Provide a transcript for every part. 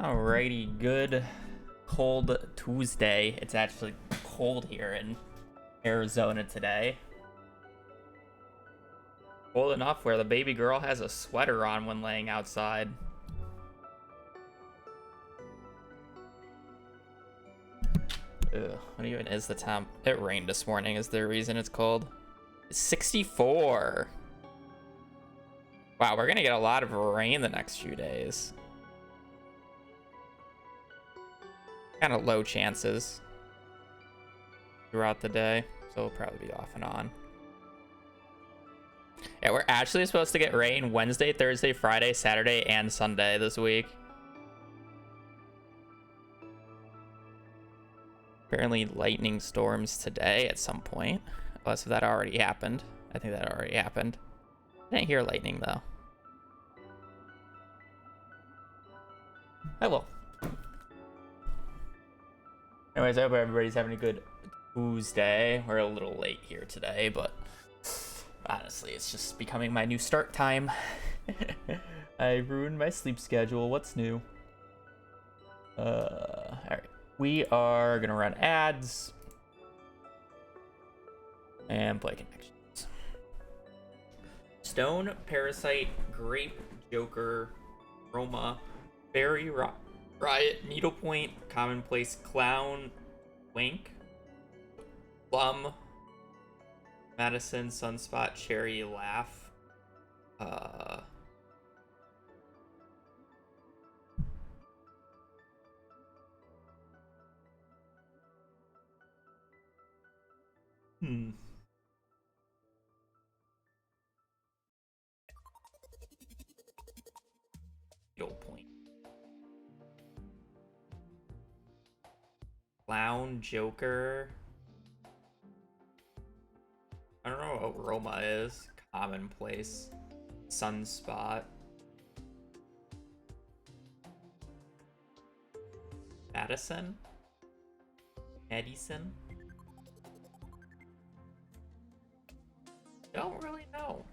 Alrighty, good cold Tuesday. It's actually cold here in Arizona today. Cold enough where the baby girl has a sweater on when laying outside. Ugh, what even is the temp? It rained this morning is the reason it's cold. It's 64. Wow, we're gonna get a lot of rain the next few days. Kind of low chances throughout the day, so it'll probably be off and on. Yeah, we're actually supposed to get rain Wednesday, Thursday, Friday, Saturday, and Sunday this week. Apparently lightning storms today at some point, unless that already happened. I think that already happened. I didn't hear lightning though. I will. Anyways, I hope everybody's having a good Tuesday. We're a little late here today, but honestly, it's just becoming my new start time. I ruined my sleep schedule. What's new? Alright. We are gonna run ads and play connections. Stone, Parasite, Grape, Joker, Roma, Berry, Riot, Needlepoint, Commonplace, Clown, Wink, Plum, Madison, Sunspot, Cherry, Laugh, Needlepoint, Clown, Joker. I don't know what Roma is. Commonplace, Sunspot, Madison, Edison. Don't really know.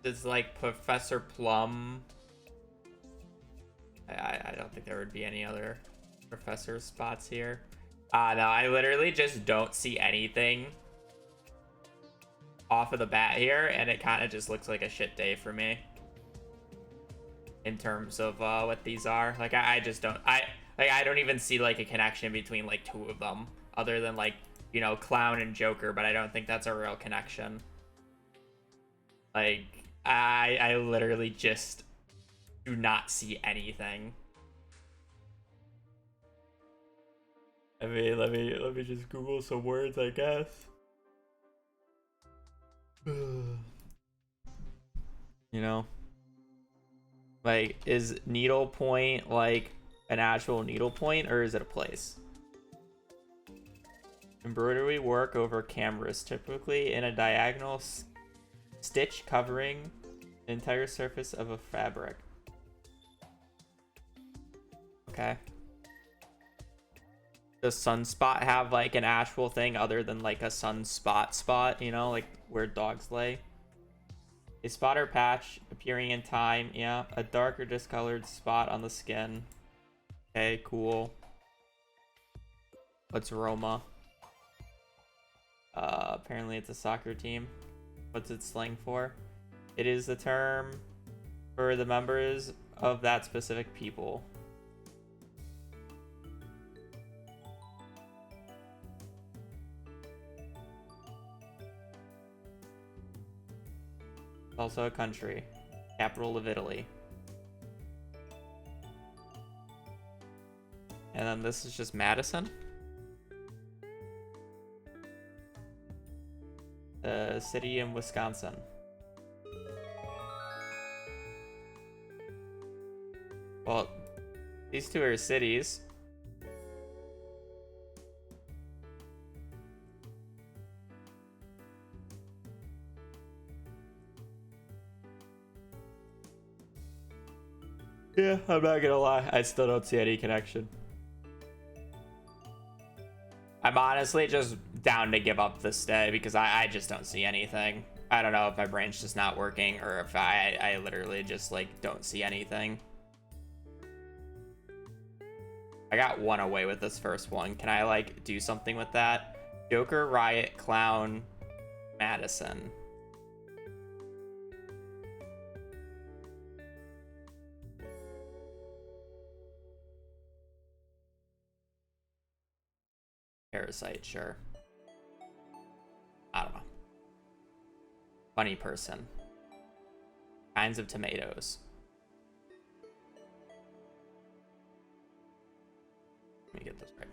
Does like Professor Plum? I don't think there would be any other professor spots here. No, I literally just don't see anything off of the bat here, and it kind of just looks like a shit day for me in terms of what these are. Like I just don't I don't even see like a connection between like two of them other than like, you know, Clown and Joker, but I don't think that's a real connection. Like I literally just do not see anything. I mean, let me just Google some words, I guess. You know, like, is needlepoint like an actual needlepoint, or is it a place? Embroidery work over canvas, typically in a diagonal stitch covering the entire surface of a fabric. Okay. Does Sunspot have like an actual thing other than like a sunspot spot, you know, like where dogs lay? A spot or patch appearing in time, yeah. A dark or discolored spot on the skin. Okay, cool. What's Roma? Apparently it's a soccer team. What's it slang for? It is the term for the members of that specific people. Also a country. Capital of Italy. And then this is just Madison. A city in Wisconsin. Well, these two are cities. Yeah, I'm not gonna lie. I still don't see any connection. I'm honestly just down to give up this day because I just don't see anything. I don't know if my brain's just not working or if I literally just like don't see anything. I got one away with this first one. Can I, like, do something with that? Joker, Riot, Clown, Madison. Parasite, sure. I don't know. Funny person. Kinds of tomatoes. Let me get this right.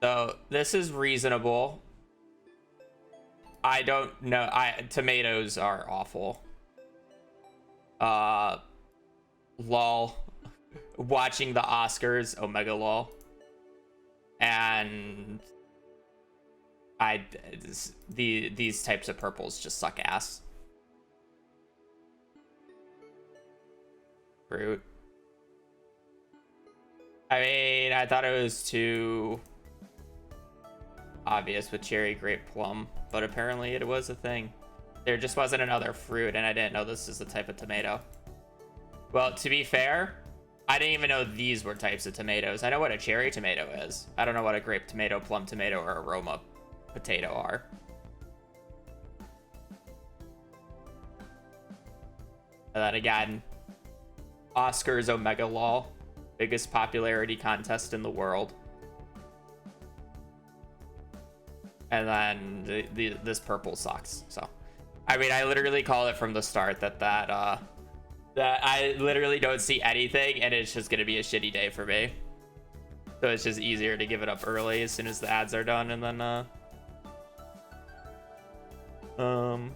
So this is reasonable. I don't know. Tomatoes are awful. Lol. Watching the Oscars, Omega lol. And these types of purples just suck ass. Fruit. I mean, I thought it was too obvious with cherry, grape, plum, but apparently it was a thing. There just wasn't another fruit, and I didn't know this is the type of tomato. Well, to be fair, I didn't even know these were types of tomatoes. I know what a cherry tomato is. I don't know what a grape tomato, plum tomato, or aroma potato are. And then again, Oscars Omega lol. Biggest popularity contest in the world. And then this purple sucks. So, I mean, I literally call it from the start that I literally don't see anything, and it's just gonna be a shitty day for me. So it's just easier to give it up early as soon as the ads are done, and then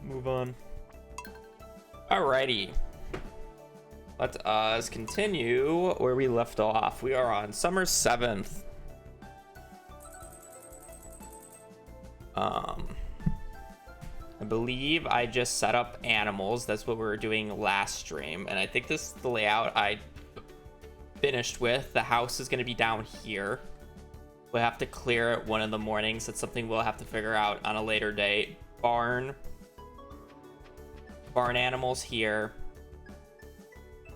move on. Alrighty. Let us continue where we left off. We are on summer 7th. I believe I just set up animals. That's what we were doing last stream. And I think this is the layout I finished with. The house is going to be down here. We'll have to clear it one in the mornings. That's something we'll have to figure out on a later date. Barn animals here.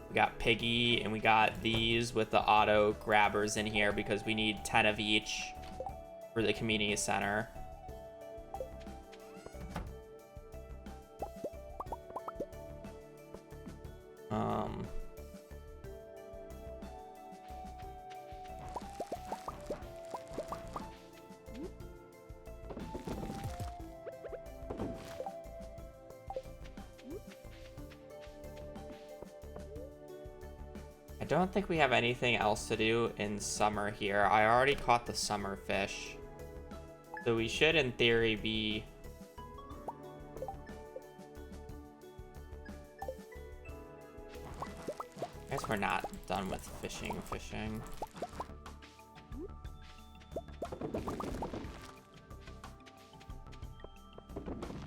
We got Piggy, and we got these with the auto grabbers in here because we need 10 of each for the community center. I don't think we have anything else to do in summer here. I already caught the summer fish. So we should, in theory, be... I guess we're not done with fishing.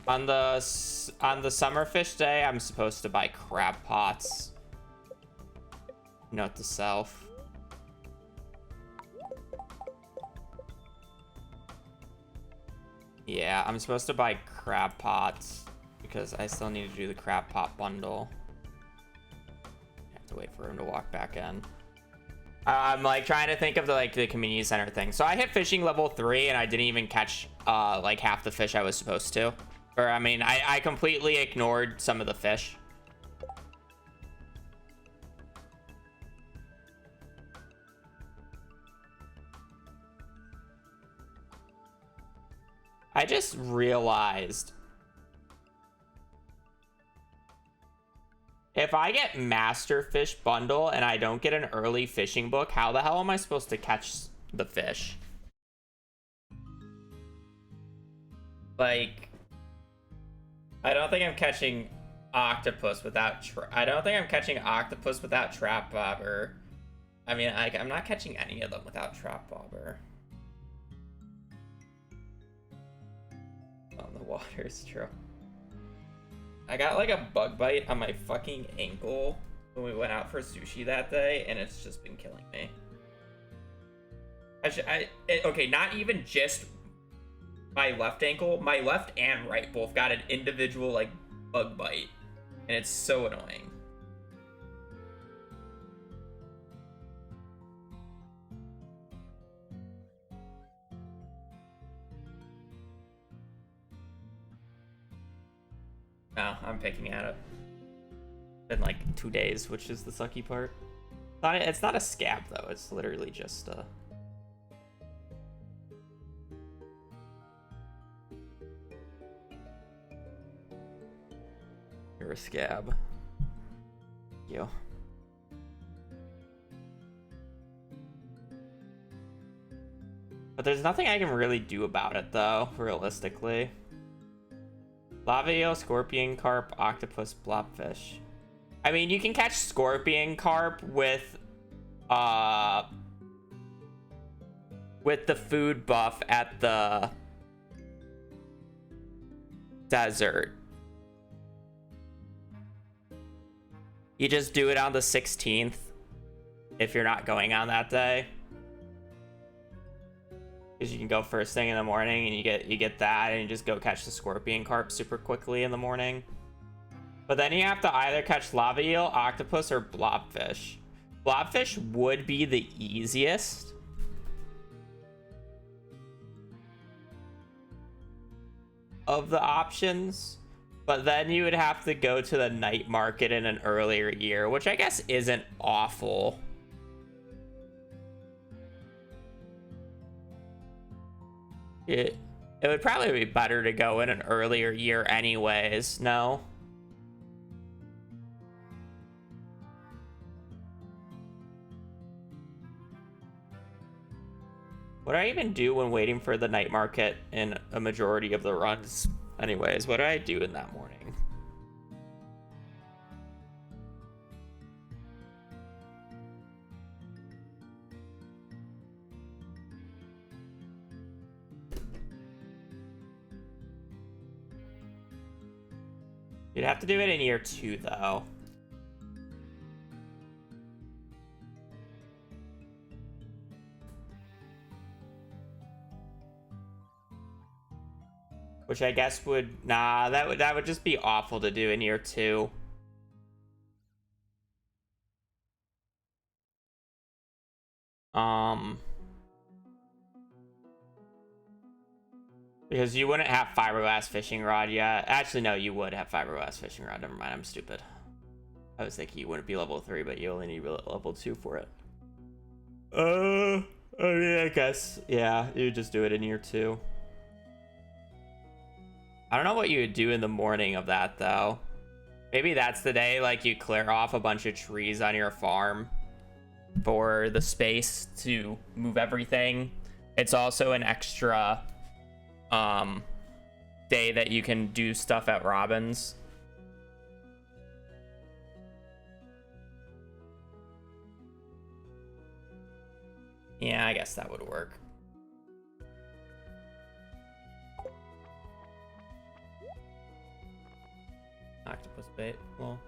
On the summer fish day, I'm supposed to buy crab pots. Note to self. Yeah, I'm supposed to buy crab pots because I still need to do the crab pot bundle. I have to wait for him to walk back in. I'm like trying to think of the community center thing. So I hit fishing level 3 and I didn't even catch like half the fish I was supposed to. Or I mean, I completely ignored some of the fish. I just realized if I get Master Fish Bundle and I don't get an early fishing book, how the hell am I supposed to catch the fish? Like, I don't think I'm catching octopus without trap bobber. I mean, I'm not catching any of them without trap bobber. On the water is true. I got like a bug bite on my fucking ankle when we went out for sushi that day, and it's just been killing me. Okay, not even just my left ankle, my left and right both got an individual like bug bite, and it's so annoying. I'm picking at it. In like 2 days, which is the sucky part. It's not a scab though. It's literally just You're a scab. You. But there's nothing I can really do about it though, realistically. Lava eel, scorpion carp, octopus, blobfish. I mean, you can catch scorpion carp with the food buff at the desert. You just do it on the 16th if you're not going on that day. Because you can go first thing in the morning and you get that and you just go catch the scorpion carp super quickly in the morning. But then you have to either catch lava eel, octopus, or blobfish. Blobfish would be the easiest. Of the options. But then you would have to go to the night market in an earlier year, which I guess isn't awful. It would probably be better to go in an earlier year anyways, no? What do I even do when waiting for the night market in a majority of the runs? Anyways, what do I do in that morning? You'd have to do it in year 2, though. Which I guess would... Nah, that would just be awful to do in year 2. Because you wouldn't have fiberglass fishing rod yet. Actually, no, you would have fiberglass fishing rod. Never mind, I'm stupid. I was thinking you wouldn't be level 3, but you only need level 2 for it. I mean, I guess, yeah, you just do it in year 2. I don't know what you would do in the morning of that, though. Maybe that's the day, like, you clear off a bunch of trees on your farm for the space to move everything. It's also an extra day that you can do stuff at Robin's. Yeah, I guess that would work. Octopus bait, well.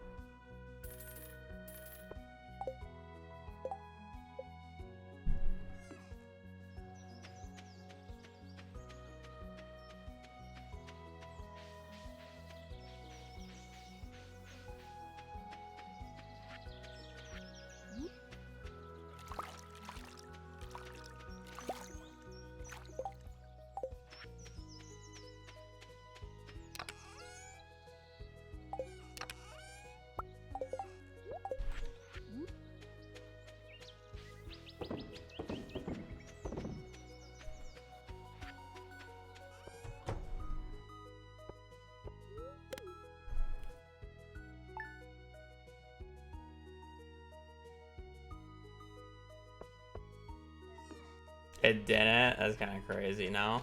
It didn't? That's kind of crazy, no?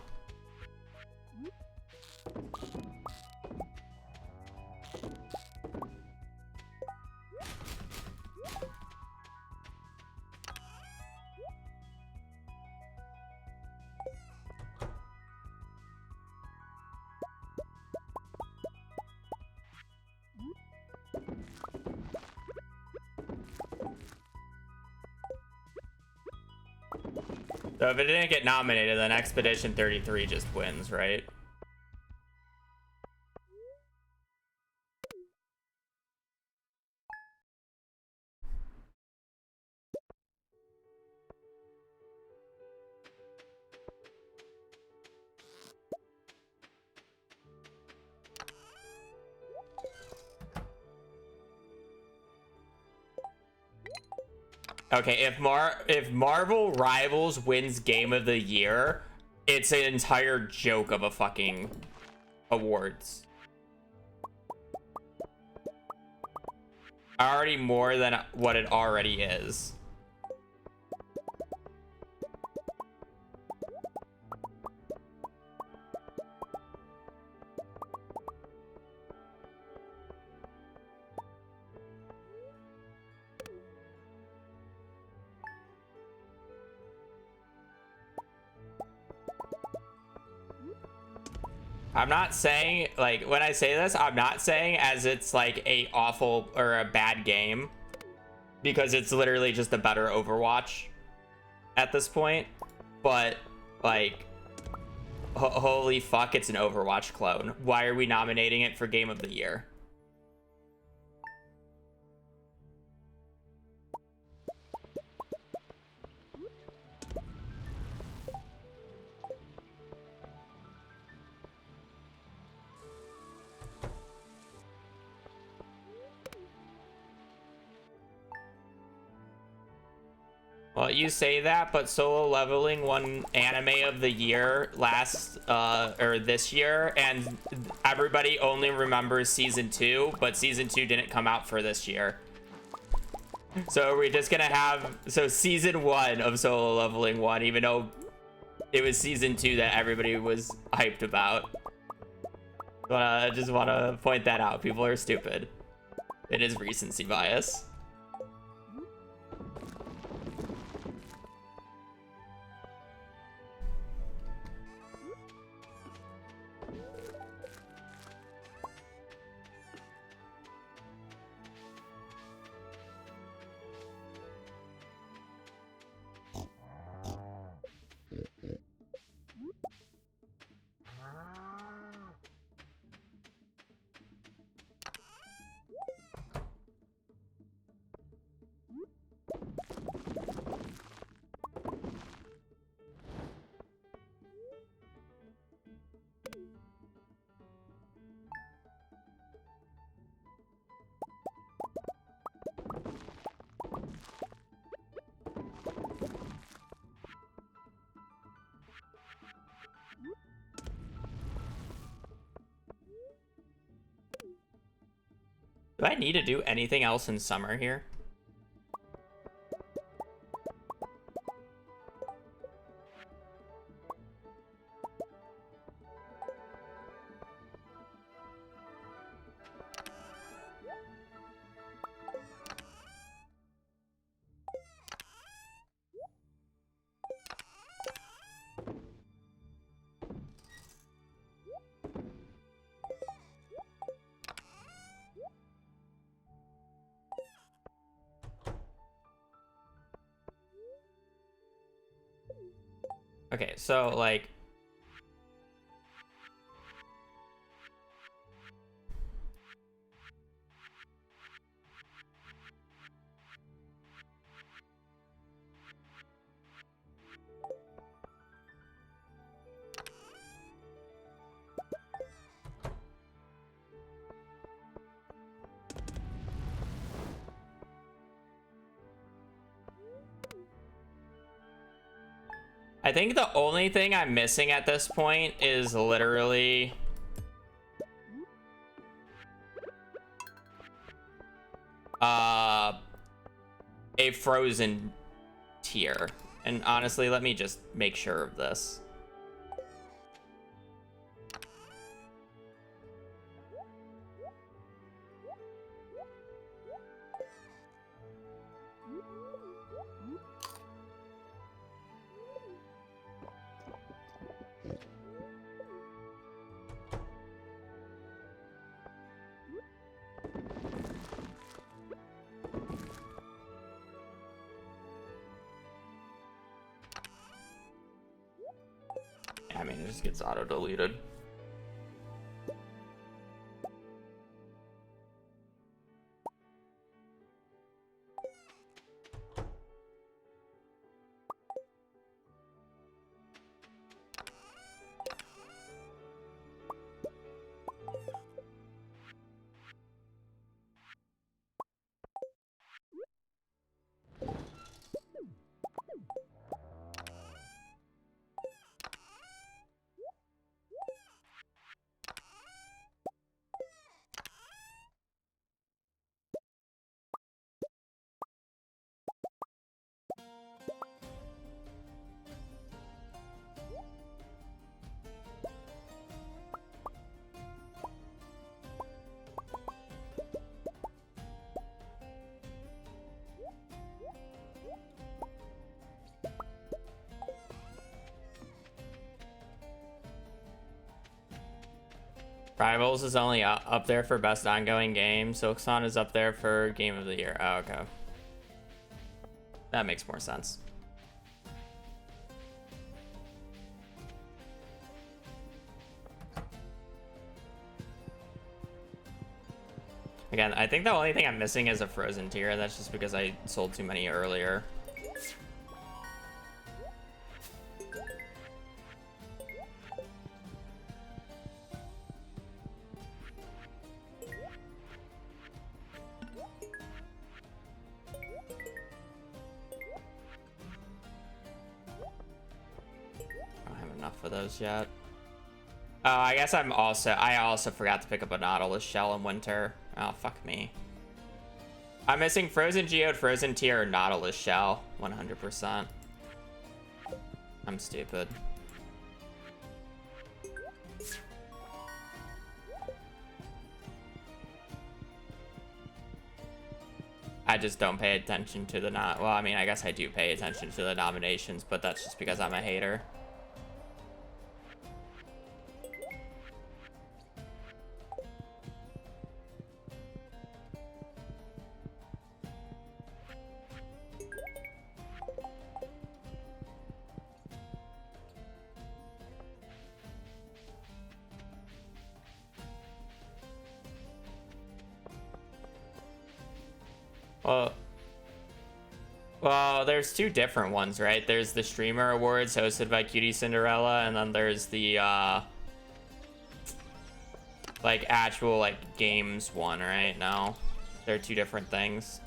So if it didn't get nominated, then Expedition 33 just wins, right? Okay, if Marvel Rivals wins Game of the Year, it's an entire joke of a fucking awards. Already more than what it already is. I'm not saying, like, when I say this, I'm not saying as it's like a awful or a bad game, because it's literally just a better Overwatch at this point. But like, holy fuck, it's an Overwatch clone. Why are we nominating it for Game of the Year? Well, you say that, but Solo Leveling won Anime of the Year or this year, and everybody only remembers Season 2, but Season 2 didn't come out for this year. So we're just gonna have, so Season 1 of Solo Leveling won, even though it was Season 2 that everybody was hyped about. I just wanna point that out. People are stupid. It is recency bias. Do I need to do anything else in summer here? Okay, so like, I think the only thing I'm missing at this point is literally a Frozen tier. And honestly, let me just make sure of this. I mean, it just gets auto-deleted. Rivals is only up there for best ongoing game. Silksong is up there for game of the year. Oh, okay. That makes more sense. Again, I think the only thing I'm missing is a Frozen tier. That's just because I sold too many earlier. For those yet. Oh, I guess I also forgot to pick up a Nautilus shell in winter. Oh, fuck me. I'm missing Frozen Geode, Frozen Tier, or Nautilus shell. 100%. I'm stupid. I just don't pay attention to the well, I mean, I guess I do pay attention to the nominations, but that's just because I'm a hater. Well, there's two different ones, right? There's the Streamer Awards hosted by Cutie Cinderella, and then there's the, like, actual, like, games one, right? No, they're two different things.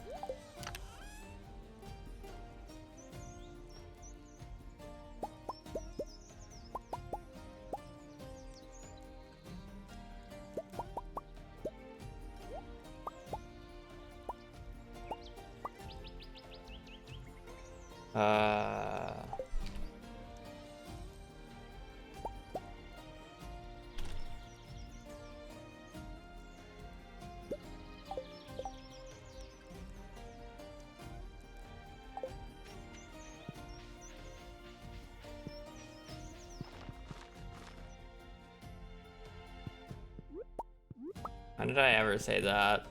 When did I ever say that?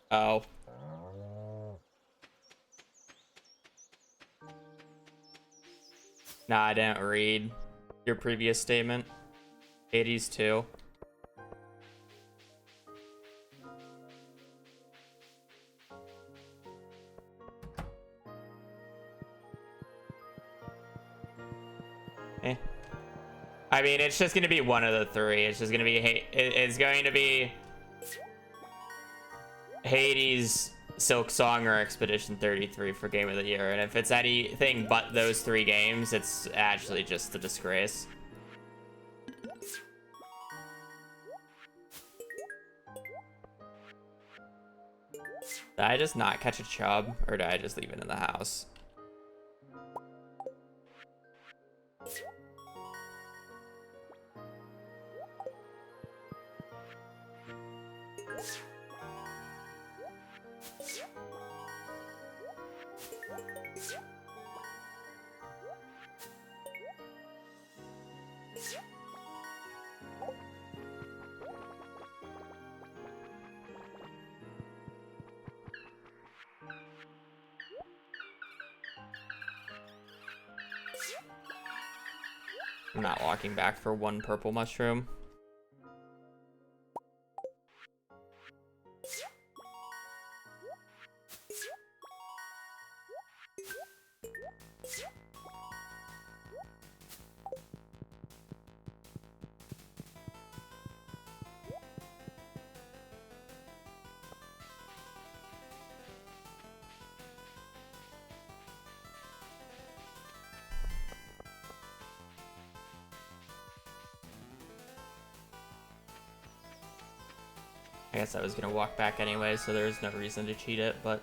Oh. Nah, I didn't read your previous statement. 80s too. I mean, it's just gonna be one of the three. It's just gonna be it's going to be Hades, Silksong, or Expedition 33 for Game of the Year. And if it's anything but those three games, it's actually just a disgrace. Did I just not catch a chub, or did I just leave it in the house? I'm not walking back for one purple mushroom. I guess I was gonna walk back anyway, so there's no reason to cheat it, but...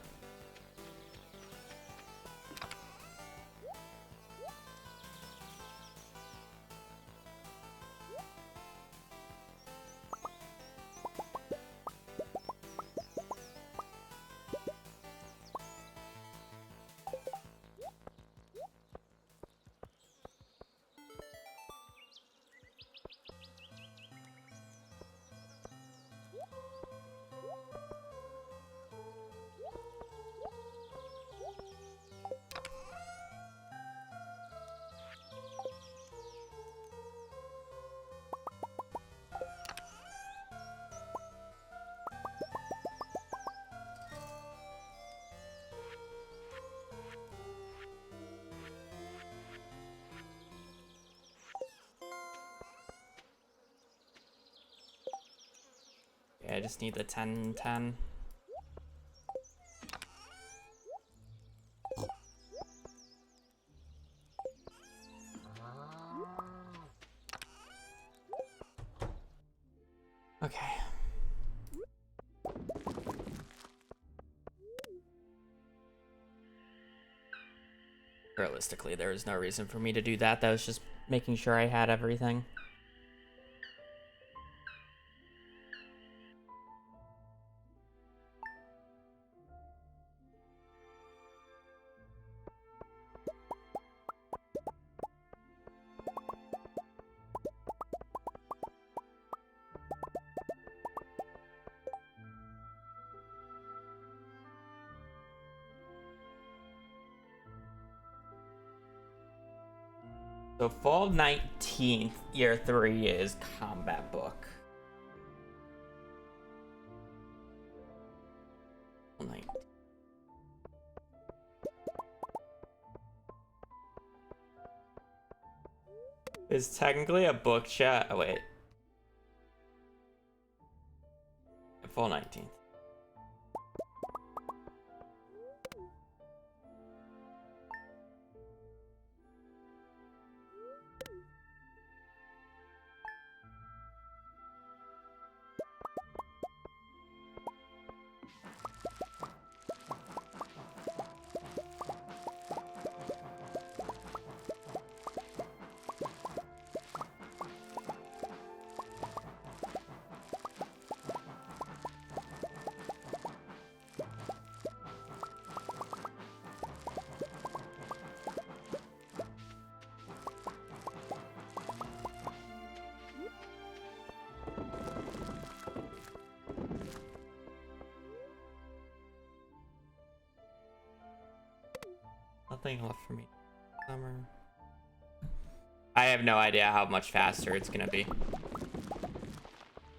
Okay, I just need the 10-10. Okay. Realistically, there is no reason for me to do that. That was just making sure I had everything. So fall 19th, year 3 is combat book. Fall 19th. It's technically a book chat. Oh, wait. Fall 19th. Nothing left for me. Summer. I have no idea how much faster it's gonna be.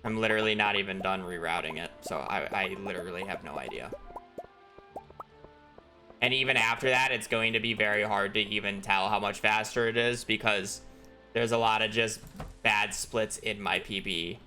I'm literally not even done rerouting it, so I literally have no idea. And even after that, it's going to be very hard to even tell how much faster it is because there's a lot of just bad splits in my PB.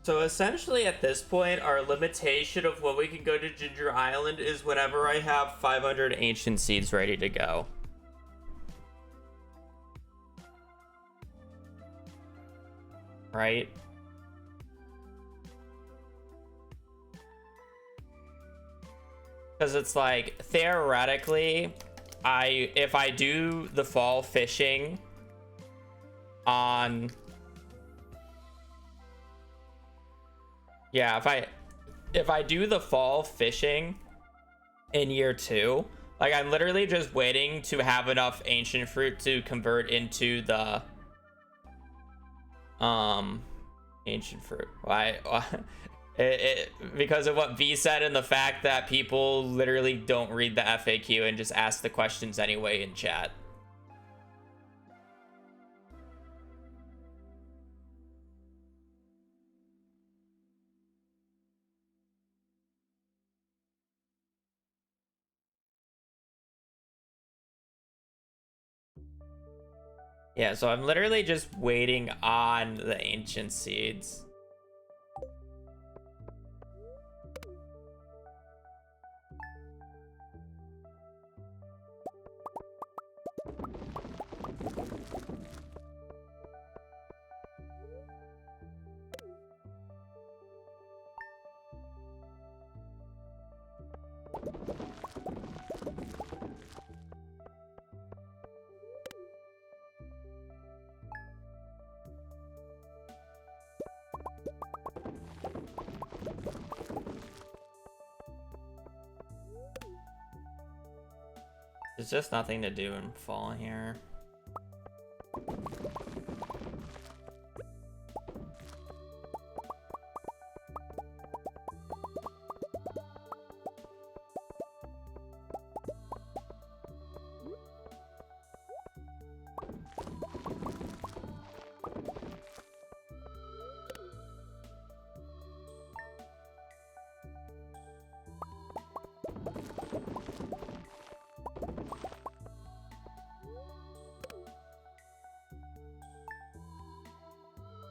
So essentially at this point, our limitation of when we can go to Ginger Island is whenever I have 500 ancient seeds ready to go. Right? Because it's like, theoretically, if I do the fall fishing on... Yeah, if I do the fall fishing in year 2, like I'm literally just waiting to have enough ancient fruit to convert into the ancient fruit. Why? Because of what V said and the fact that people literally don't read the FAQ and just ask the questions anyway in chat. Yeah, so I'm literally just waiting on the ancient seeds. There's just nothing to do in fall here.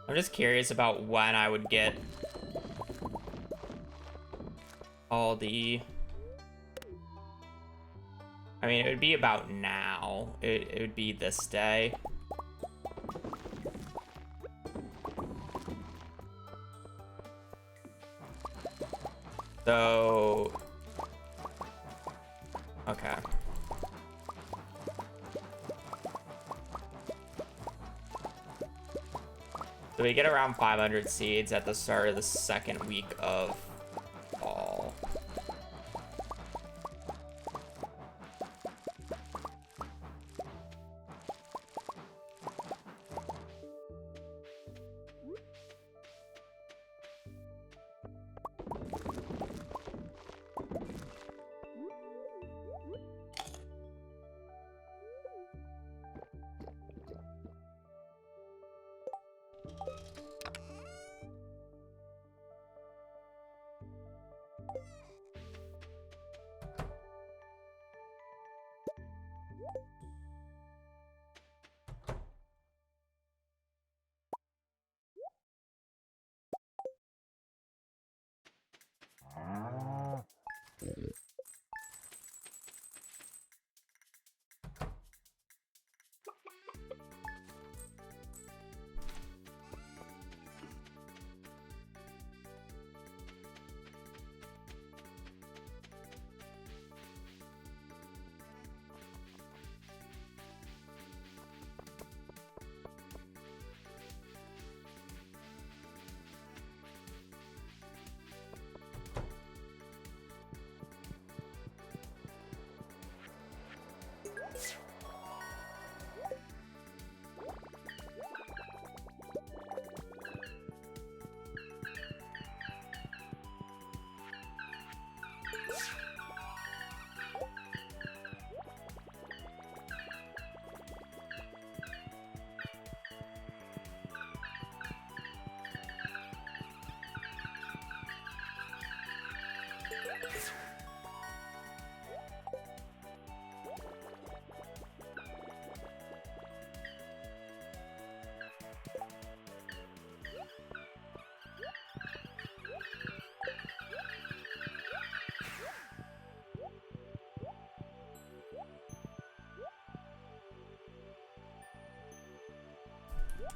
I'm just curious about when I would get all the... I mean, it would be about now. It would be this day. So... Okay. So we get around 500 seeds at the start of the second week of fall.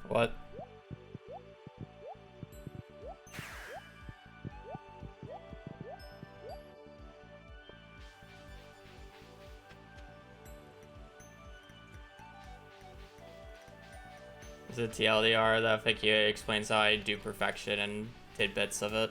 What? Is it TLDR? The FAQ explains how I do perfection and tidbits of it.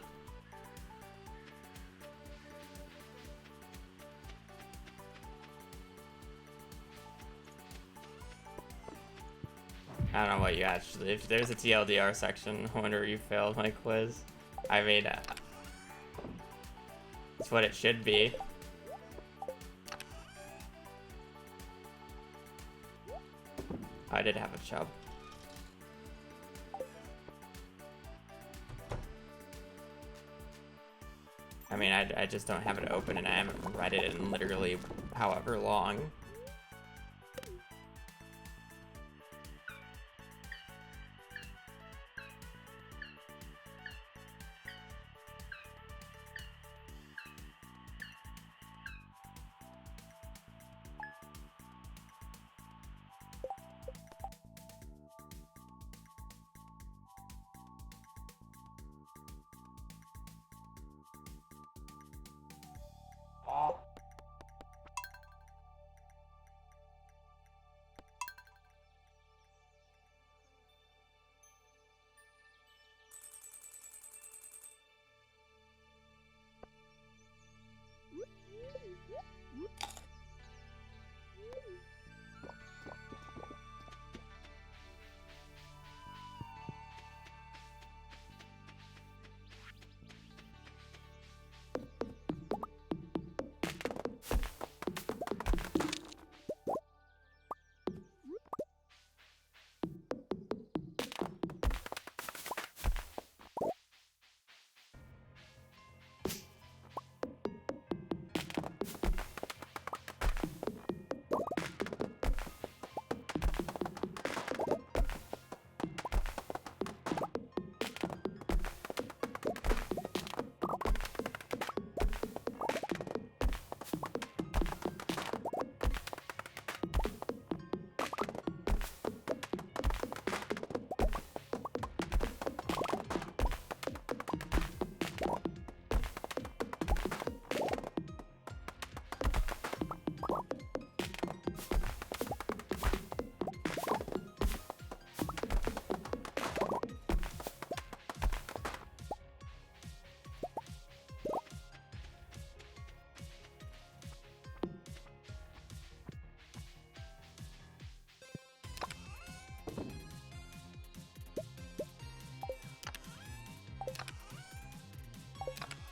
I don't know what you actually. If there's a TLDR section, I wonder if you failed my quiz. I mean, it's what it should be. I did have a chub. I mean, I just don't have it open, and I haven't read it in literally however long.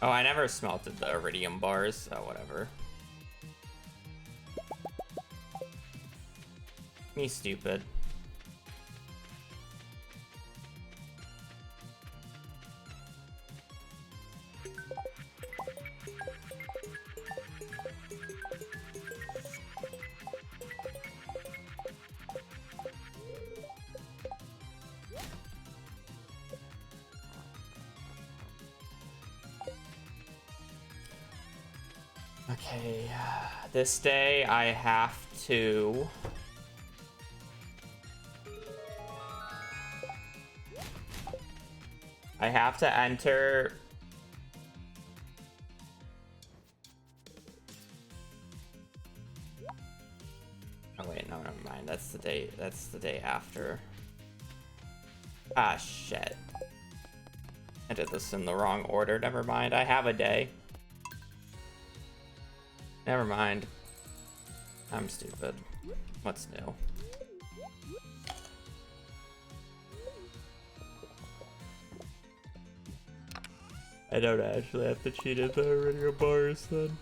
Oh, I never smelted the iridium bars, so whatever. Me stupid. Okay, this day I have to... enter... Oh wait, no, never mind. That's the day after. Ah, shit. I did this in the wrong order. Never mind. I have a day. Never mind. I'm stupid. What's new? I don't actually have to cheat at the iridium bars then.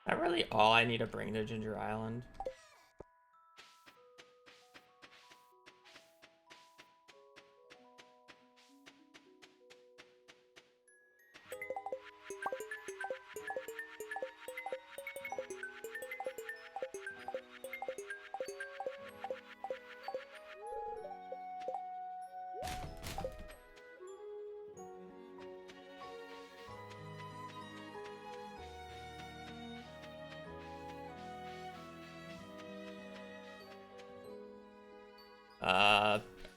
That really all I need to bring to Ginger Island.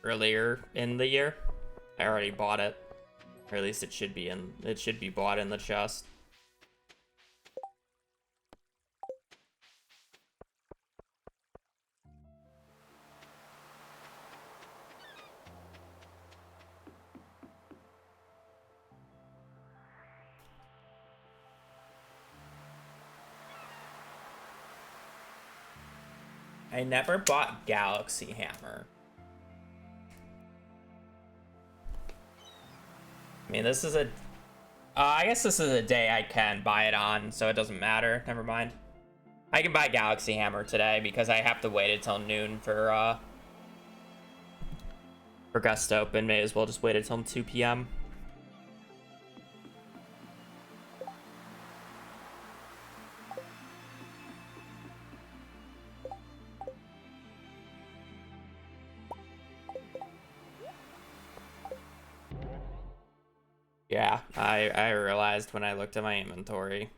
Earlier in the year. I already bought it. Or at least it should be bought in the chest. I never bought Galaxy Hammer. I mean, this is a... I guess this is a day I can buy it on, so it doesn't matter. Never mind. I can buy Galaxy Hammer today because I have to wait until noon for Gust to open. May as well just wait until 2 p.m. Yeah, I realized when I looked at my inventory.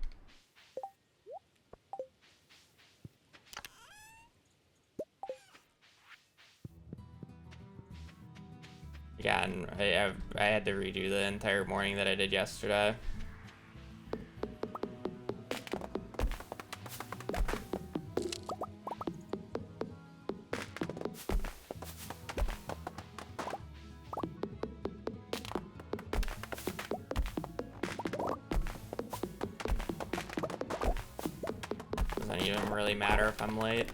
Yeah, and I had to redo the entire morning that I did yesterday. Doesn't even really matter if I'm late.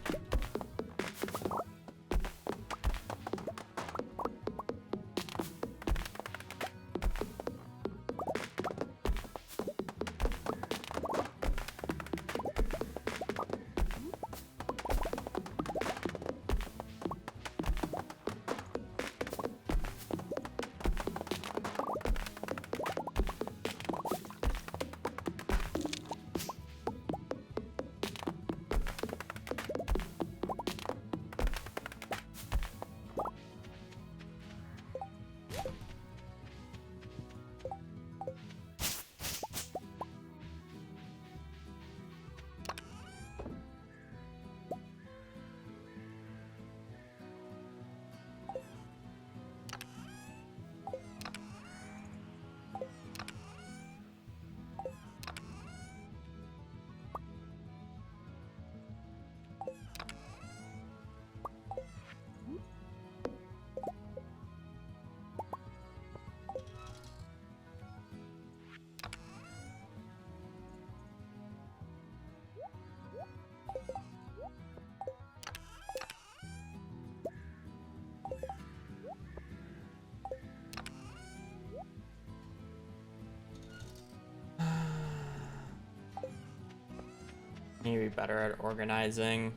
Maybe better at organizing.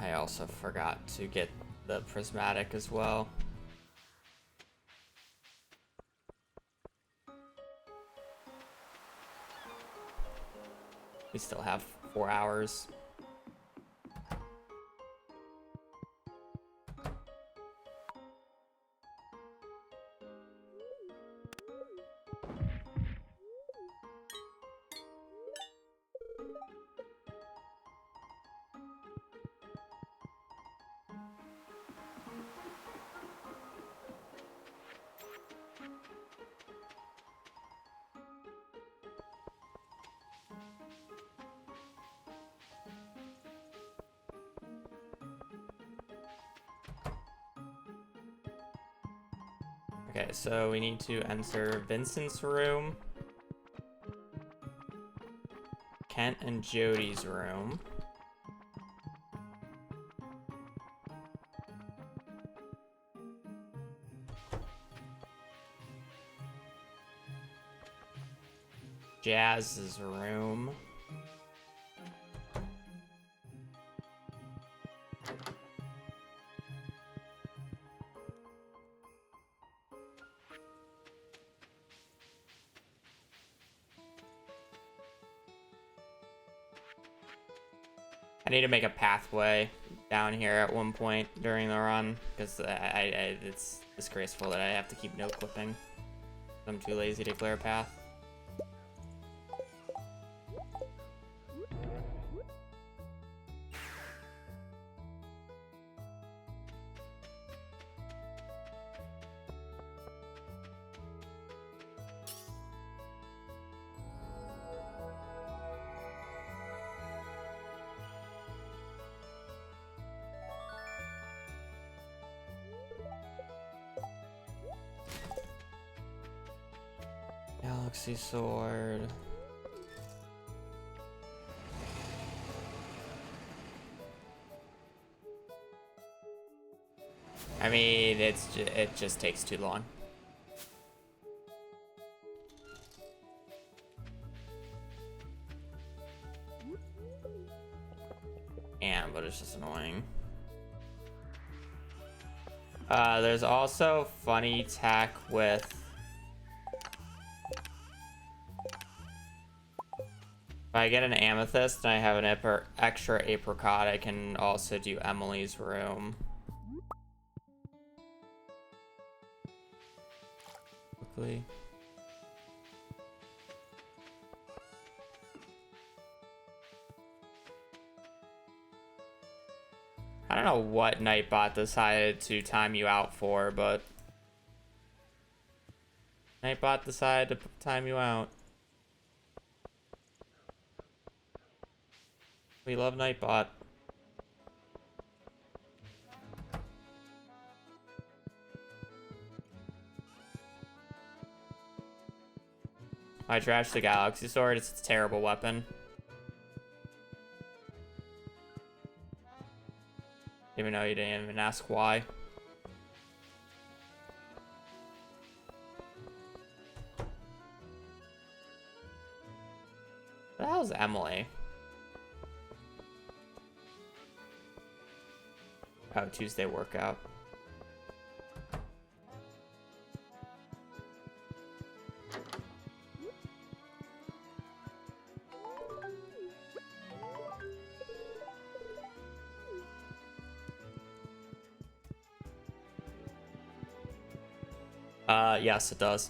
I also forgot to get the prismatic as well. We still have 4 hours. Okay, so we need to enter Vincent's room, Kent and Jody's room, Jazz's room. I need to make a pathway down here at one point during the run, because it's disgraceful that I have to keep no clipping. I'm too lazy to clear a path. Galaxy Sword. I mean, it just takes too long. And but it's just annoying. There's also funny tech with if I get an amethyst and I have an extra apricot, I can also do Emily's room. Quickly. I don't know what Nightbot decided to time you out for, but Nightbot decided to time you out. We love Nightbot. I trashed the Galaxy Sword. It's a terrible weapon. Even though you didn't even ask why. What the hell is Emily? Oh, Tuesday workout. Yes, it does.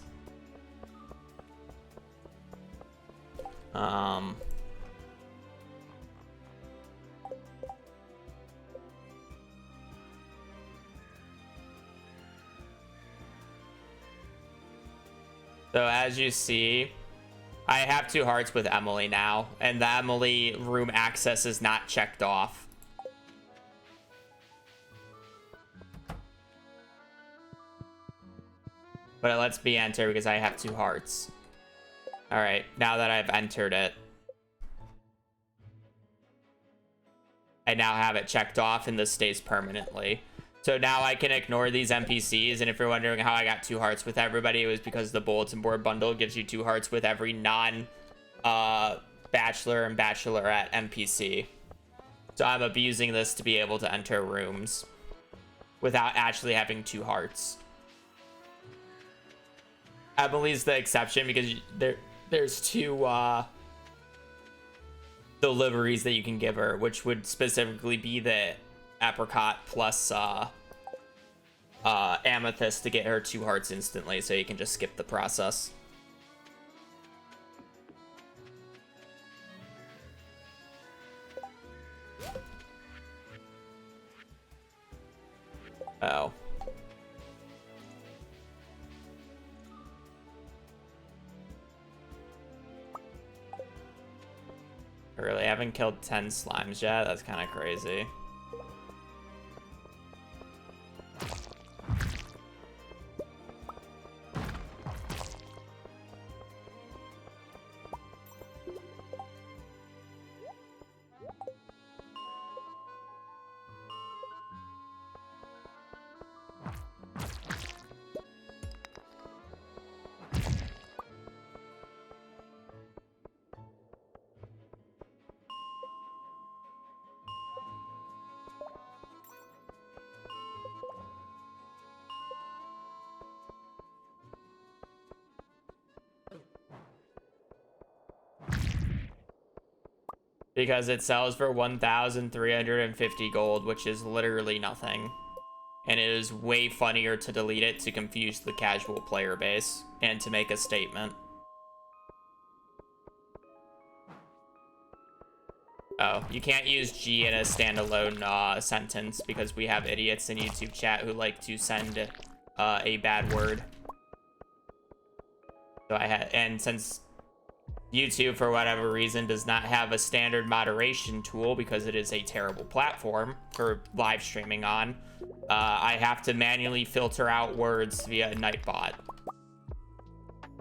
So as you see, I have 2 hearts with Emily now, and the Emily room access is not checked off. But it lets me enter because I have 2 hearts. Alright, now that I've entered it, I now have it checked off and this stays permanently. So now I can ignore these NPCs, and if you're wondering how I got 2 hearts with everybody, it was because the bulletin board bundle gives you 2 hearts with every non-bachelor and bachelorette NPC. So I'm abusing this to be able to enter rooms without actually having 2 hearts. Emily's the exception because there's 2 deliveries that you can give her, which would specifically be the apricot plus amethyst to get her 2 hearts instantly, so you can just skip the process. Oh. I really haven't killed 10 slimes yet. That's kind of crazy. Because it sells for 1,350 gold, which is literally nothing. And it is way funnier to delete it to confuse the casual player base and to make a statement. Oh, you can't use G in a standalone sentence because we have idiots in YouTube chat who like to send a bad word. So and since YouTube, for whatever reason, does not have a standard moderation tool because it is a terrible platform for live streaming on, I have to manually filter out words via Nightbot.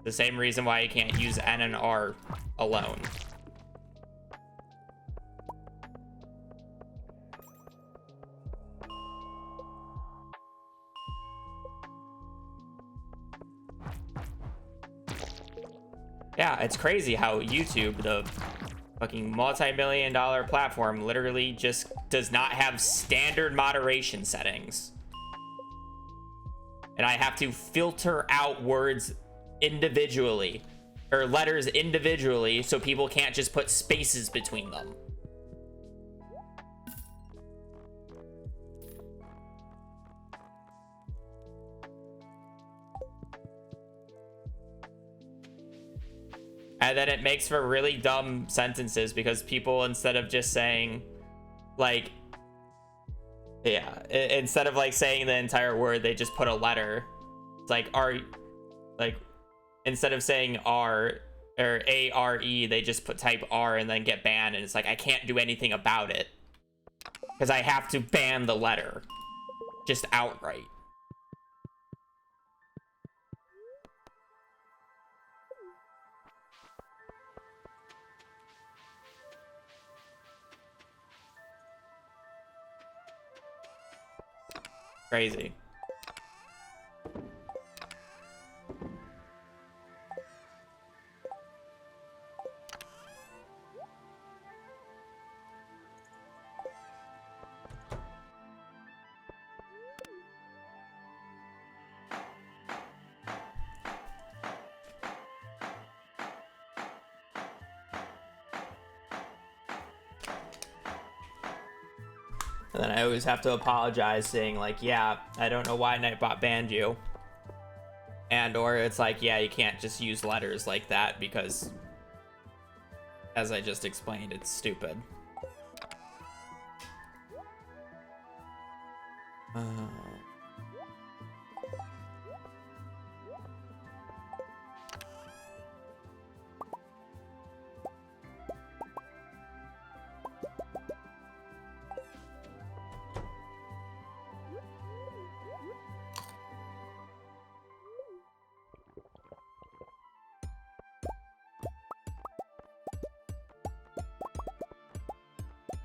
The same reason why you can't use N and R alone. Yeah, it's crazy how YouTube, the fucking multi-million-dollar platform, literally just does not have standard moderation settings. And I have to filter out words individually, or letters individually, so people can't just put spaces between them. And then it makes for really dumb sentences because people, instead of just saying, like, yeah, instead of like saying the entire word, they just put a letter. It's like instead of saying R or A-R-E, they just type R and then get banned. And it's like, I can't do anything about it because I have to ban the letter just outright. Crazy. And then I always have to apologize saying like, yeah, I don't know why Nightbot banned you. And or it's like, yeah, you can't just use letters like that because, as I just explained, it's stupid.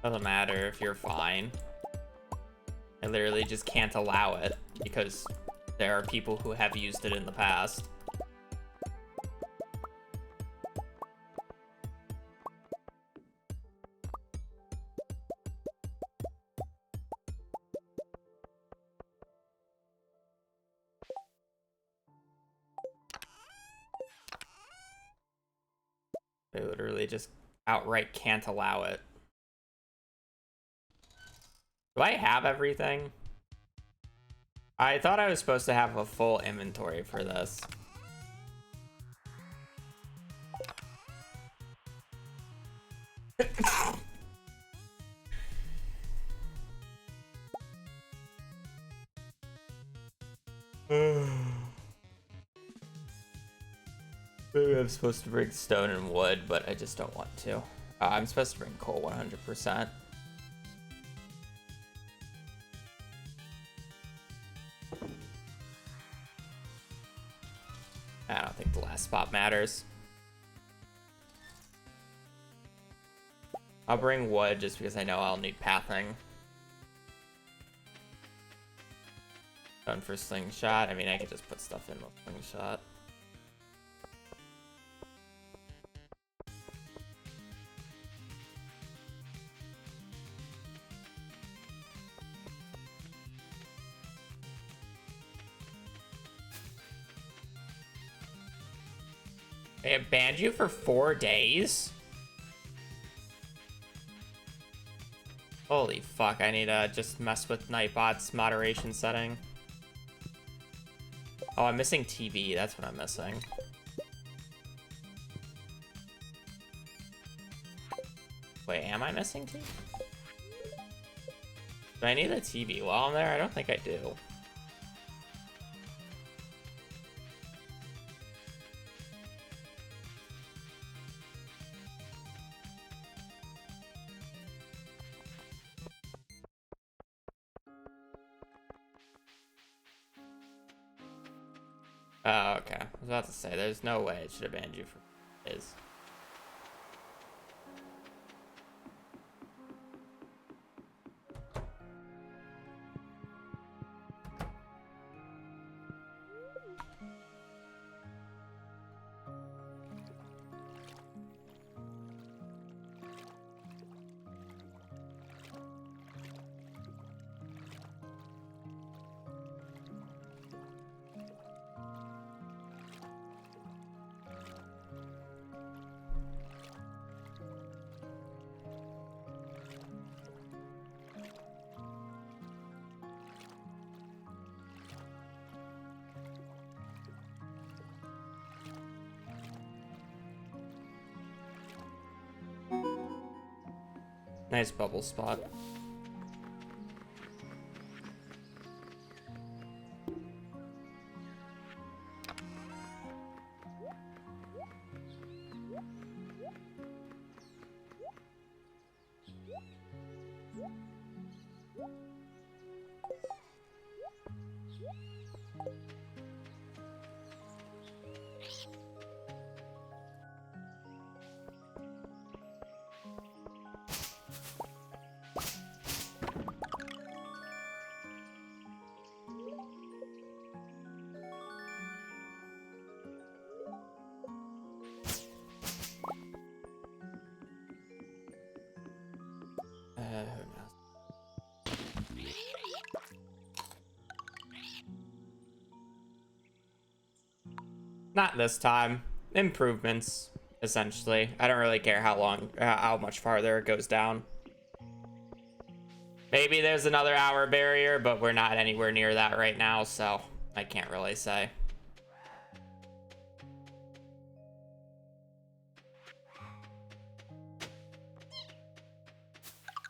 Doesn't matter if you're fine. I literally just can't allow it because there are people who have used it in the past. I literally just outright can't allow it. Do I have everything? I thought I was supposed to have a full inventory for this. Maybe I'm supposed to bring stone and wood, but I just don't want to. I'm supposed to bring coal 100%. I don't think the last spot matters. I'll bring wood just because I know I'll need pathing. Done for slingshot. I mean, I could just put stuff in with slingshot. They have banned you for 4 days? Holy fuck, I need to just mess with Nightbot's moderation setting. Oh, I'm missing TV. That's what I'm missing. Wait, am I missing TV? Do I need a TV while I'm there? I don't think I do. Oh, okay. I was about to say, there's no way it should have banned you for his. Nice bubble spot. Who knows? Not this time. Improvements, essentially. I don't really care how much farther it goes down. Maybe there's another hour barrier, but we're not anywhere near that right now, so I can't really say.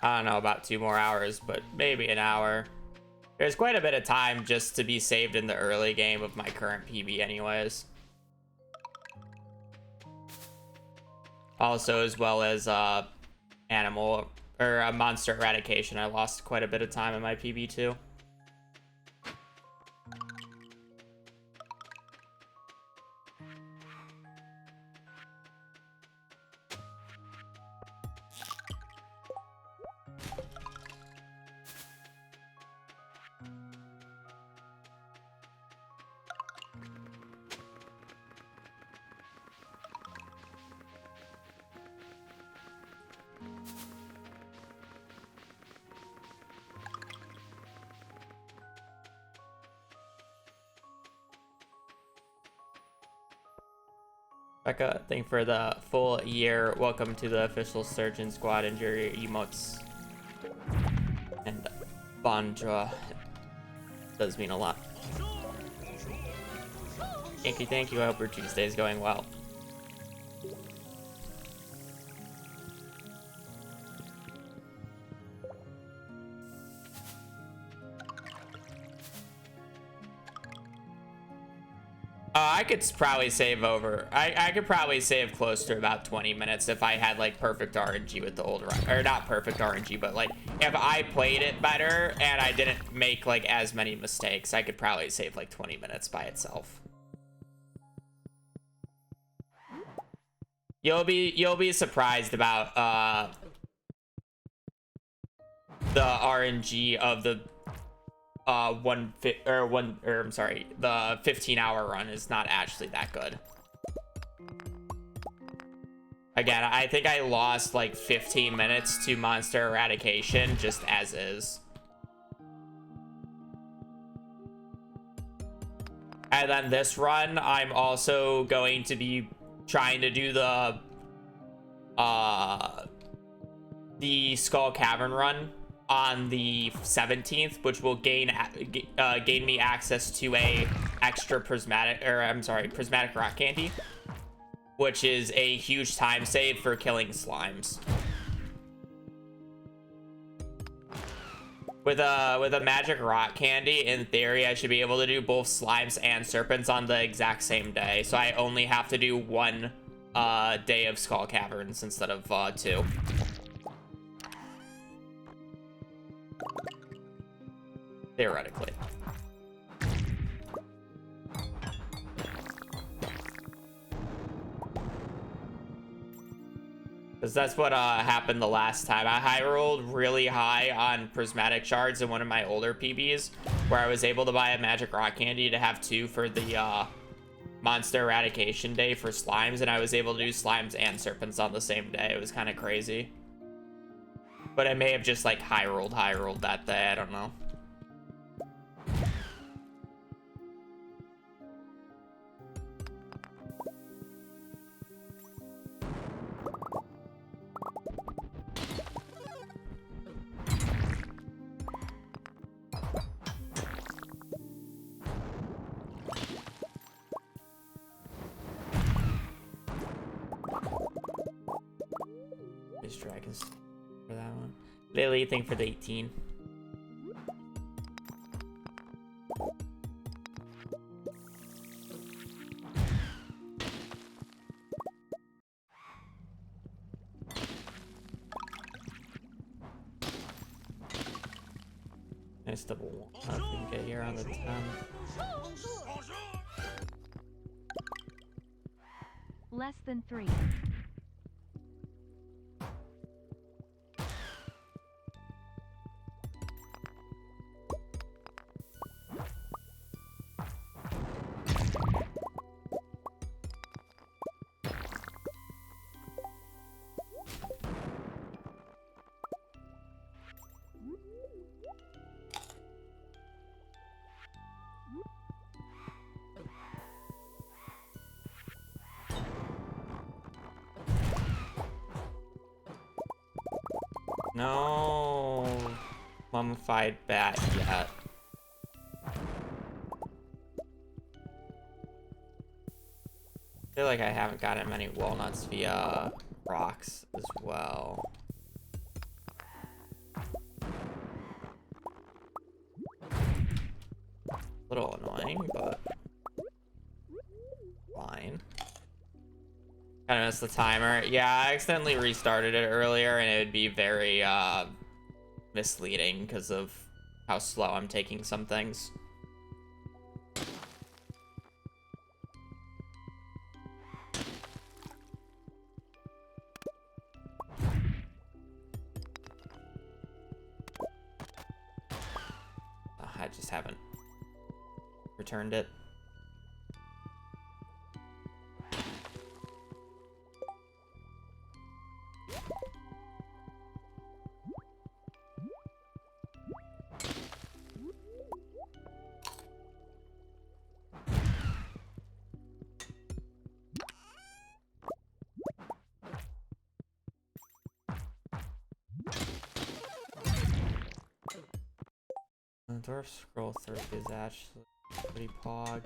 I don't know about 2 more hours, but maybe an hour. There's quite a bit of time just to be saved in the early game of my current PB anyways. Also, as well as animal or monster eradication, I lost quite a bit of time in my PB too. Becca, thank you for the full year. Welcome to the official Surgeon Squad. Enjoy your emotes. And Bonjour does mean a lot. Thank you. I hope your Tuesday is going well. I could probably save I could probably save close to about 20 minutes if I had like perfect RNG with the old run, or not perfect RNG, but like if I played it better and I didn't make like as many mistakes, I could probably save like 20 minutes by itself. You'll be surprised about the RNG of the the 15-hour run is not actually that good. Again, I think I lost like 15 minutes to monster eradication just as is. And then this run, I'm also going to be trying to do the Skull Cavern run on the 17th, which will gain me access to a extra prismatic rock candy, which is a huge time save for killing slimes. With a magic rock candy, in theory, I should be able to do both slimes and serpents on the exact same day. So I only have to do one day of Skull Caverns instead of two. Theoretically. Because that's what happened the last time. I high rolled really high on prismatic shards in one of my older PBs, where I was able to buy a magic rock candy to have two for the monster eradication day for slimes, and I was able to do slimes and serpents on the same day. It was kind of crazy. But I may have just like high rolled that day. I don't know. Dragons for that one. Lily, thing for the 18. Nice double one. I don't know if we can get here on the 10. Less than 3. No mummified bat yet. I feel like I haven't gotten many walnuts via rocks as well. A little annoying, but fine. Kind of missed the timer. Yeah, I accidentally restarted it earlier, and it would be very misleading because of how slow I'm taking some things. I just haven't returned it. Dwarf Scroll 30 is actually pretty pog.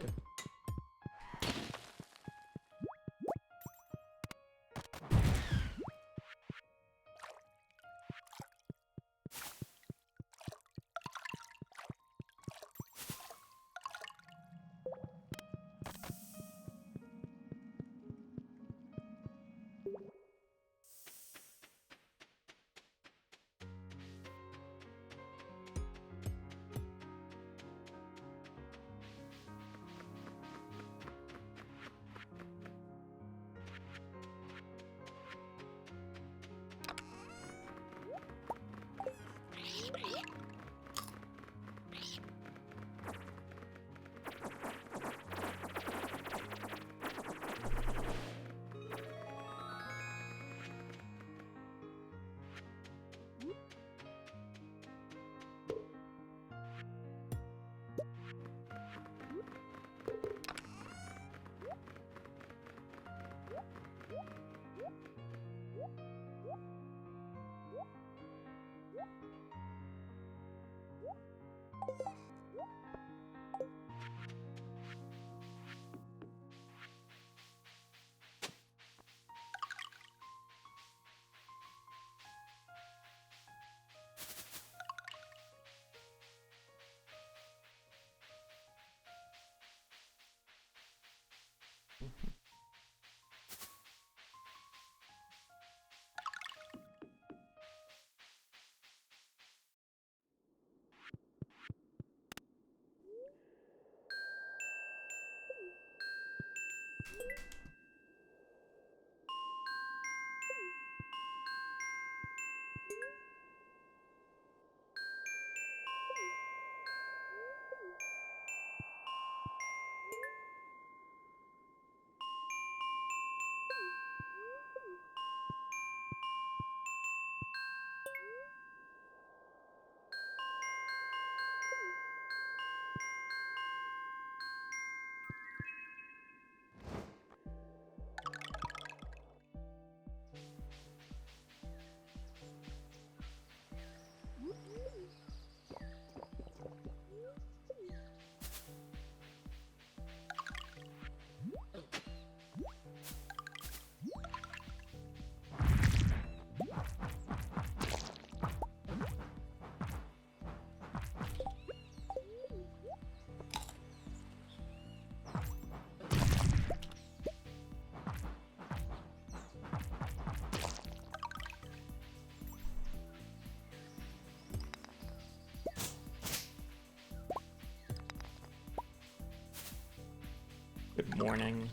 Good morning.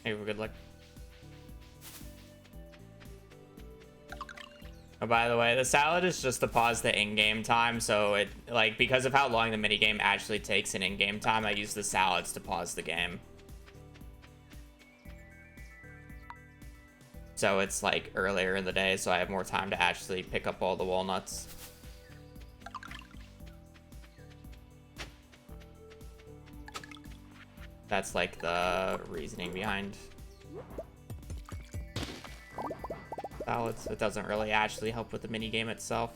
Hey, we're good luck. Oh, by the way, the salad is just to pause the in-game time, so it, like, because of how long the minigame actually takes in in-game time, I use the salads to pause the game. So it's, like, earlier in the day, so I have more time to actually pick up all the walnuts. That's, like, the reasoning behind salads. It doesn't really actually help with the minigame itself.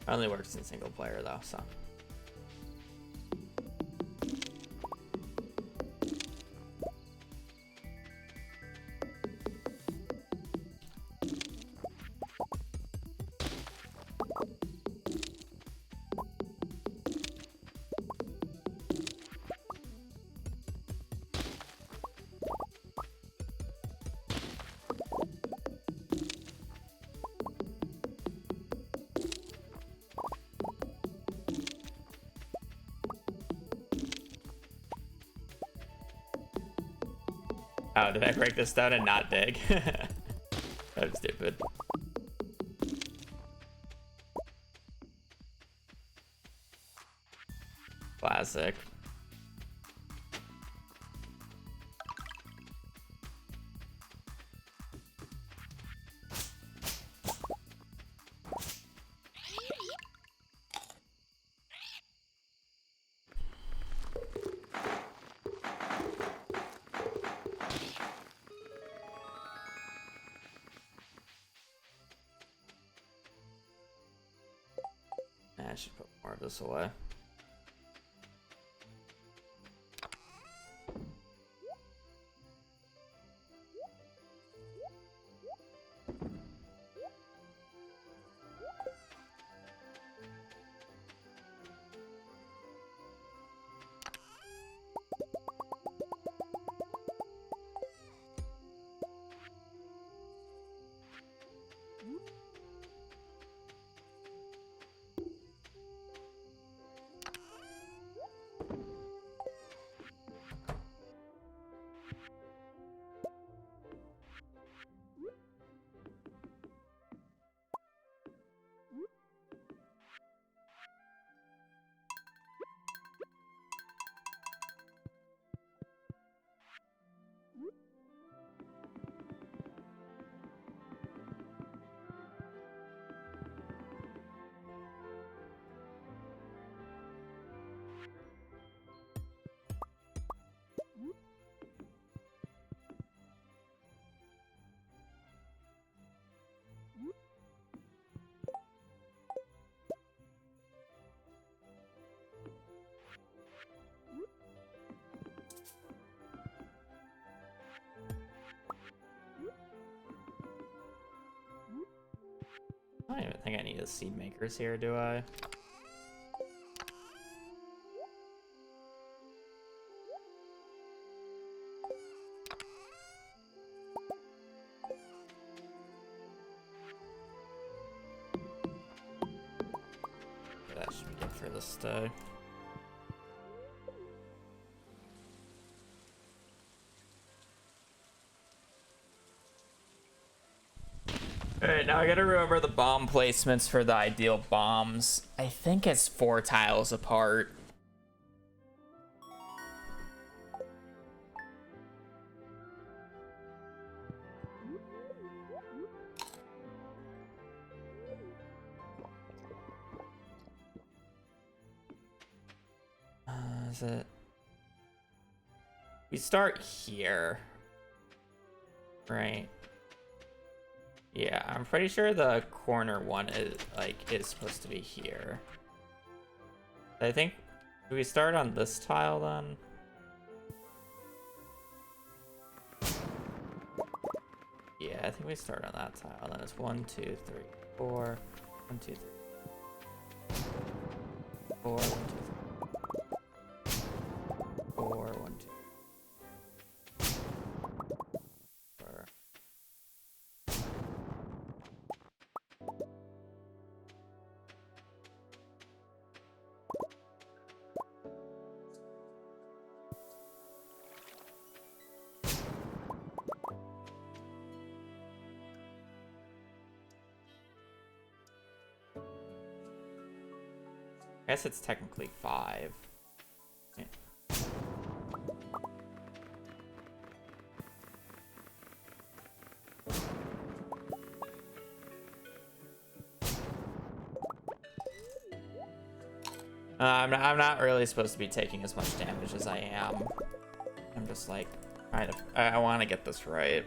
Only works in single player though, so. Oh, did I break this stone and not dig? That's stupid. Classic. I should put more of this away. I don't even think I need the seed makers here, do I? That should be good for this day. Alright, now I gotta remember the bomb placements for the ideal bombs. I think it's 4 tiles apart. Is it? We start here. Right. Yeah, I'm pretty sure the corner one is supposed to be here. I think, do we start on this tile then? Yeah. I think we start on that tile. Then it's 1, 2, 3, 4. 1, 2, 3. 4, 1, 2, 3. 4, 1, 2. 4. I guess it's technically 5. Yeah. I'm not really supposed to be taking as much damage as I am. I'm just like, I want to get this right.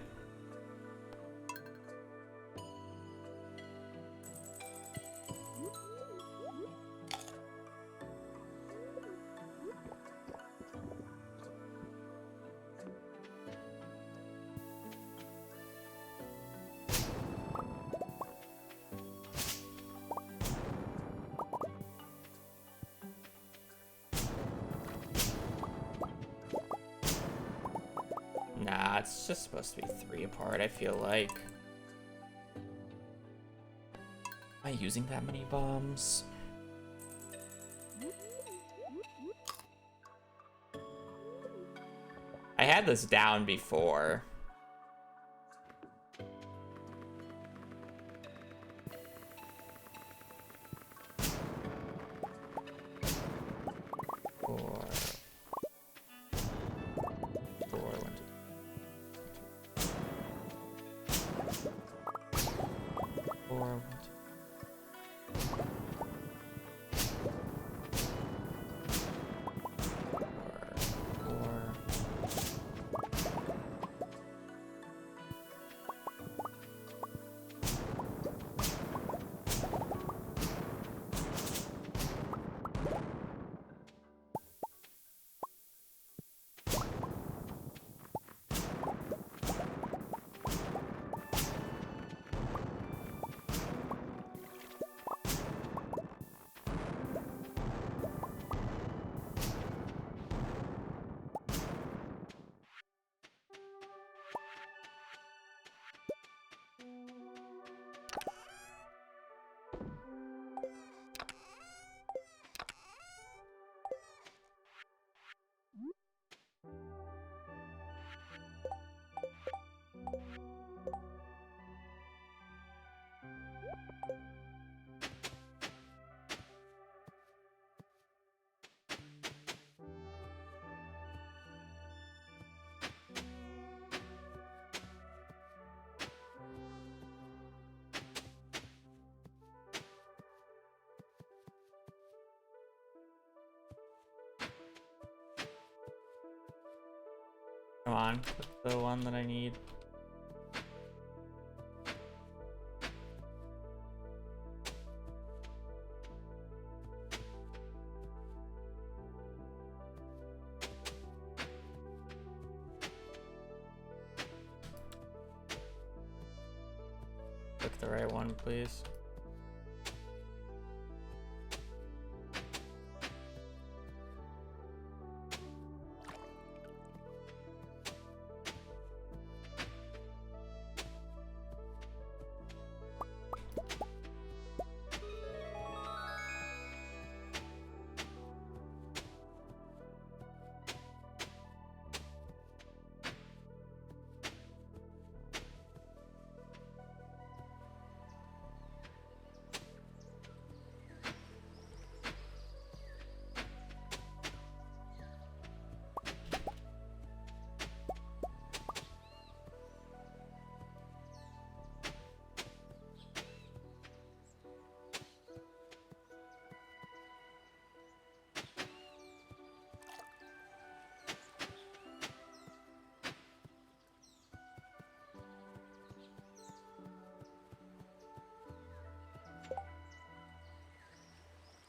Nah, it's just supposed to be 3 apart, I feel like. Am I using that many bombs? I had this down before. Four. 4, 1, 2. 4, 1, 2. Come on, what's the one that I need? Pick the right one, please.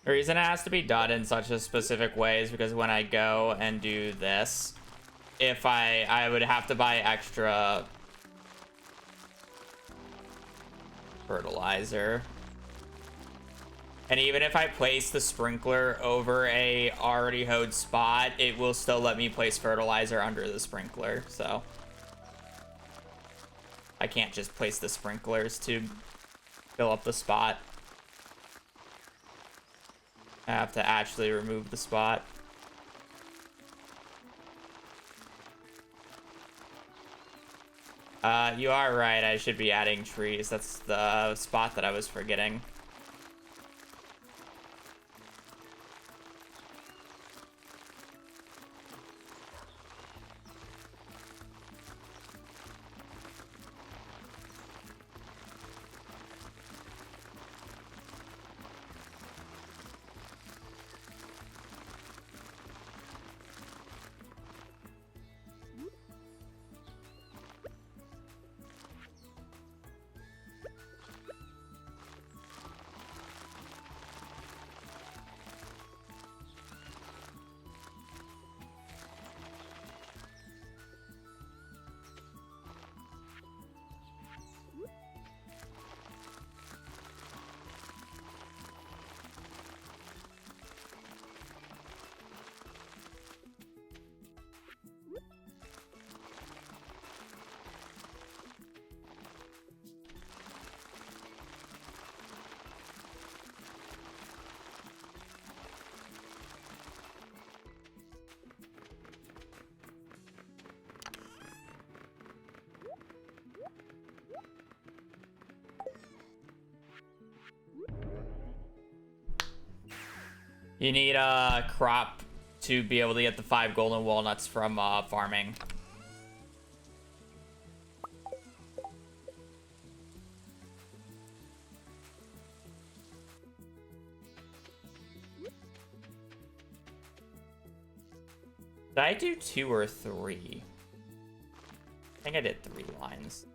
The reason it has to be done in such a specific way is because when I go and do this, if I would have to buy extra fertilizer. And even if I place the sprinkler over a already hoed spot, it will still let me place fertilizer under the sprinkler, so I can't just place the sprinklers to fill up the spot. I have to actually remove the spot. You are right, I should be adding trees. That's the spot that I was forgetting. You need a crop to be able to get the 5 golden walnuts from farming. Did I do 2 or 3? I think I did 3 lines.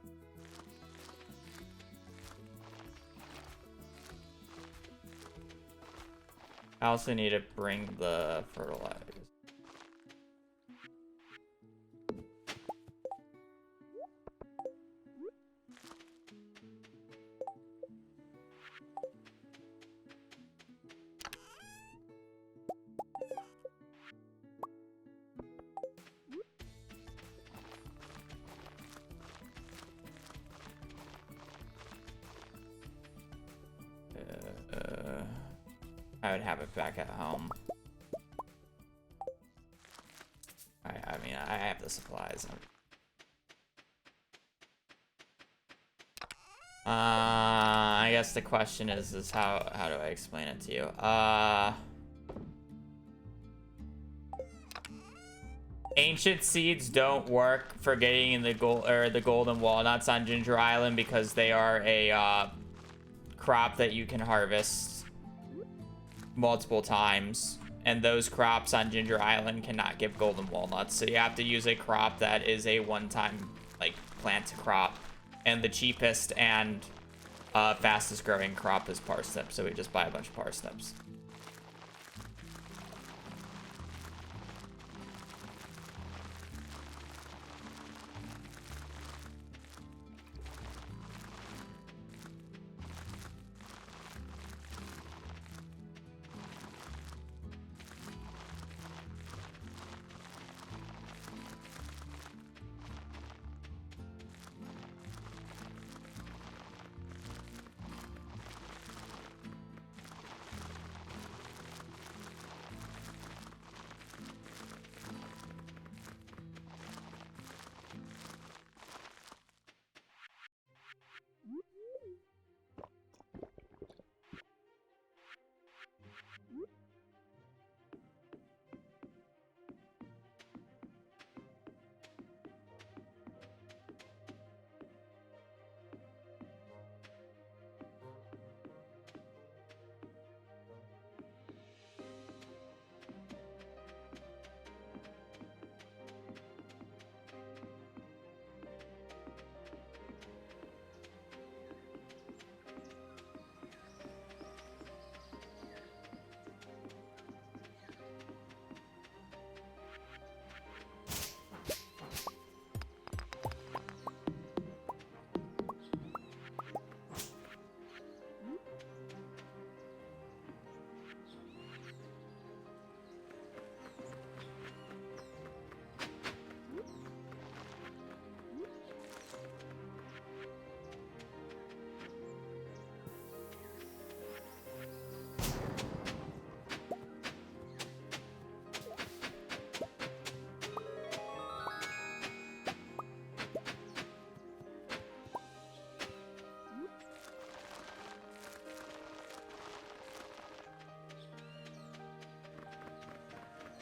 I also need to bring the fertilizer. I would have it back at home. I mean, I have the supplies. I guess the question is how do I explain it to you? Ancient seeds don't work for getting the golden walnuts on Ginger Island because they are a crop that you can harvest multiple times, and those crops on Ginger Island cannot give golden walnuts, so you have to use a crop that is a one-time like plant crop, and the cheapest and fastest growing crop is parsnip, so we just buy a bunch of parsnips.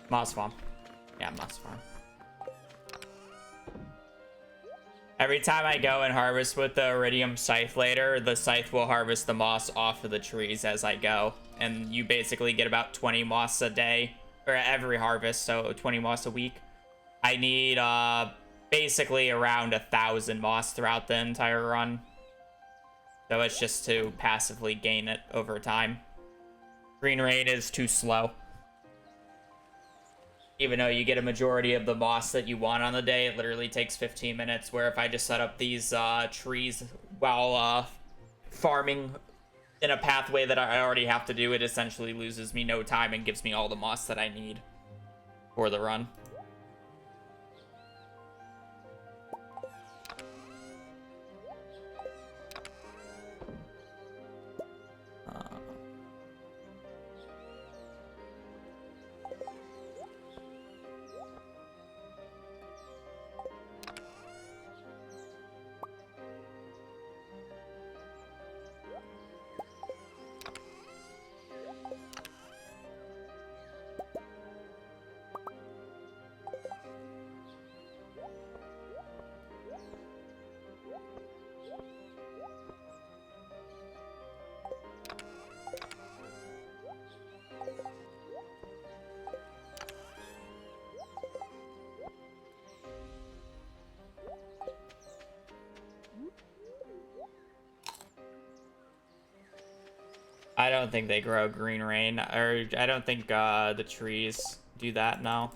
Moss farm. Yeah, moss farm. Every time I go and harvest with the Iridium Scythe later, the scythe will harvest the moss off of the trees as I go. And you basically get about 20 moss a day, or every harvest, so 20 moss a week. I need basically around 1,000 moss throughout the entire run. So it's just to passively gain it over time. Green Rain is too slow. Even though you get a majority of the moss that you want on the day, it literally takes 15 minutes, where if I just set up these trees while farming in a pathway that I already have to do, it essentially loses me no time and gives me all the moss that I need for the run. I don't think they grow Green Rain, or I don't think the trees do that now.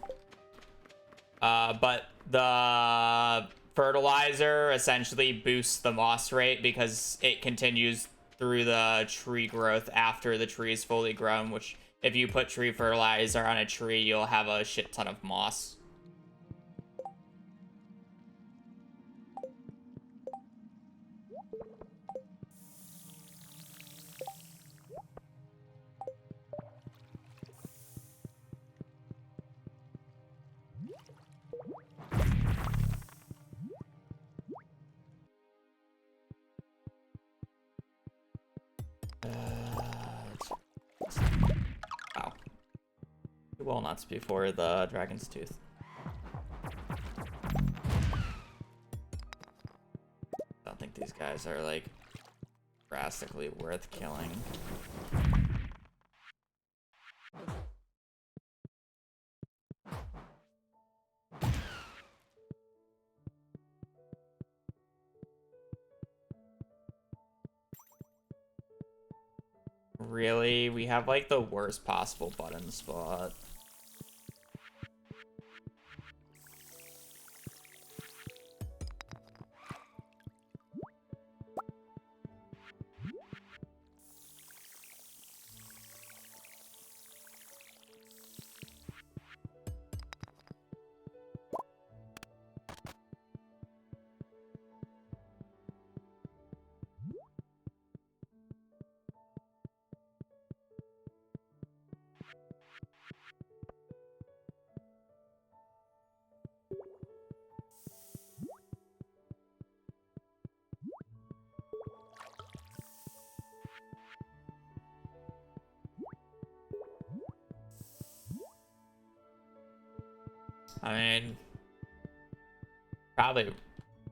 But the fertilizer essentially boosts the moss rate because it continues through the tree growth after the tree is fully grown, which if you put tree fertilizer on a tree, you'll have a shit ton of moss. Wow. Walnuts before the Dragon's Tooth. Don't think these guys are like drastically worth killing. Really? We have like the worst possible button spot. I mean,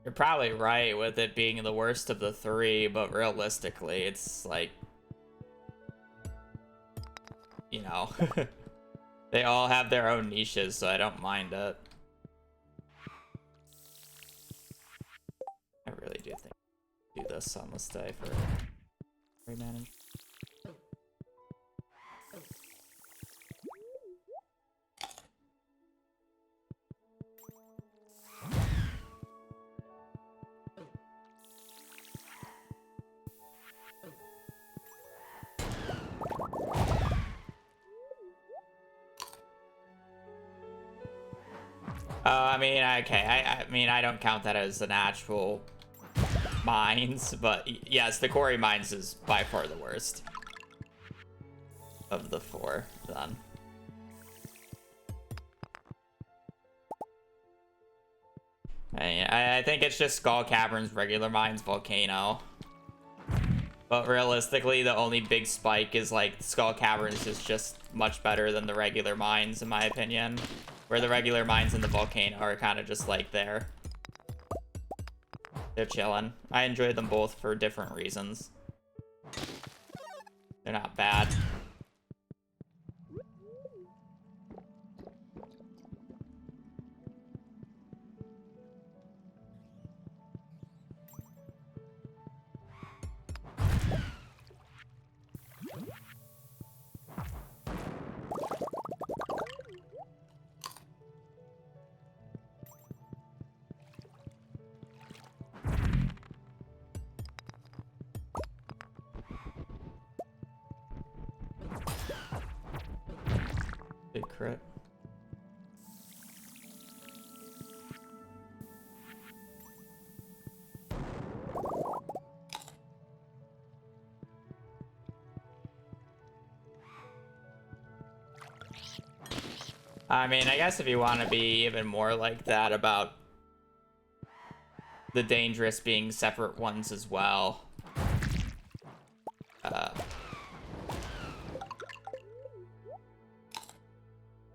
you're probably right with it being the worst of the three, but realistically, it's like, you know, they all have their own niches, so I don't mind it. I really do think do this on this day for remanage. I mean, okay, I mean, I don't count that as an actual mines, but yes, the quarry mines is by far the worst of the four, then. I think it's just Skull Caverns, regular mines, Volcano. But realistically, the only big spike is like Skull Caverns is just much better than the regular mines, in my opinion. Where the regular mines and the volcano are kind of just like there. They're chilling. I enjoy them both for different reasons. They're not bad. Big crit. I mean, I guess if you want to be even more like that about the dangerous being separate ones as well.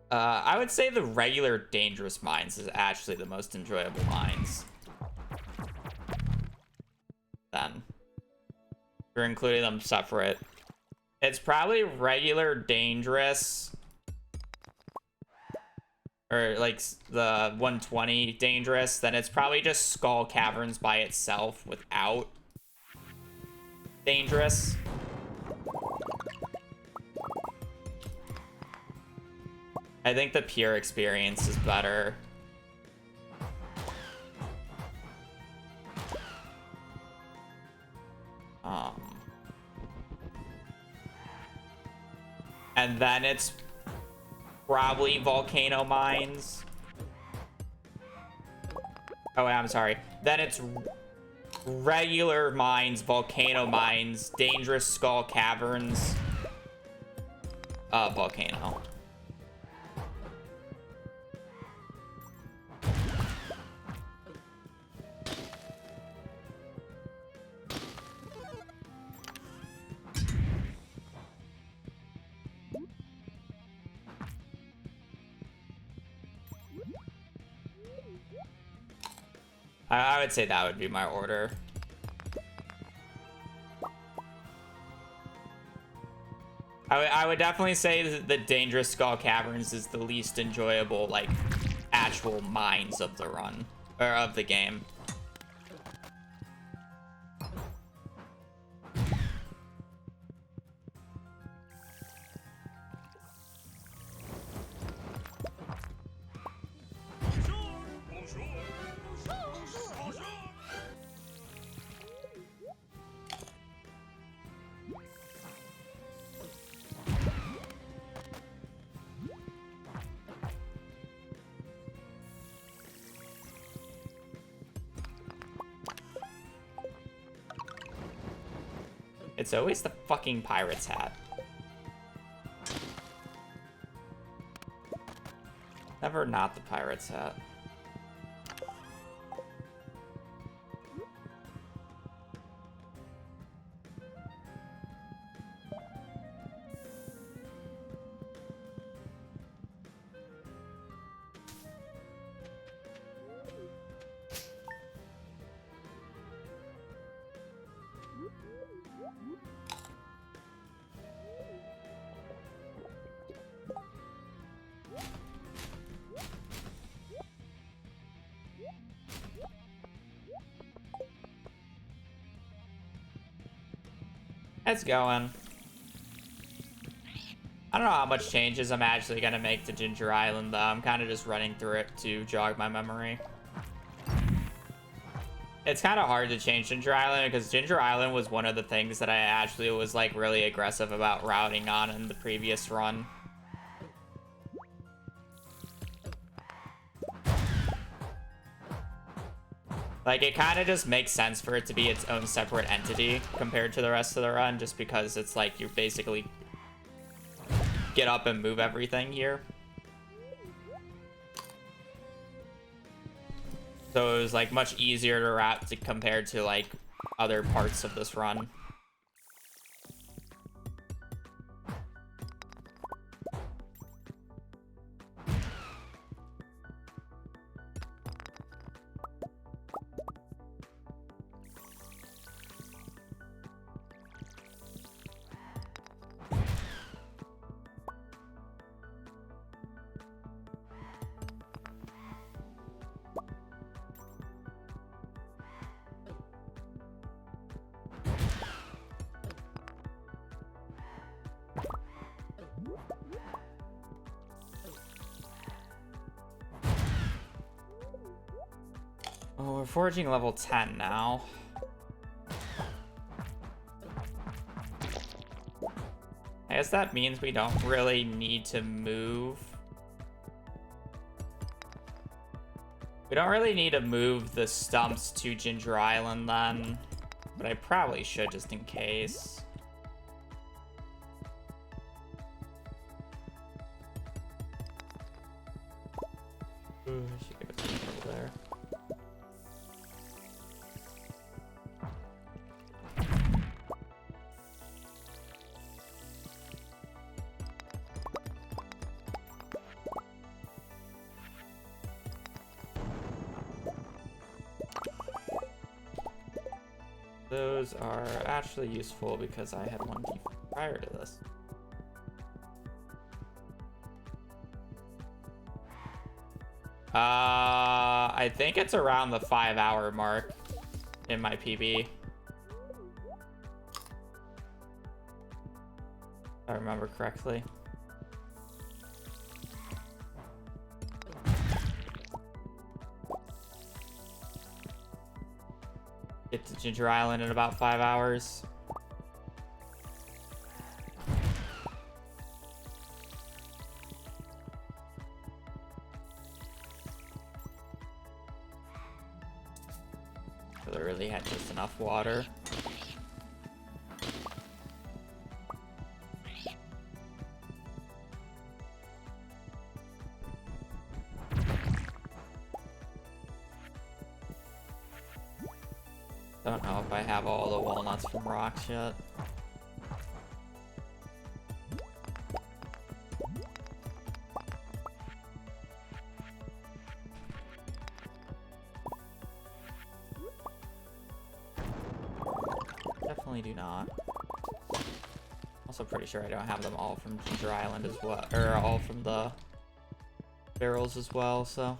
I would say the regular dangerous mines is actually the most enjoyable mines. Then. If you're including them separate. It's probably regular dangerous. Or like the 120 dangerous. Then it's probably just Skull Caverns by itself without dangerous. I think the pure experience is better. And then it's probably volcano mines. Oh, wait, I'm sorry. Then it's regular mines, volcano mines, dangerous Skull Caverns, volcano. I would say that would be my order. I would definitely say that the Dangerous Skull Caverns is the least enjoyable, like, actual mines of the run, or of the game. It's always the fucking pirate's hat. Never not the pirate's hat. It's going. I don't know how much changes I'm actually gonna make to Ginger Island though. I'm kind of just running through it to jog my memory. It's kind of hard to change Ginger Island because Ginger Island was one of the things that I actually was like really aggressive about routing on in the previous run. Like, it kind of just makes sense for it to be its own separate entity compared to the rest of the run, just because it's like you basically get up and move everything here. So it was like much easier to route compared to like other parts of this run. we're forging level 10 now. I guess that means we don't really need to move. We don't really need to move the stumps to Ginger Island then, but I probably should just in case. Ooh, I should get some over there. Those are actually useful because I had one defense prior to this. I think it's around the 5-hour mark in my PB. If I remember correctly. Get to Ginger Island in about 5 hours. Literally had just enough water. Don't know if I have all the walnuts from rocks yet. Definitely do not. Also pretty sure I don't have them all from Ginger Island as well, or all from the barrels as well, so.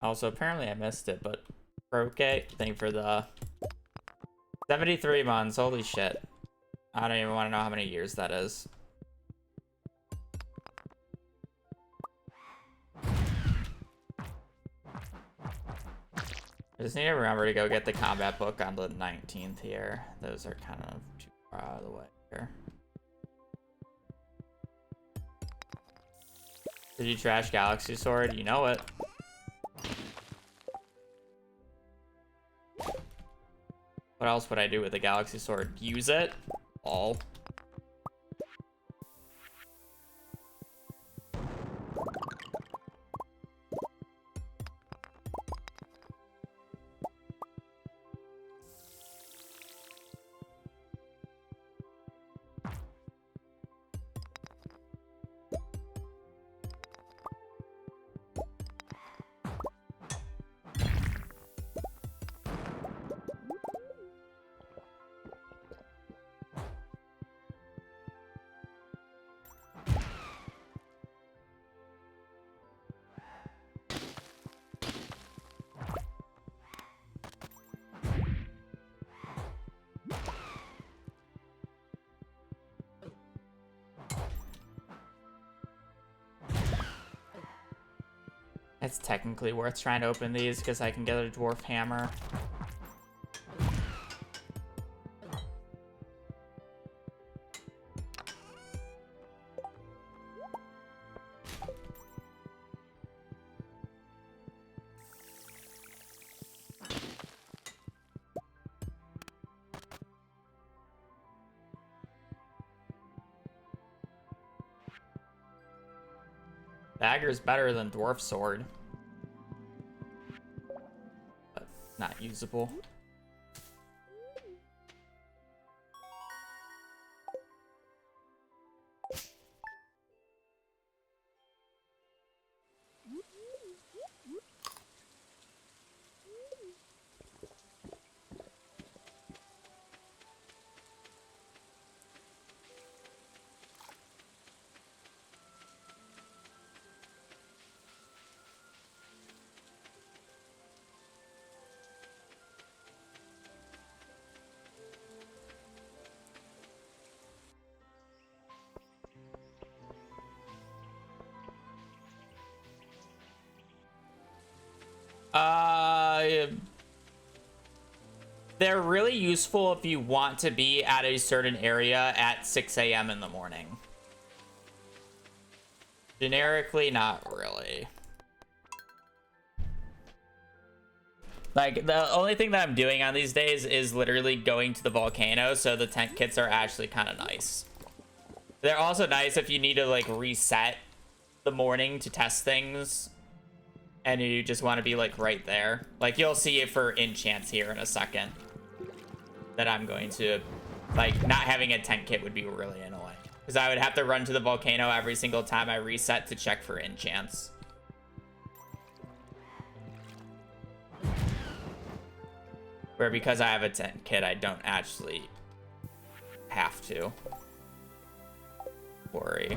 Also, apparently I missed it, but Croquet thing for the 73 months. Holy shit. I don't even want to know how many years that is. I just need to remember to go get the combat book on the 19th here. Those are kind of too far out of the way here. Did you trash Galaxy Sword? You know it. What else would I do with the Galaxy Sword? Use it? All. It's technically worth trying to open these because I can get a dwarf hammer. Dagger is better than dwarf sword, but not usable. they're really useful if you want to be at a certain area at 6 a.m. in the morning. Generically, not really. Like, the only thing that I'm doing on these days is literally going to the volcano, so the tent kits are actually kind of nice. They're also nice if you need to, like, reset the morning to test things, and you just want to be, like, right there. Like, you'll see it for enchants here in a second. That I'm going to, like, not having a tent kit would be really annoying. Because I would have to run to the volcano every single time I reset to check for enchants. Where because I have a tent kit, I don't actually have to worry.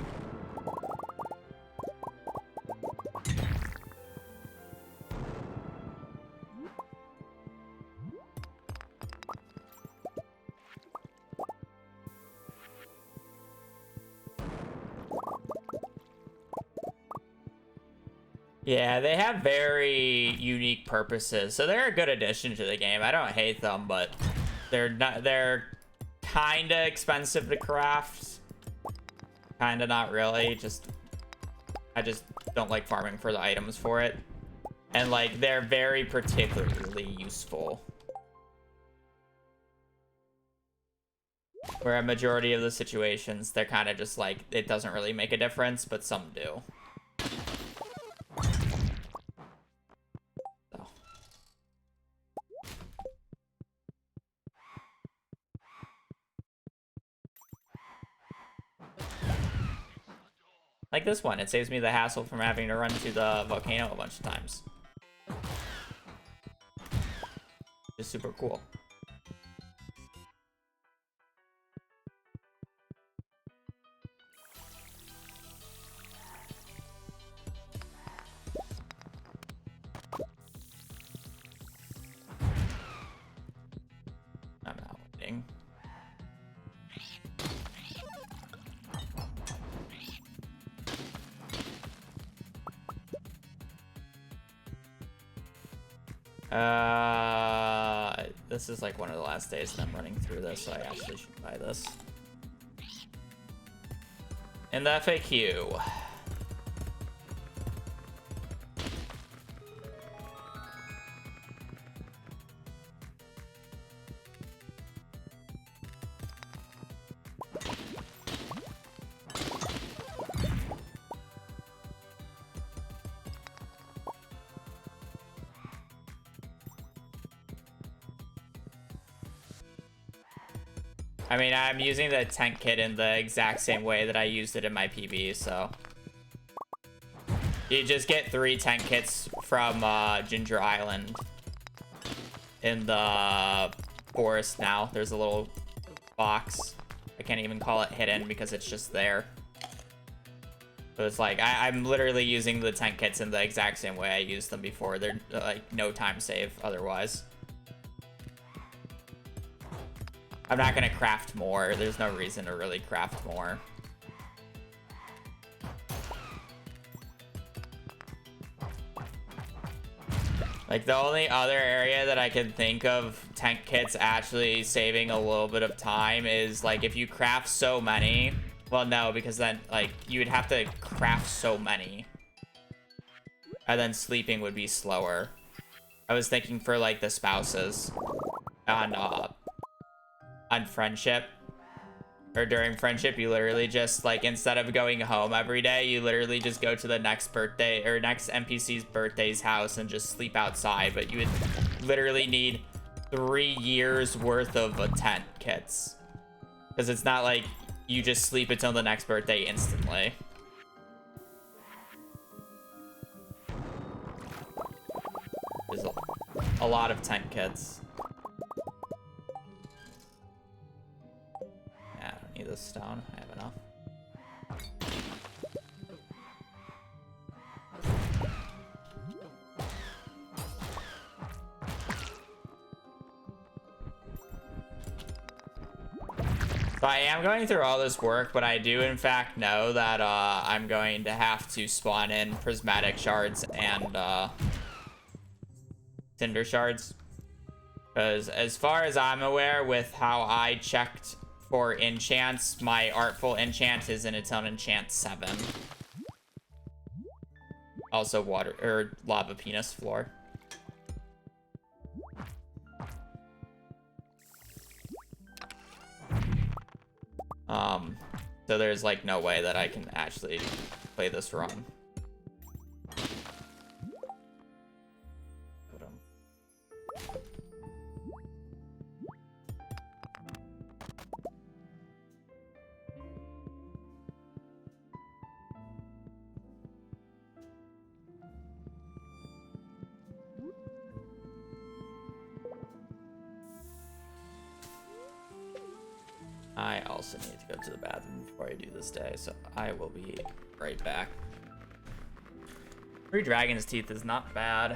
Yeah, they have very unique purposes, so they're a good addition to the game. I don't hate them, but they're kind of expensive to craft. Kind of not really, I just don't like farming for the items for it. And like, they're very particularly useful. Where a majority of the situations, they're kind of just like, it doesn't really make a difference, but some do. Like this one, it saves me the hassle from having to run to the volcano a bunch of times. It's super cool. I'm not waiting. This is like one of the last days that I'm running through this, so I actually should buy this. And the FAQ. I mean, I'm using the tent kit in the exact same way that I used it in my PB, so. You just get 3 tent kits from Ginger Island in the forest now. There's a little box. I can't even call it hidden because it's just there. So it's like, I'm literally using the tent kits in the exact same way I used them before. They're like no time save otherwise. I'm not gonna craft more. There's no reason to really craft more. Like, the only other area that I can think of tent kits actually saving a little bit of time is, like, if you craft so many. Well, no, because then, like, you would have to craft so many. And then sleeping would be slower. I was thinking for, like, the spouses on friendship, or during friendship, you literally just, like, instead of going home every day, you literally just go to the next birthday or next NPC's birthday's house and just sleep outside. But you would literally need 3 years worth of tent kits, because it's not like you just sleep until the next birthday instantly. There's a lot of tent kits. This stone, I have enough. So I am going through all this work, but I do in fact know that I'm going to have to spawn in prismatic shards and cinder shards. Because as far as I'm aware, with how I checked for enchants, my Artful enchant is in its own enchant 7. Also water or lava penis floor. So there's like no way that I can actually play this run. I also need to go to the bathroom before I do this day, so I will be right back. 3 Dragon's Teeth is not bad.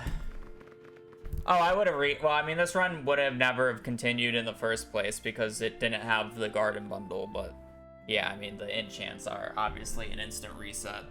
Oh, I would have well, I mean, this run would have never have continued in the first place because it didn't have the garden bundle, but yeah, I mean, the enchants are obviously an instant reset.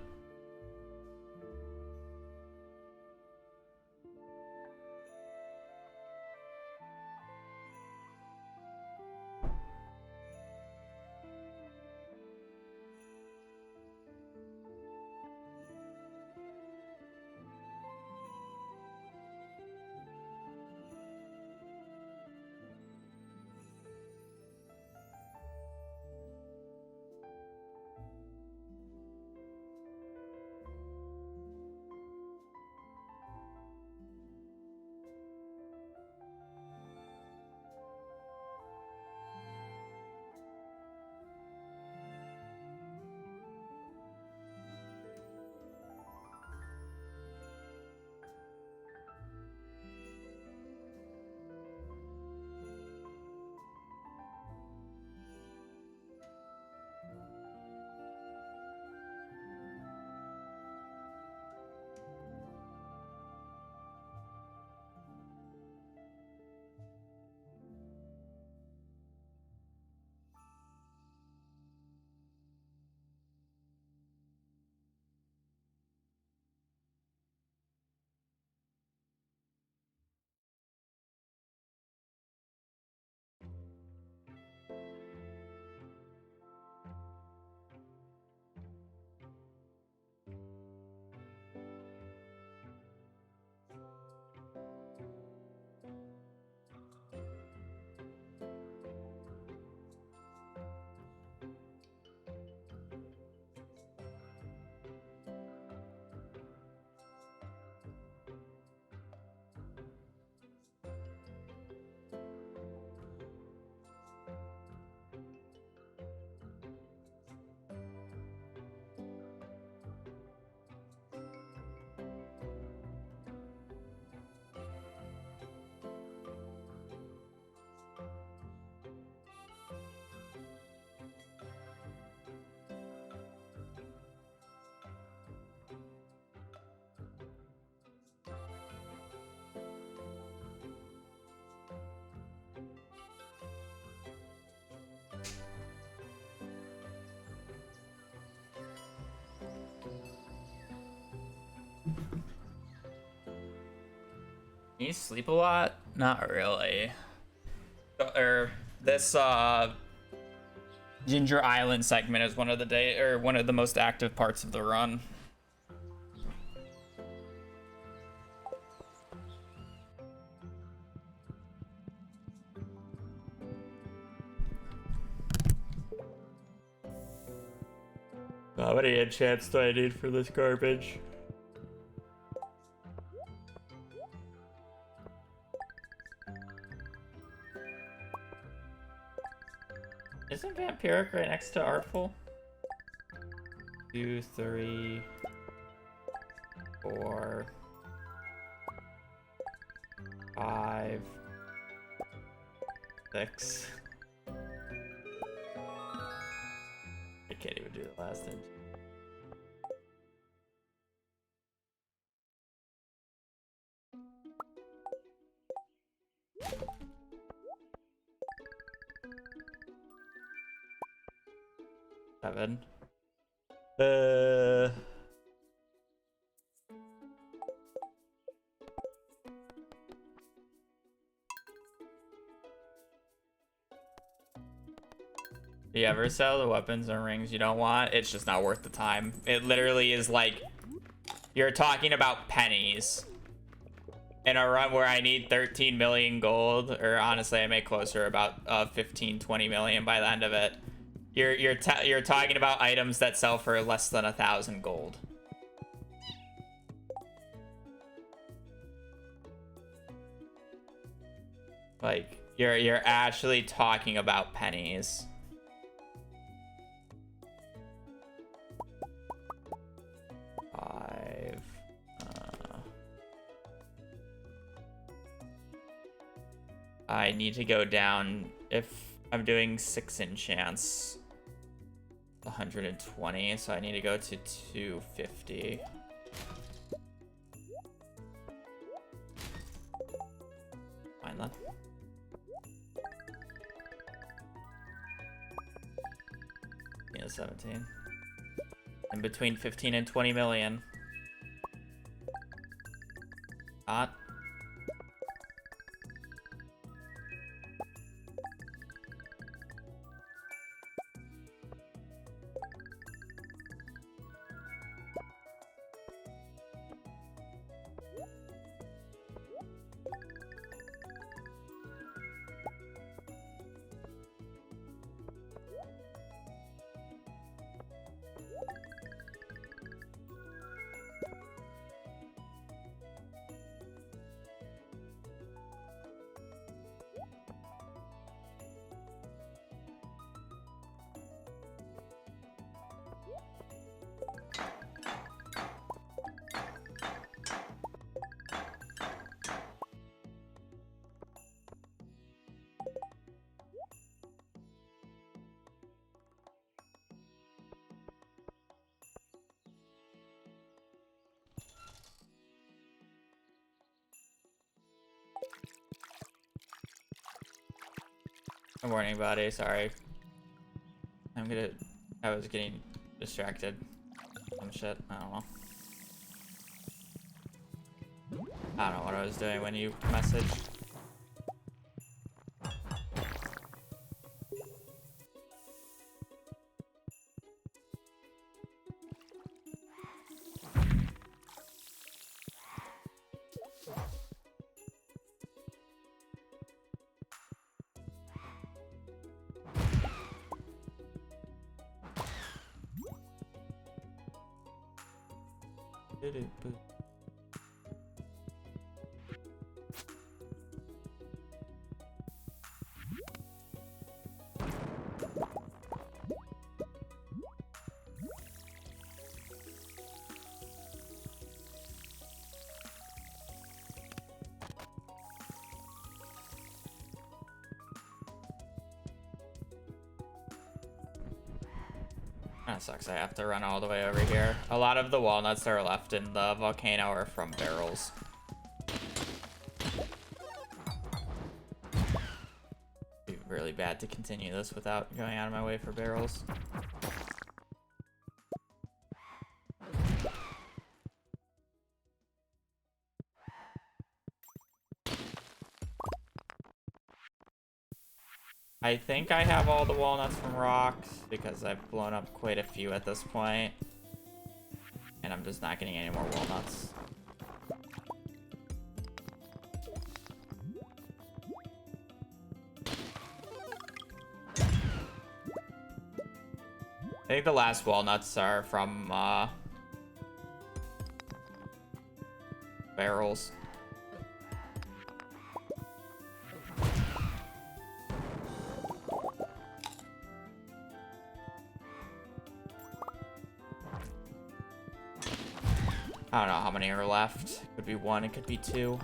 You sleep a lot? Not really. Or this Ginger Island segment is one of the most active parts of the run. How many enchants do I need for this garbage? Isn't Vampiric right next to Artful? 2, 3, 4, 5, 6. I can't even do the last thing. Seven. Do you ever sell the weapons and rings you don't want? It's just not worth the time. It literally is like, you're talking about pennies. In a run where I need 13 million gold, or honestly I make closer about 15, 20 million by the end of it. You're talking about items that sell for less than 1,000 gold. Like, you're actually talking about pennies. Five. I need to go down. If I'm doing 6 enchants, 120, so I need to go to 250. Fine then. Yeah, 17. In between 15 and 20 million. Not. Good morning, buddy. Sorry. I was getting distracted. Some shit. I don't know. I don't know what I was doing when you messaged. Kinda sucks I have to run all the way over here. A lot of the walnuts that are left in the volcano are from barrels. It'd be really bad to continue this without going out of my way for barrels. I think I have all the walnuts from rocks because I've blown up quite a few at this point. And I'm just not getting any more walnuts. I think the last walnuts are from barrels. I don't know how many are left. It could be 1, it could be 2.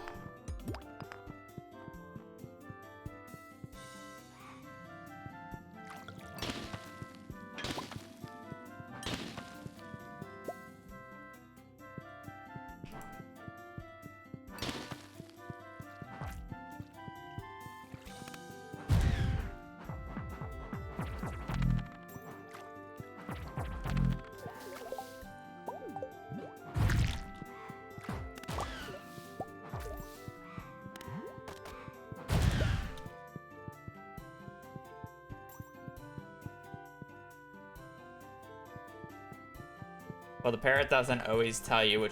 Well, the parrot doesn't always tell you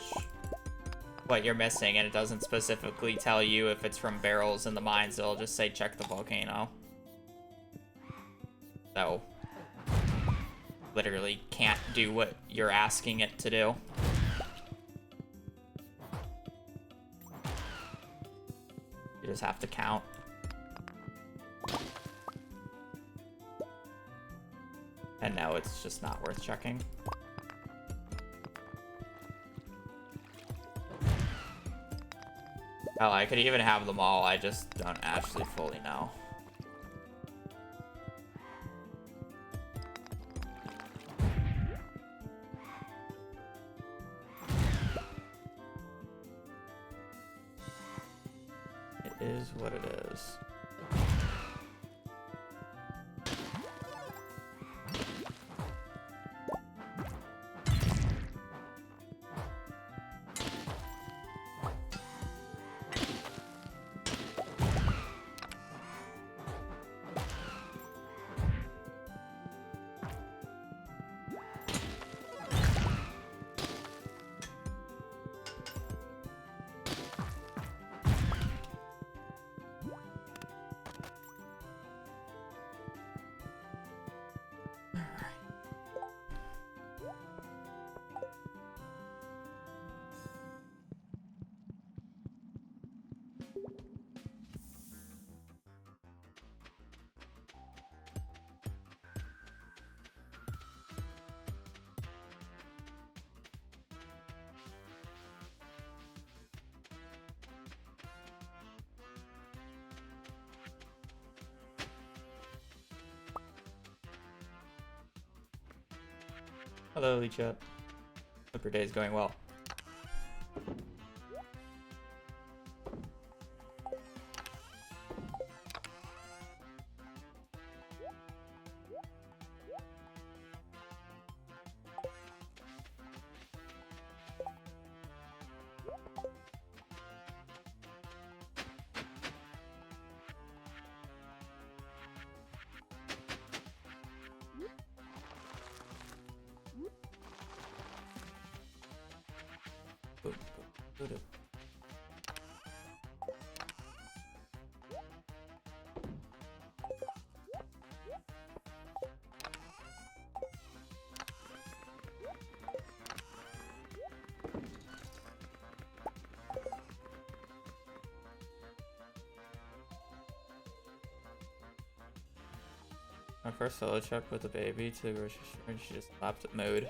what you're missing, and it doesn't specifically tell you if it's from barrels in the mines. It'll just say check the volcano. So, literally can't do what you're asking it to do. You just have to count. And no, it's just not worth checking. Oh, I could even have them all, I just don't actually fully know. It is what it is. Hello, Licha. Hope your day is going well. My first solo check with the baby to the grocery store and she just slapped at mode.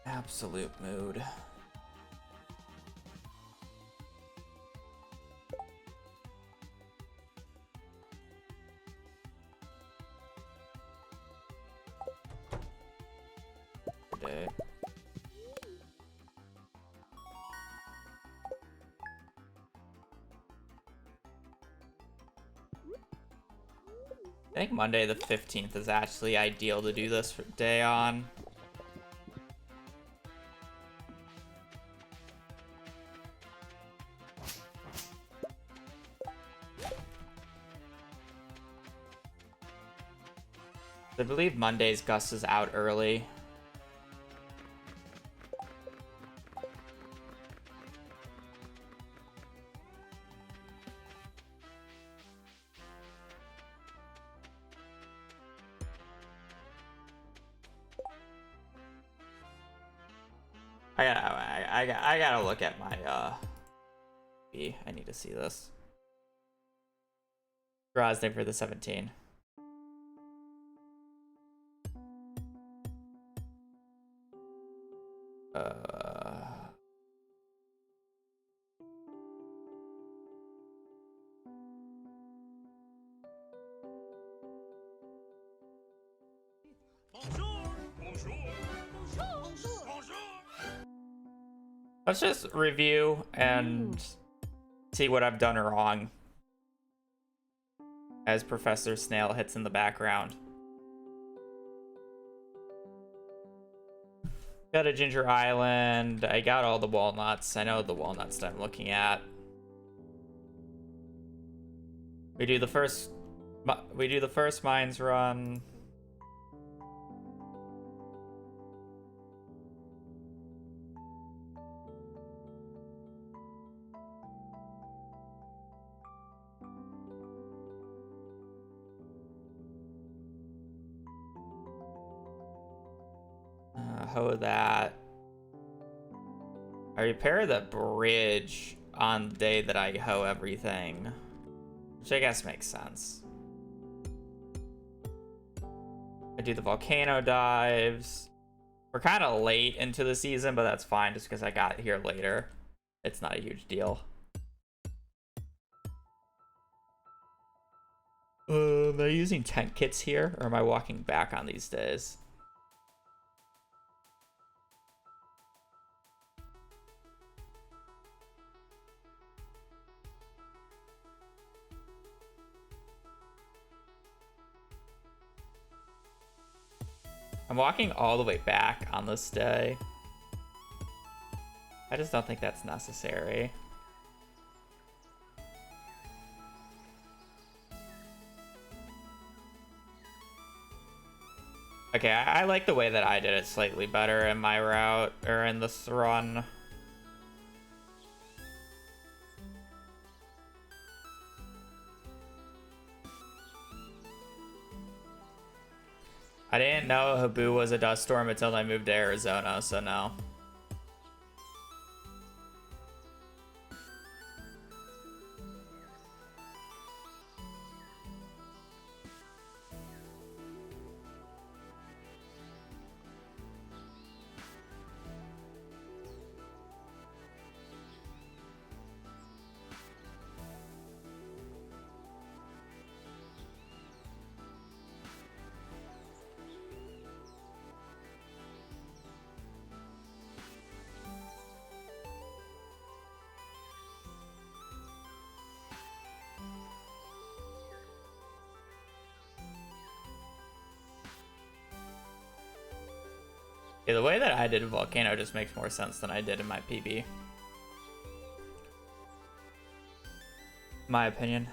Absolute mood. Day. I think Monday the 15th is actually ideal to do this day on. I believe Monday's Gus is out early. I gotta look at my I need to see this. Grozny for the 17. Let's just review and see what I've done wrong as Professor Snail hits in the background. Got a Ginger Island. I got all the walnuts. I know the walnuts that I'm looking at. We do the first mines run. hoe that. I repair the bridge on the day that I hoe everything, which I guess makes sense. I do the volcano dives. We're kind of late into the season, but that's fine just because I got here later. It's not a huge deal. Am I using tent kits here, or am I walking back on these days? I'm walking all the way back on this day. I just don't think that's necessary. Okay, I like the way that I did it slightly better in my route, or in this run. I didn't know Habu was a dust storm until I moved to Arizona, so no. Yeah, the way that I did Volcano just makes more sense than I did in my PB. My opinion.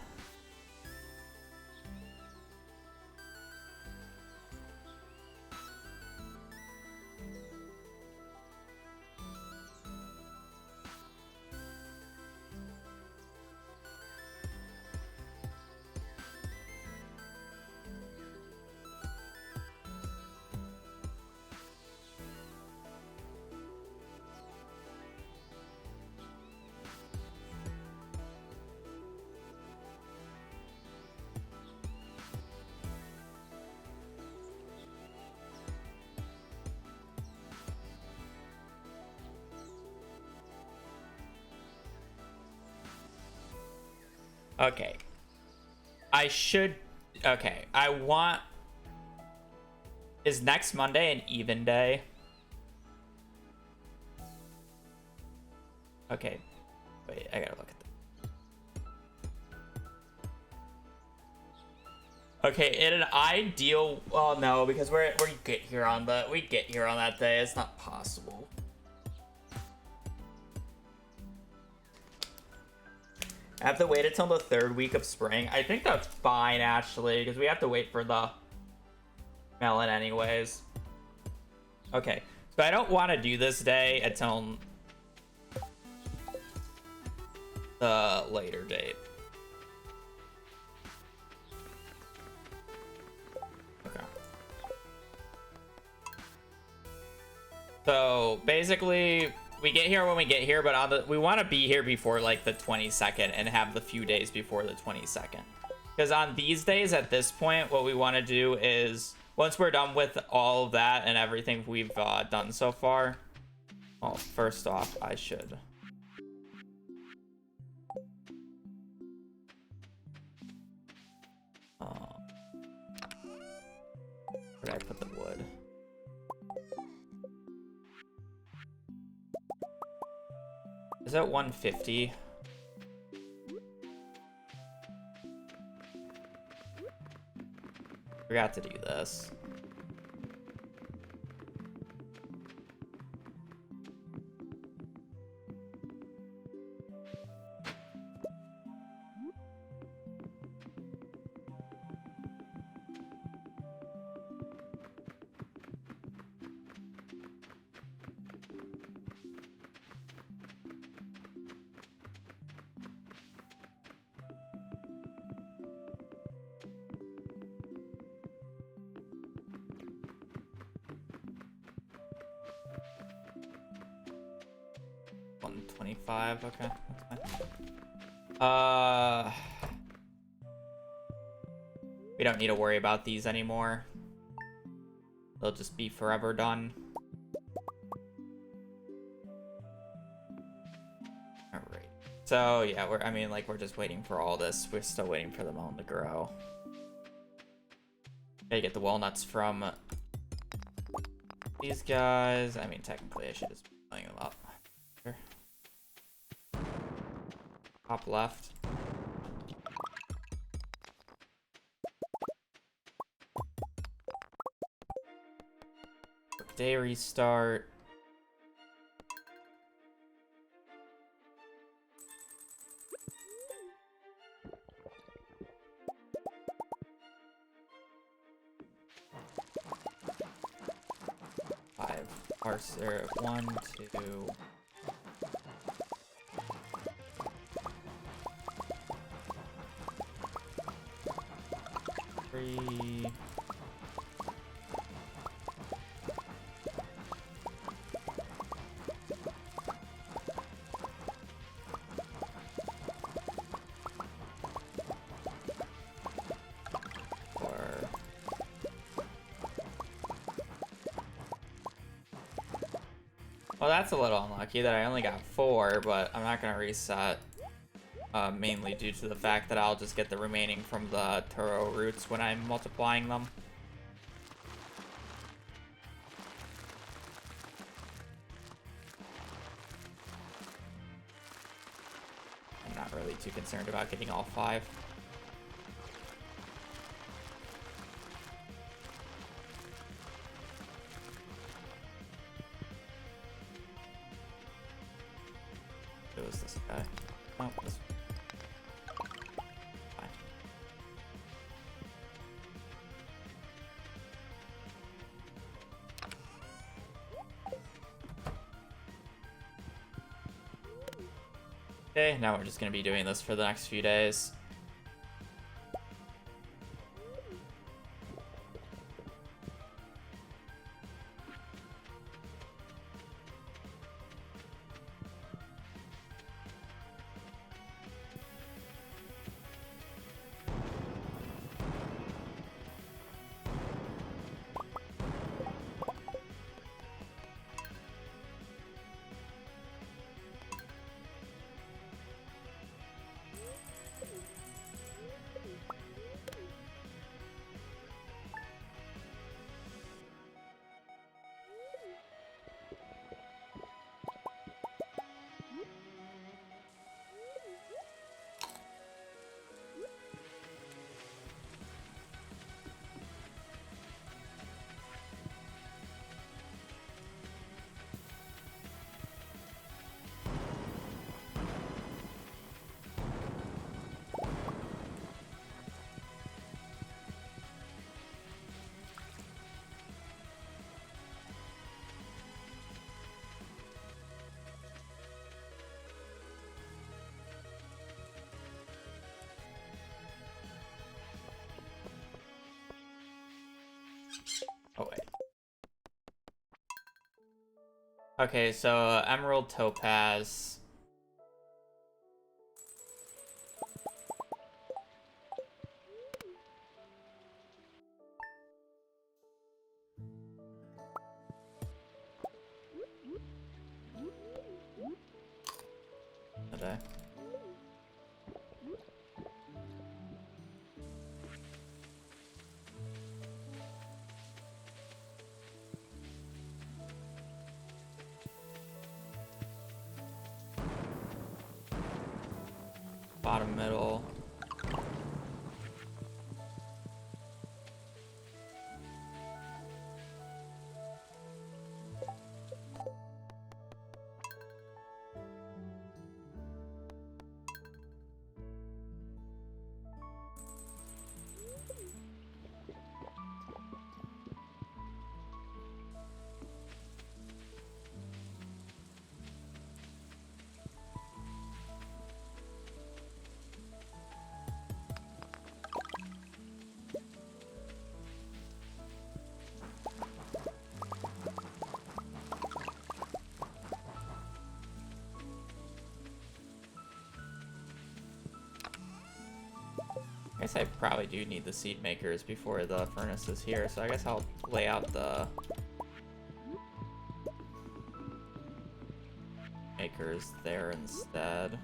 Okay. Okay, I want... Is next Monday an even day? Okay. Wait, I gotta look at that. Okay, in an ideal... Well, no, because we get here on that day. It's not possible. I have to wait until the 3rd week of spring. I think that's fine, actually, because we have to wait for the melon anyways. Okay, so I don't want to do this day until the later date. Okay. So, basically... We get here when we get here, but we want to be here before like the 22nd and have the few days before the 22nd. Because on these days, at this point, what we want to do is once we're done with all of that and everything we've done so far. Well, first off, I should. Where did I put the wood? Is that 150? Forgot to do this. 125. Okay, that's fine. We don't need to worry about these anymore. They'll just be forever done. Alright. So yeah, we're just waiting for all this. We're still waiting for the melon to grow. Gotta get the walnuts from these guys. I mean, technically I should just be filling them up. Here. Top left. Day restart. Five parser. 1, 2. 3. Well, that's a little unlucky that I only got 4, but I'm not gonna reset. Mainly due to the fact that I'll just get the remaining from the Turo roots when I'm multiplying them. I'm not really too concerned about getting all 5. It was this guy. Oh, this. Fine. Okay, now we're just gonna be doing this for the next few days. Oh, wait. Okay, so Emerald Topaz. Okay. Bottom middle. guess I probably do need the seed makers before the furnace is here, so I guess I'll lay out the makers there instead.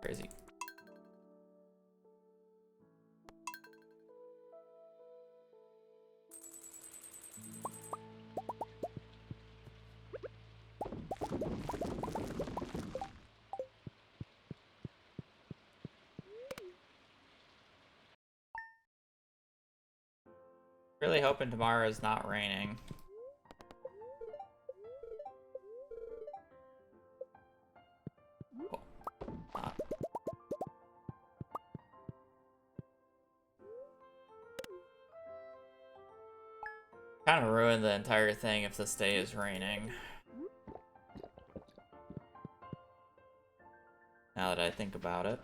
Crazy. Really hoping tomorrow is not raining. Cool. Not. Kind of ruined the entire thing if this day is raining. Now that I think about it.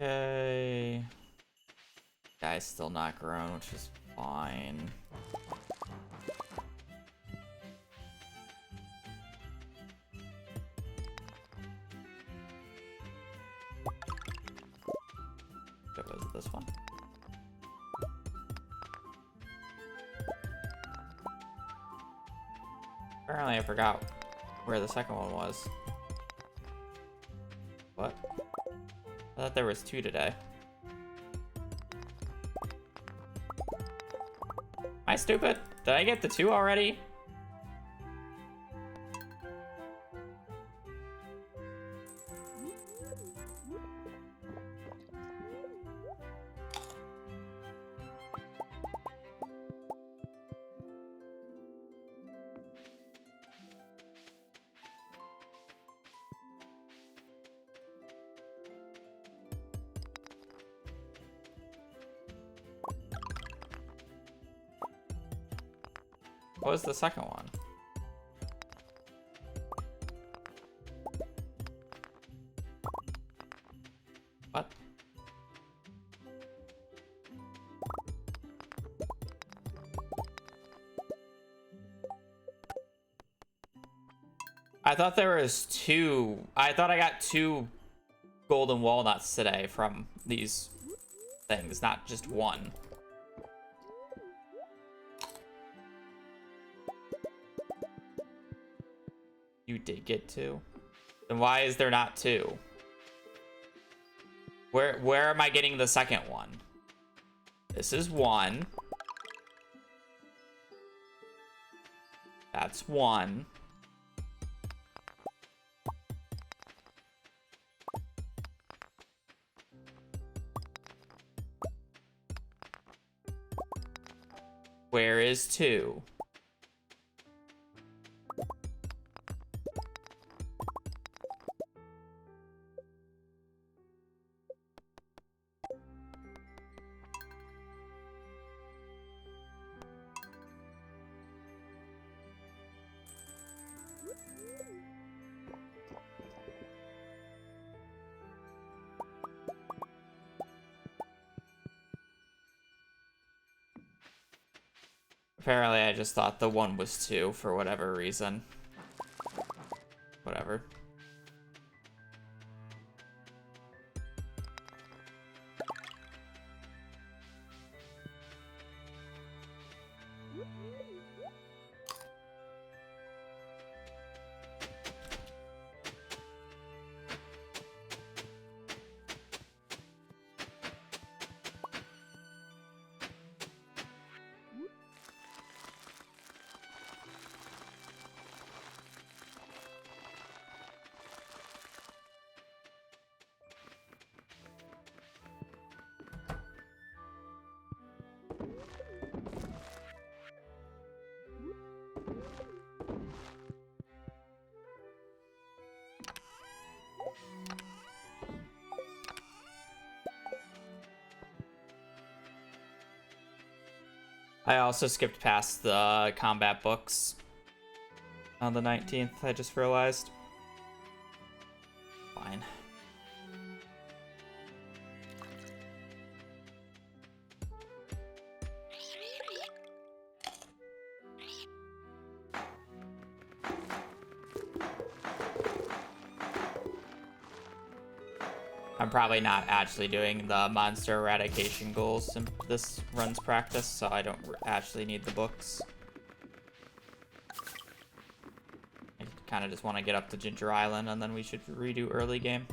Okay. Guy's still not grown, which is fine. Was it this one? Apparently I forgot where the second one was. What? I thought there was 2 today. Am I stupid? Did I get the 2 already? What was the second one? What? I thought there was 2. I thought I got 2 golden walnuts today from these things, not just 1. You did get 2? Then why is there not 2? Where am I getting the second one? This is 1. That's 1. Where is 2? Apparently, I just thought the 1 was 2 for whatever reason. Whatever. I also skipped past the combat books on the 19th, I just realized. Fine. I'm probably not actually doing the monster eradication goals in this run's practice, so I don't actually need the books. I kind of just want to get up to Ginger Island, and then we should redo early game.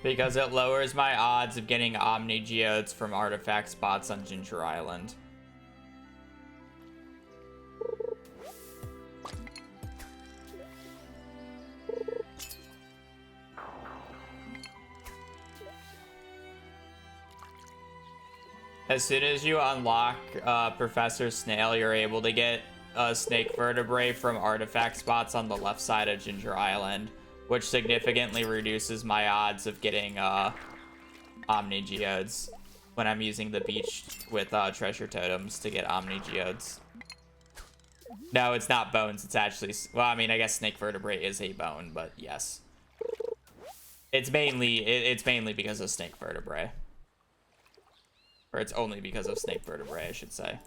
Because it lowers my odds of getting Omni Geodes from artifact spots on Ginger Island. As soon as you unlock Professor Snail, you're able to get snake vertebrae from artifact spots on the left side of Ginger Island, which significantly reduces my odds of getting Omni Geodes when I'm using the beach with treasure totems to get Omni Geodes. No, it's not bones. It's actually... Well, I mean, I guess snake vertebrae is a bone, but yes. It's mainly because of snake vertebrae. Or it's only because of snake vertebrae, I should say.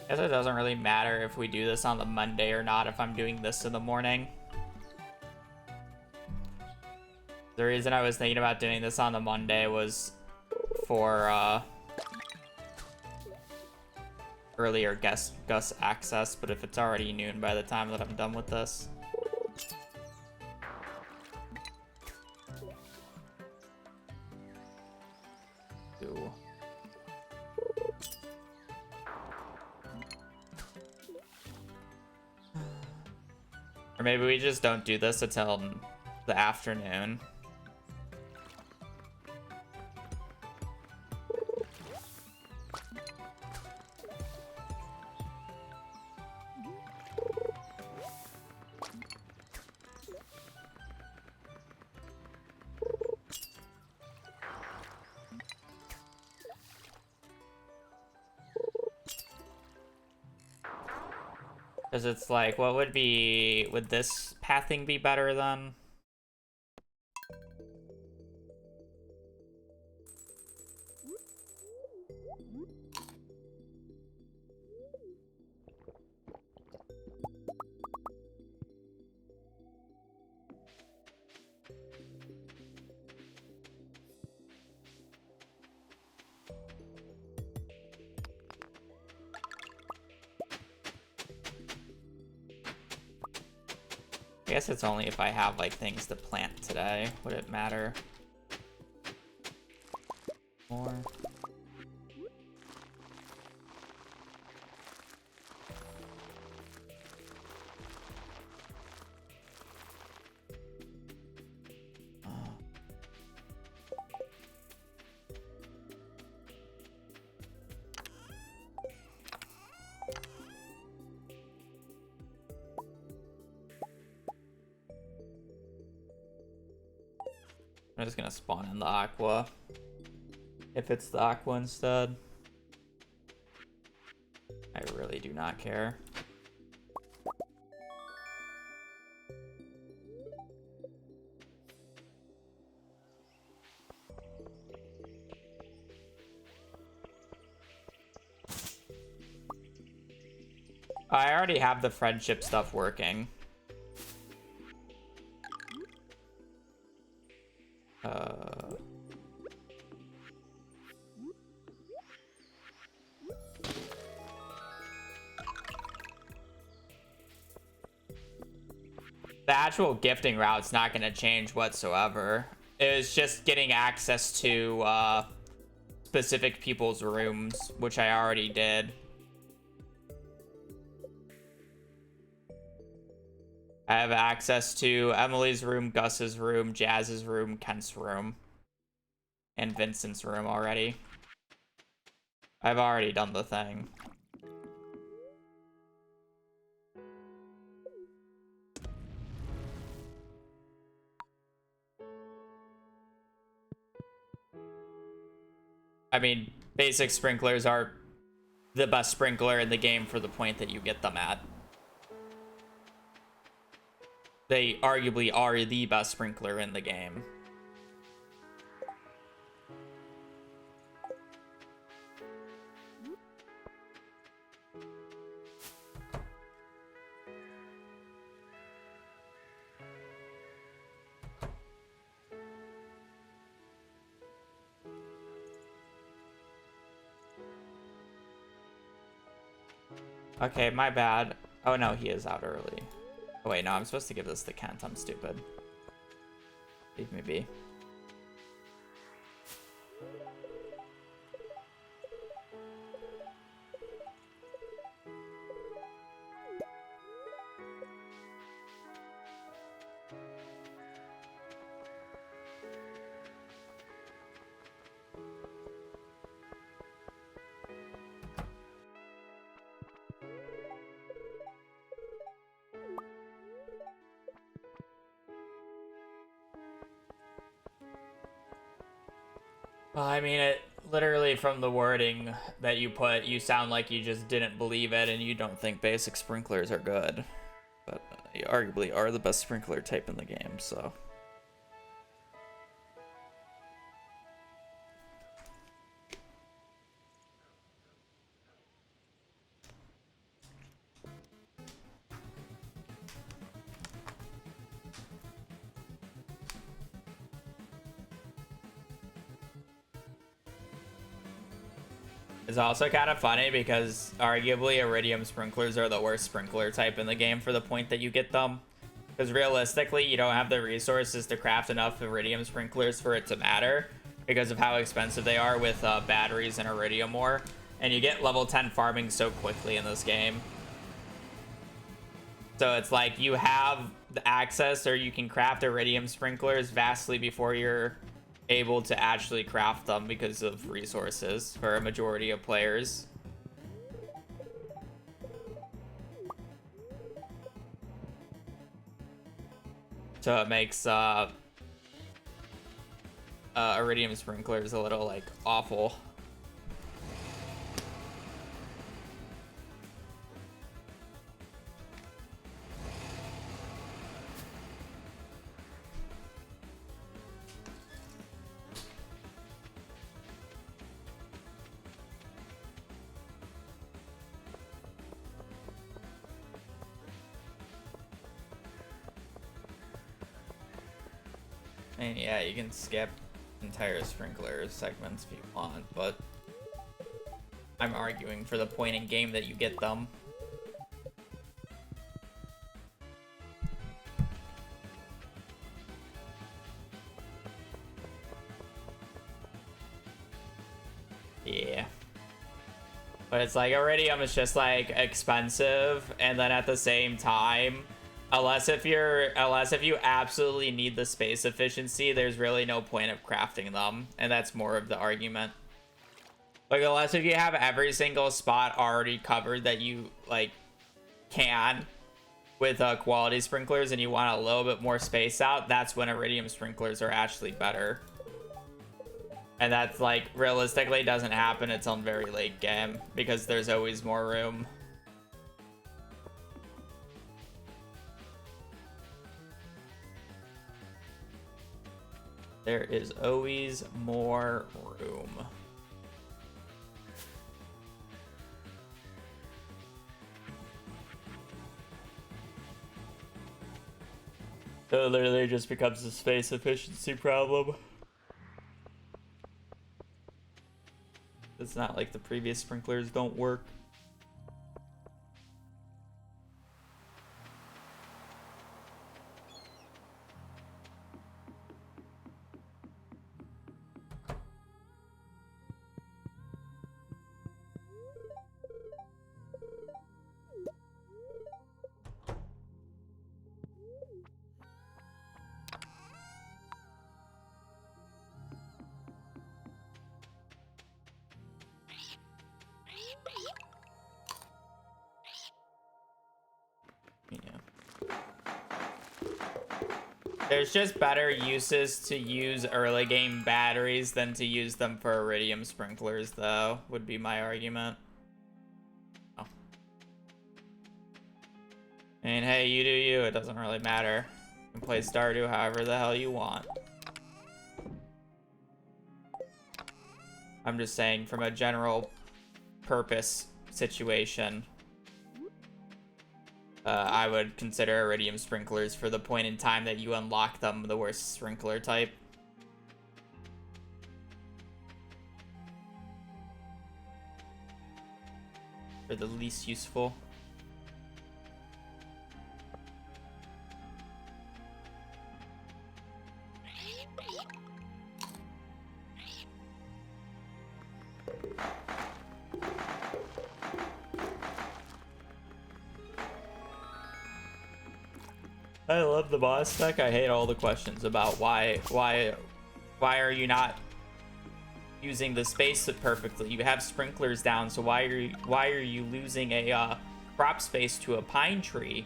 I guess it doesn't really matter if we do this on the Monday or not if I'm doing this in the morning. The reason I was thinking about doing this on the Monday was for earlier Gus access, but if it's already noon by the time that I'm done with this. Ooh. Or maybe we just don't do this until the afternoon. Because it's like, what would this pathing be better than? I guess it's only if I have like things to plant today. Would it matter more? I'm just gonna spawn in the aqua. If it's the aqua instead. I really do not care. I already have the friendship stuff working. The actual gifting route's not going to change whatsoever. It's just getting access to specific people's rooms, which I already did. I have access to Emily's room, Gus's room, Jazz's room, Kent's room, and Vincent's room already. I've already done the thing. I mean, basic sprinklers are the best sprinkler in the game for the point that you get them at. They arguably are the best sprinkler in the game. Okay, my bad. Oh no, he is out early. Oh wait, no, I'm supposed to give this to Kent. I'm stupid. Leave me be. Well, I mean, it literally from the wording that you put, you sound like you just didn't believe it and you don't think basic sprinklers are good. But they arguably are the best sprinkler type in the game, so. It's also kind of funny because arguably Iridium sprinklers are the worst sprinkler type in the game for the point that you get them. Because realistically, you don't have the resources to craft enough Iridium sprinklers for it to matter because of how expensive they are with batteries and Iridium ore. And you get level 10 farming so quickly in this game. So it's like you have the access or you can craft Iridium sprinklers vastly before you're able to actually craft them because of resources for a majority of players. So it makes Iridium sprinklers a little like awful. And yeah, you can skip entire sprinkler segments if you want, but I'm arguing for the point in game that you get them. Yeah. But it's like Iridium is just like expensive, and then at the same time, unless if you absolutely need the space efficiency, there's really no point of crafting them, and that's more of the argument. Like unless if you have every single spot already covered that you like can, with quality sprinklers and you want a little bit more space out, that's when iridium sprinklers are actually better. And that's like realistically doesn't happen until very late game because there's always more room. There is always more room. So it literally just becomes a space efficiency problem. It's not like the previous sprinklers don't work. There's just better uses to use early game batteries than to use them for iridium sprinklers, though, would be my argument. Oh. And hey, you do you, it doesn't really matter. You can play Stardew however the hell you want. I'm just saying from a general purpose situation. I would consider iridium sprinklers for the point in time that you unlock them the worst sprinkler type. Or the least useful. I love the boss spec. I hate all the questions about why are you not using the space perfectly? You have sprinklers down, so why are you losing a crop space to a pine tree?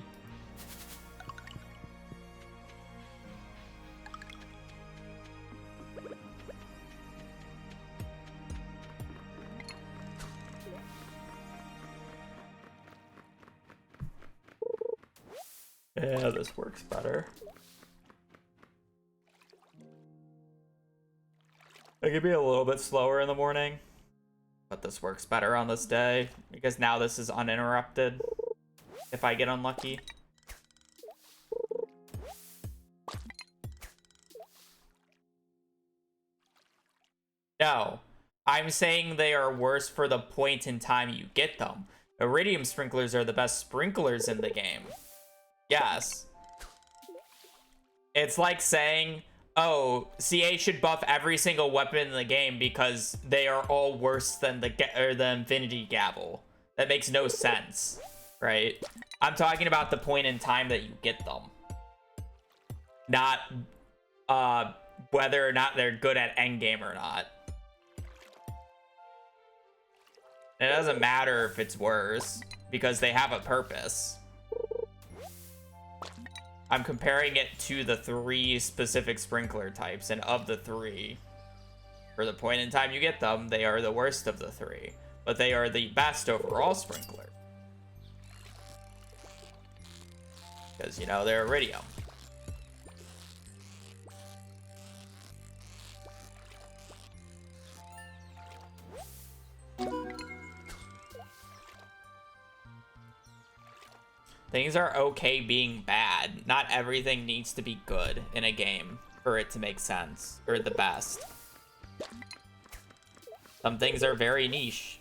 Yeah, this works better. It could be a little bit slower in the morning, but this works better on this day because now this is uninterrupted if I get unlucky. No, I'm saying they are worse for the point in time you get them. Iridium sprinklers are the best sprinklers in the game. Yes. It's like saying, oh, CA should buff every single weapon in the game because they are all worse than the Infinity Gavel. That makes no sense, right? I'm talking about the point in time that you get them. Not whether or not they're good at endgame or not. It doesn't matter if it's worse because they have a purpose. I'm comparing it to the 3 specific sprinkler types, and of the 3, for the point in time you get them, they are the worst of the 3, but they are the best overall sprinkler. Because, you know, they're iridium. Things are okay being bad. Not everything needs to be good in a game for it to make sense, or the best. Some things are very niche,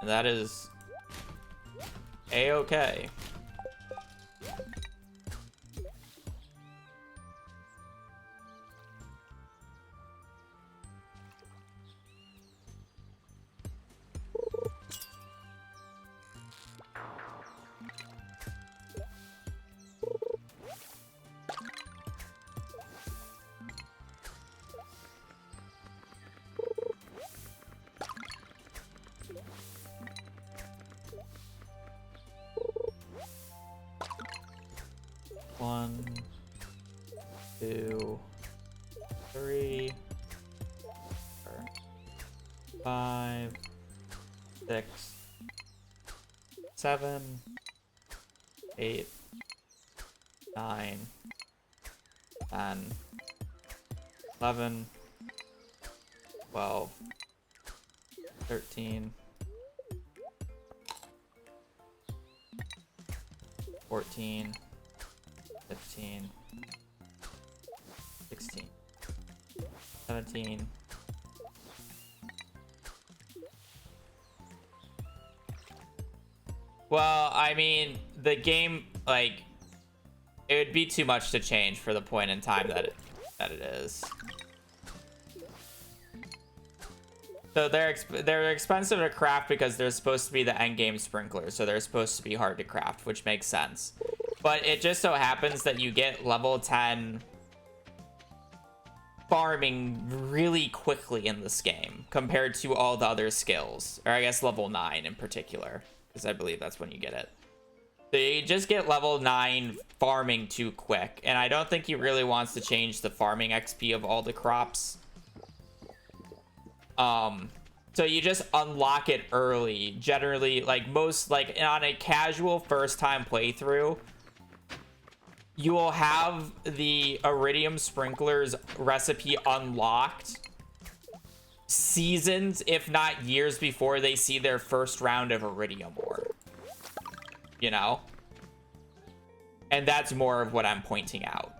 and that is a-okay. 2, 3, 4, 5, 6, 7, 8, 9, 10, 11, 12, 13, 14, 15, 16, 17, 'Well, I mean, the game, like, it would be too much to change for the point in time that it is. So they're expensive to craft because they're supposed to be the end game sprinklers, so they're supposed to be hard to craft, which makes sense. But it just so happens that you get level 10 farming really quickly in this game compared to all the other skills, or I guess level 9 in particular, because I believe that's when you get it. So you just get level 9 farming too quick, and I don't think he really wants to change the farming XP of all the crops. So you just unlock it early. Generally, like most, like on a casual first time playthrough, you will have the Iridium Sprinklers recipe unlocked seasons, if not years, before they see their first round of Iridium ore. You know? And that's more of what I'm pointing out.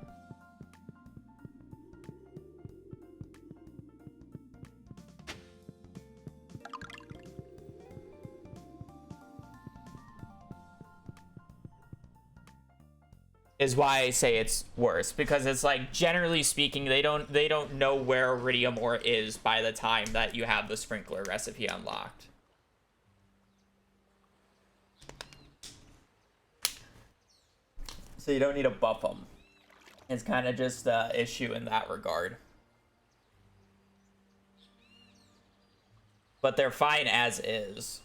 Is why I say it's worse, because it's like, generally speaking, they don't know where Iridium ore is by the time that you have the sprinkler recipe unlocked. So you don't need to buff them. It's kind of just an issue in that regard. But they're fine as is.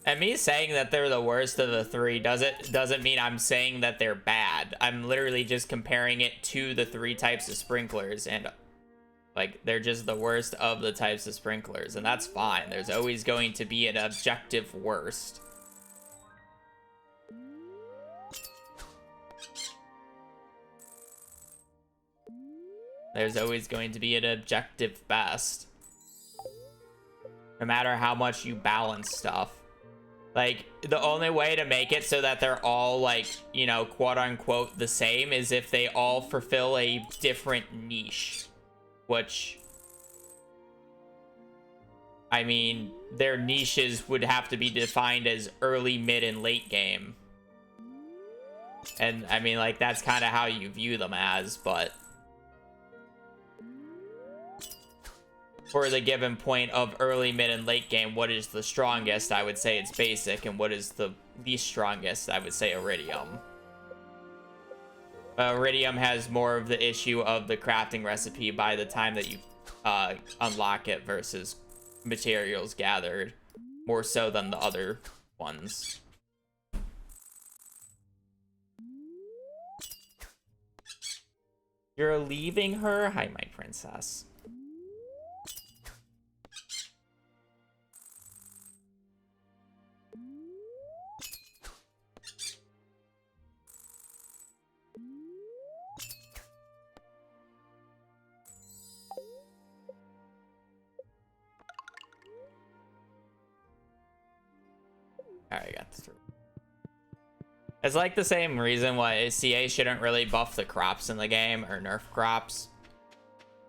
And me saying that they're the worst of the three doesn't mean I'm saying that they're bad. I'm literally just comparing it to the 3 types of sprinklers, and like they're just the worst of the types of sprinklers, and that's fine. There's always going to be an objective worst. There's always going to be an objective best. No matter how much you balance stuff. Like, the only way to make it so that they're all, like, you know, quote-unquote the same is if they all fulfill a different niche. Which, I mean, their niches would have to be defined as early, mid, and late game. And, I mean, like, that's kind of how you view them as, but for the given point of early, mid, and late game, what is the strongest? I would say it's basic, and what is the least strongest? I would say Iridium. Iridium has more of the issue of the crafting recipe by the time that you unlock it versus materials gathered, more so than the other ones. You're leaving her? Hi, my princess. Alright, got through. It's like the same reason why CA shouldn't really buff the crops in the game or nerf crops.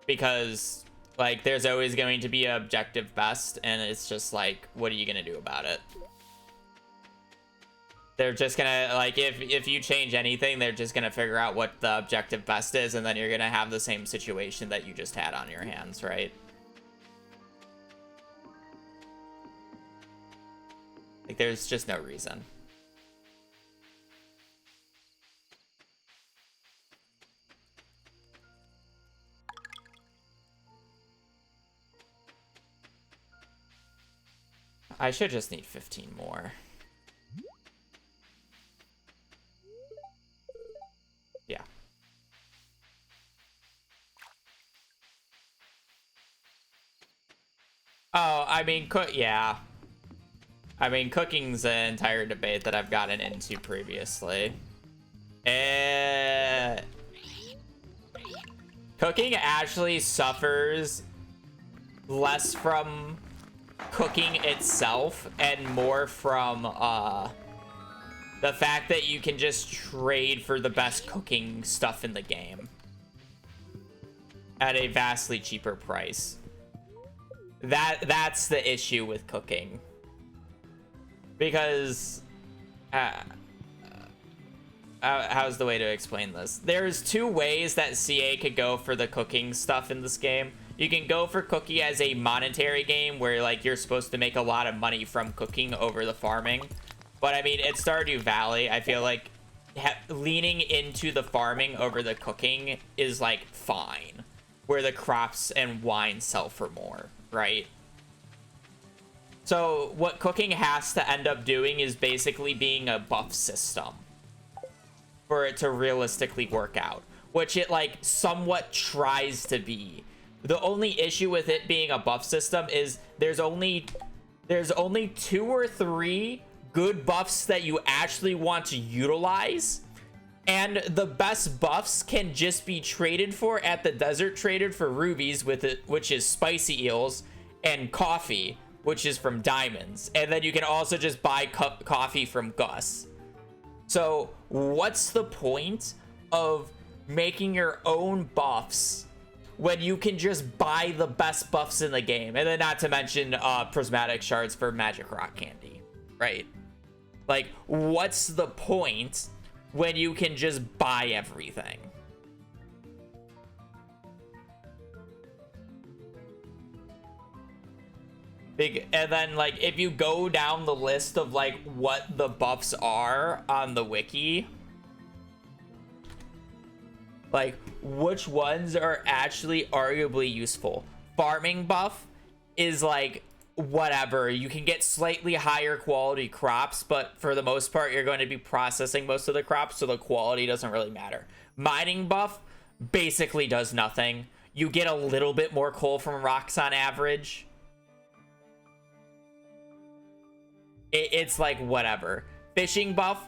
because like there's always going to be an objective best, and it's just like, what are you gonna do about it? They're just gonna, like, if you change anything, they're just gonna figure out what the objective best is, and then you're gonna have the same situation that you just had on your hands, right? Like, there's just no reason. I should just need 15 more. Yeah. Oh, I mean, yeah. I mean, cooking's an entire debate that I've gotten into previously. Cooking actually suffers less from cooking itself and more from the fact that you can just trade for the best cooking stuff in the game at a vastly cheaper price. That's the issue with cooking, because how's the way to explain this? There's two ways that CA could go for the cooking stuff in this game. You can go for cookie as a monetary game where like you're supposed to make a lot of money from cooking over the farming. But I mean, at Stardew Valley, I feel like leaning into the farming over the cooking is like fine, where the crops and wine sell for more, right? So what cooking has to end up doing is basically being a buff system for it to realistically work out, which it like somewhat tries to be. The only issue with it being a buff system is there's only 2 or 3 good buffs that you actually want to utilize, and the best buffs can just be traded for at the desert, traded for rubies with it, which is spicy eels, and coffee, which is from diamonds, and then you can also just buy coffee from Gus. So what's the point of making your own buffs when you can just buy the best buffs in the game? And then not to mention prismatic shards for magic rock candy, right? Like, what's the point when you can just buy everything? And then like if you go down the list of like what the buffs are on the wiki, like which ones are actually arguably useful. Farming buff is like whatever, you can get slightly higher quality crops, but for the most part you're going to be processing most of the crops, so the quality doesn't really matter. Mining buff basically does nothing. You get a little bit more coal from rocks on average. It's like whatever. Fishing buff,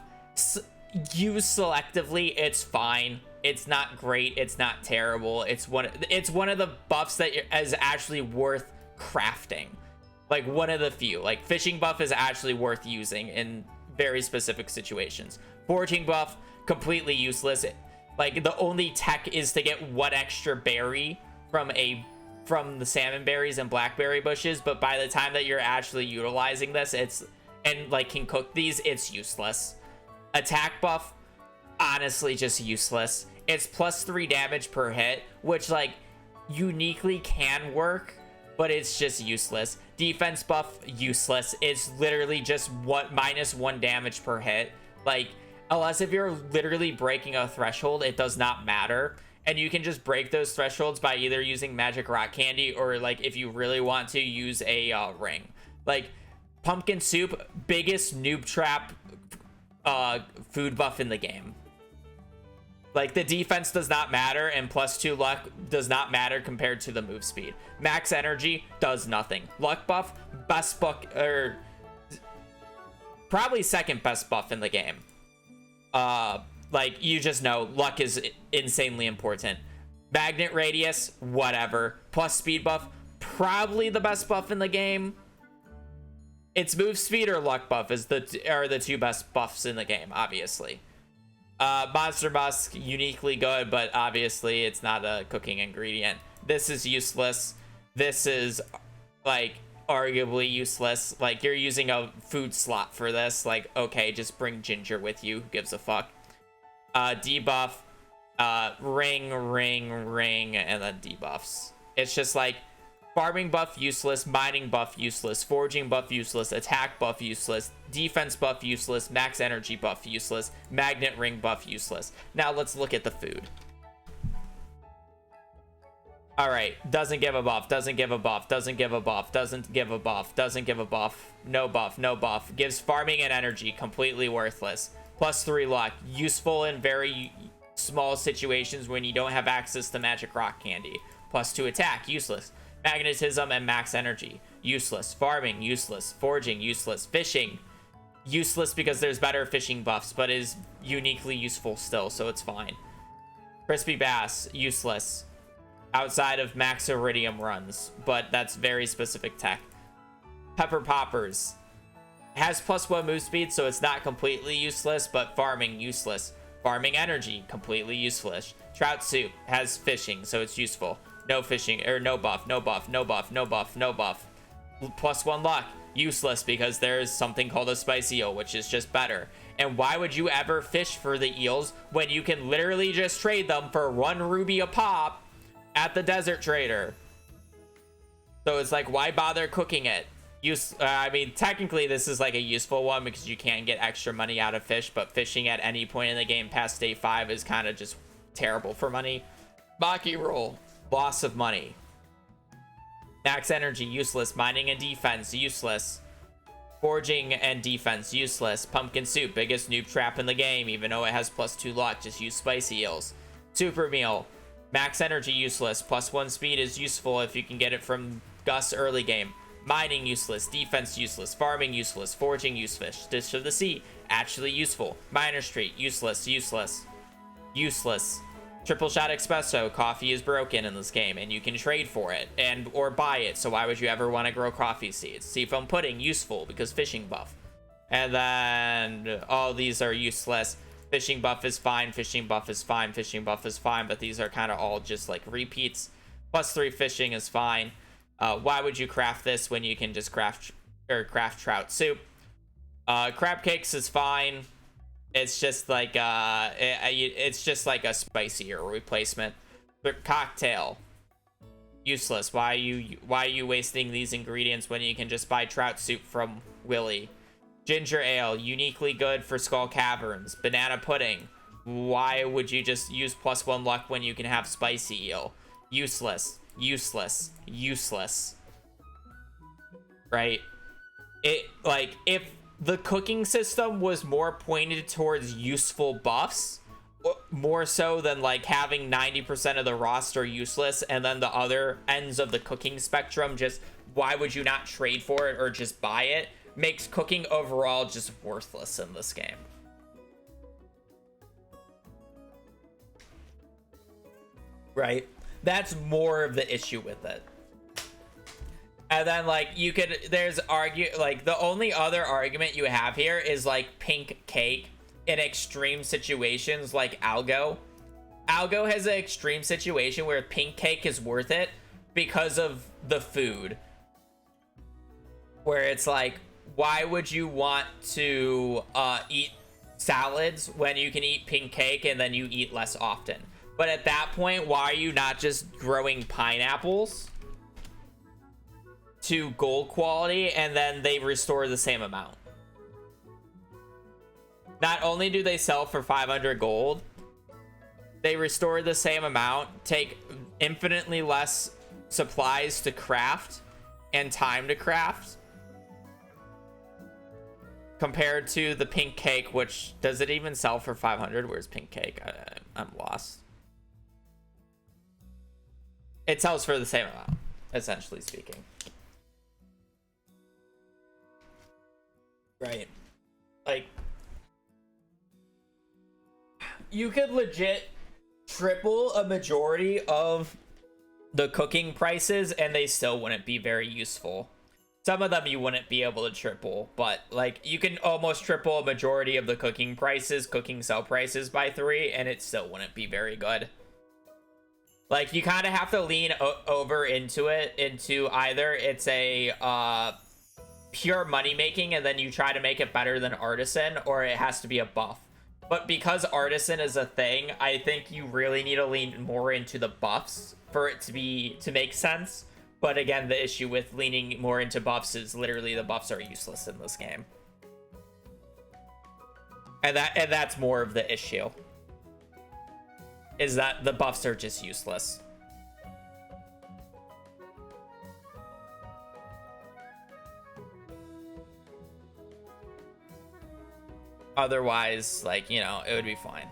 used selectively, it's fine. It's not great, it's not terrible. It's one of the buffs that is actually worth crafting. Like one of the few. Like fishing buff is actually worth using in very specific situations. Foraging buff, completely useless. Like the only tech is to get one extra berry from the salmon berries and blackberry bushes, but by the time that you're actually utilizing this, and like can cook these, it's useless. Attack buff, honestly just useless. It's +3 damage per hit, which like uniquely can work, but it's just useless. Defense buff, useless. It's literally just -1 damage per hit. Like, unless if you're literally breaking a threshold, it does not matter. And you can just break those thresholds by either using magic rock candy or like if you really want to use a ring. Like pumpkin soup, biggest noob trap food buff in the game. Like the defense does not matter, and +2 luck does not matter compared to the move speed. Max energy does nothing. Luck buff, best buff, or probably second best buff in the game. Like you just know luck is insanely important. Magnet radius, whatever. Plus speed buff, probably the best buff in the game. It's move speed or luck buff are the 2 best buffs in the game, obviously. Monster Musk, uniquely good, but obviously it's not a cooking ingredient. This is useless. This is like arguably useless. Like, you're using a food slot for this. Like, okay, just bring Ginger with you. Who gives a fuck? Debuff, ring, and then debuffs. It's just like farming buff useless, mining buff useless, foraging buff useless, attack buff useless, defense buff useless, max energy buff useless, magnet ring buff useless. Now let's look at the food. All right, doesn't give a buff, doesn't give a buff, doesn't give a buff, doesn't give a buff, doesn't give a buff, no buff, no buff. Gives farming and energy, completely worthless. +3 luck, useful in very small situations when you don't have access to magic rock candy. +2 attack, useless. Magnetism and max energy, useless. Farming, useless. Foraging, useless. Fishing, useless because there's better fishing buffs, but is uniquely useful still, so it's fine. Crispy bass, useless. Outside of max iridium runs, but that's very specific tech. Pepper poppers has +1 move speed, so it's not completely useless, but farming useless. Farming energy completely useless. Trout soup has fishing, so it's useful. No fishing, or no buff, no buff, no buff, no buff, no buff. +1 luck, useless because there's something called a spicy eel, which is just better. And why would you ever fish for the eels when you can literally just trade them for 1 ruby a pop at the desert trader? So it's like, why bother cooking it? I mean, technically this is like a useful one because you can get extra money out of fish, but fishing at any point in the game past day 5 is kind of just terrible for money. Maki roll, loss of money. Max energy, useless. Mining and defense, useless. Foraging and defense, useless. Pumpkin soup, biggest noob trap in the game, even though it has +2 luck, just use spicy eels. Super meal, max energy, useless. +1 speed is useful if you can get it from Gus early game. Mining, useless. Defense, useless. Farming, useless. Foraging, useless. Dish of the Sea, actually useful. Miner Street, useless, useless, useless. Triple shot espresso, coffee is broken in this game, and you can trade for it and or buy it, so why would you ever want to grow coffee seeds? Seafoam pudding, useful because fishing buff. And then all these are useless. Fishing buff is fine, fishing buff is fine, fishing buff is fine, but these are kind of all just like repeats. +3 fishing is fine. Why would you craft this when you can just craft trout soup? Crab cakes is fine. It's just like it's just like a spicier replacement. But cocktail, useless. Why are you wasting these ingredients when you can just buy trout soup from Willy? Ginger ale, uniquely good for Skull Caverns. Banana pudding, why would you just use +1 luck when you can have spicy eel? Useless, useless, useless. Right? It, like, if the cooking system was more pointed towards useful buffs, more so than like having 90% of the roster useless and then the other ends of the cooking spectrum, just why would you not trade for it or just buy it, makes cooking overall just worthless in this game. Right? That's more of the issue with it. And then, like, you could, there's like, the only other argument you have here is, like, pink cake in extreme situations like Algo. Algo has an extreme situation where pink cake is worth it because of the food. Where it's like, why would you want to eat salads when you can eat pink cake and then you eat less often? But at that point, why are you not just growing pineapples to gold quality and then they restore the same amount? Not only do they sell for 500 gold, they restore the same amount, take infinitely less supplies to craft and time to craft compared to the pink cake, which, does it even sell for 500? Where's pink cake? I'm lost. It sells for the same amount, essentially speaking. Right. Like, you could legit triple a majority of the cooking prices and they still wouldn't be very useful. Some of them you wouldn't be able to triple, but like, you can almost triple a majority of the cooking prices, cooking sell prices by 3, and it still wouldn't be very good. Like, you kind of have to lean over into it, into either it's a pure money making and then you try to make it better than Artisan, or it has to be a buff. But because Artisan is a thing, I think you really need to lean more into the buffs for it to make sense. But again, the issue with leaning more into buffs is literally the buffs are useless in this game. And that's more of the issue. Is that the buffs are just useless. Otherwise, like, you know, it would be fine.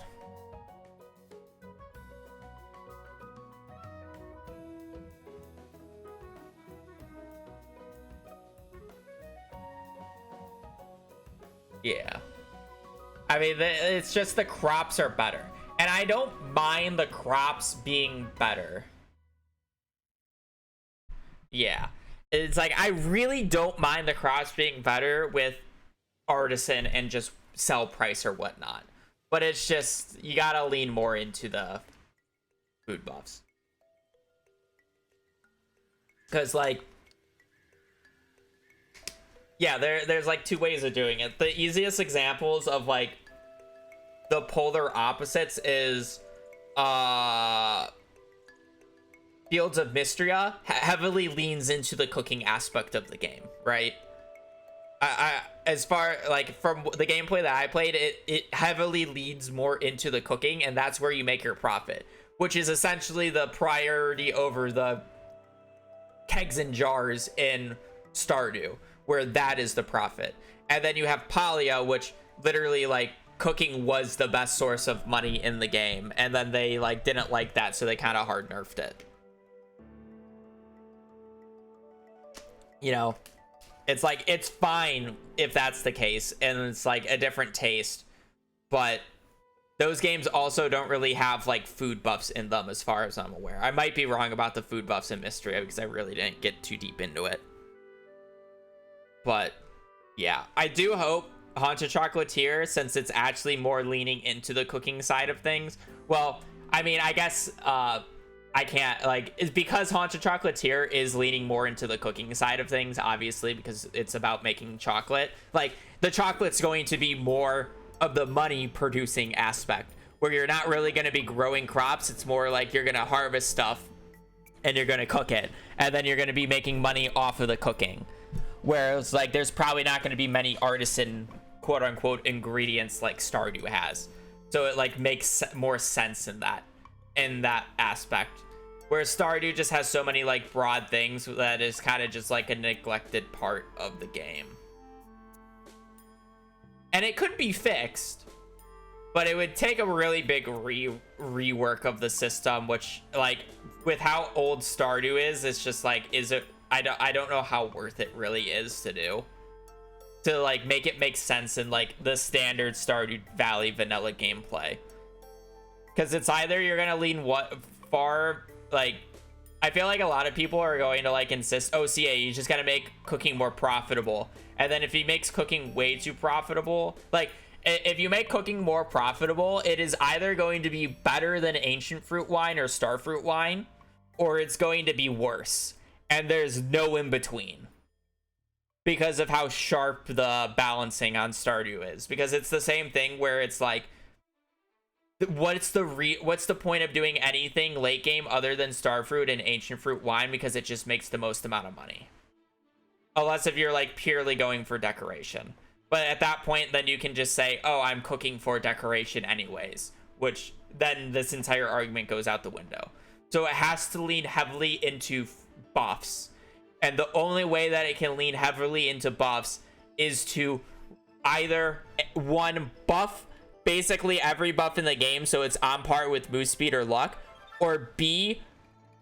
Yeah. I mean, it's just the crops are better. And I don't mind the crops being better. Yeah. It's like, I really don't mind the crops being better with Artisan and just sell price or whatnot. But it's just, you gotta lean more into the food buffs. Because, like, yeah, there's like two ways of doing it. The easiest examples of like the polar opposites is Fields of Mystria heavily leans into the cooking aspect of the game, right? I as far like from the gameplay that I played, it heavily leads more into the cooking, and that's where you make your profit, which is essentially the priority over the kegs and jars in Stardew, where that is the profit. And then you have Palia, which literally like cooking was the best source of money in the game, and then they like didn't like that, so they kind of hard nerfed it. You know, it's like, it's fine if that's the case and it's like a different taste, but those games also don't really have like food buffs in them as far as I'm aware. I might be wrong about the food buffs in Mystria because I really didn't get too deep into it. But yeah, I do hope Haunted Chocolatier, since it's actually more leaning into the cooking side of things. Well, I mean, I guess I can't, like, it's because Haunted Chocolatier is leaning more into the cooking side of things, obviously, because it's about making chocolate. Like, the chocolate's going to be more of the money producing aspect, where you're not really going to be growing crops. It's more like you're going to harvest stuff and you're going to cook it, and then you're going to be making money off of the cooking. Whereas, like, there's probably not going to be many artisan, quote unquote, ingredients like Stardew has. So it like makes more sense in that aspect. Whereas Stardew just has so many like broad things that is kind of just like a neglected part of the game. And it could be fixed, but it would take a really big rework of the system, which, like, with how old Stardew is, it's just like, is it, I don't know how worth it really is to do. To like make it make sense in like the standard Stardew Valley vanilla gameplay. Because it's either you're gonna lean like, I feel like a lot of people are going to like insist, oh, CA, you just gotta make cooking more profitable. And then if he makes cooking way too profitable, like, if you make cooking more profitable, it is either going to be better than Ancient Fruit Wine or Starfruit Wine, or it's going to be worse. And there's no in between, because of how sharp the balancing on Stardew is. Because it's the same thing where it's like, what's the point of doing anything late game other than Starfruit and Ancient Fruit Wine, because it just makes the most amount of money, unless if you're like purely going for decoration. But at that point, then you can just say, oh, I'm cooking for decoration anyways, which then this entire argument goes out the window. So it has to lean heavily into buffs, and the only way that it can lean heavily into buffs is to either, one, buff basically every buff in the game so it's on par with move speed or luck, or B,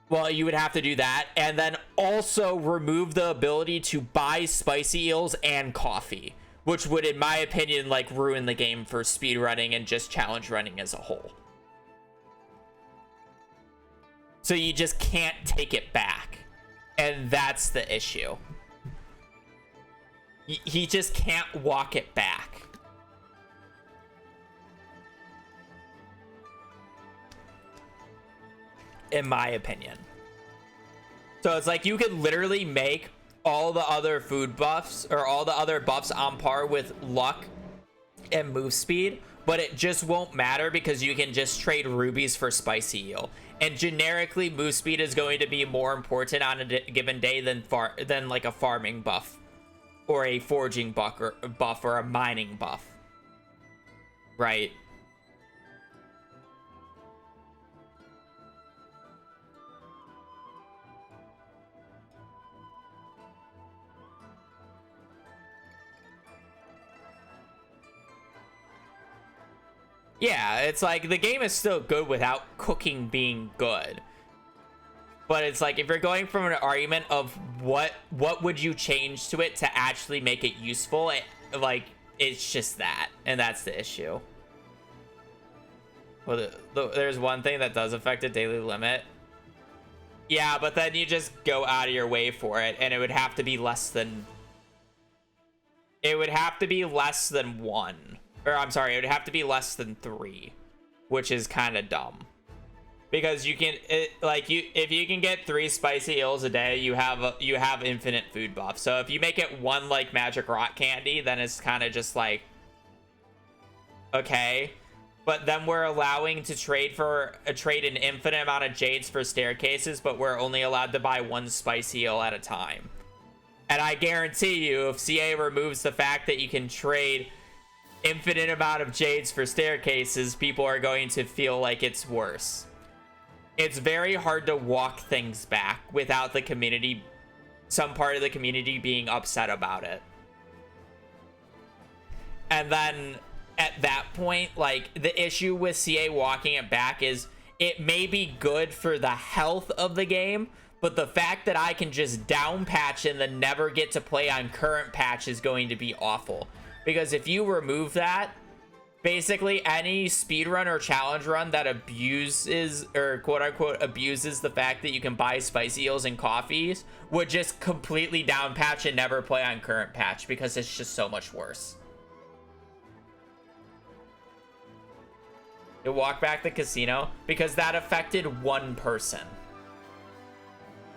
well, you would have to do that, and then also remove the ability to buy spicy eels and coffee, which would, in my opinion, like ruin the game for speedrunning and just challenge running as a whole. So you just can't take it back, and that's the issue. He just can't walk it back. in my opinion. So it's like you could literally make all the other food buffs or all the other buffs on par with luck and move speed, but it just won't matter because you can just trade rubies for spicy eel. And generically, move speed is going to be more important on a given day than like a farming buff or a foraging buff or a mining buff, right? Yeah, it's like the game is still good without cooking being good. But it's like if you're going from an argument of what would you change to it to actually make it useful, it's just that, and that's the issue. Well, there's one thing that does affect a daily limit. Yeah, but then you just go out of your way for it, and it would have to be less than. It would have to be less than 1. Or I'm sorry, it would have to be less than 3, which is kind of dumb. Because you can, if you can get 3 spicy eels a day, you have infinite food buff. So if you make it 1 like magic rock candy, then it's kind of just like, okay. But then we're allowing to trade an infinite amount of jades for staircases, but we're only allowed to buy 1 spicy eel at a time. And I guarantee you, if CA removes the fact that you can trade infinite amount of jades for staircases, people are going to feel like it's worse. It's very hard to walk things back without the community, some part of the community being upset about it. And then at that point, like, the issue with CA walking it back is it may be good for the health of the game, but the fact that I can just down patch and then never get to play on current patch is going to be awful. Because if you remove that, basically any speedrun or challenge run that abuses, or quote-unquote abuses the fact that you can buy spicy eels and coffees would just completely down patch and never play on current patch because it's just so much worse. You walk back the casino because that affected 1 person.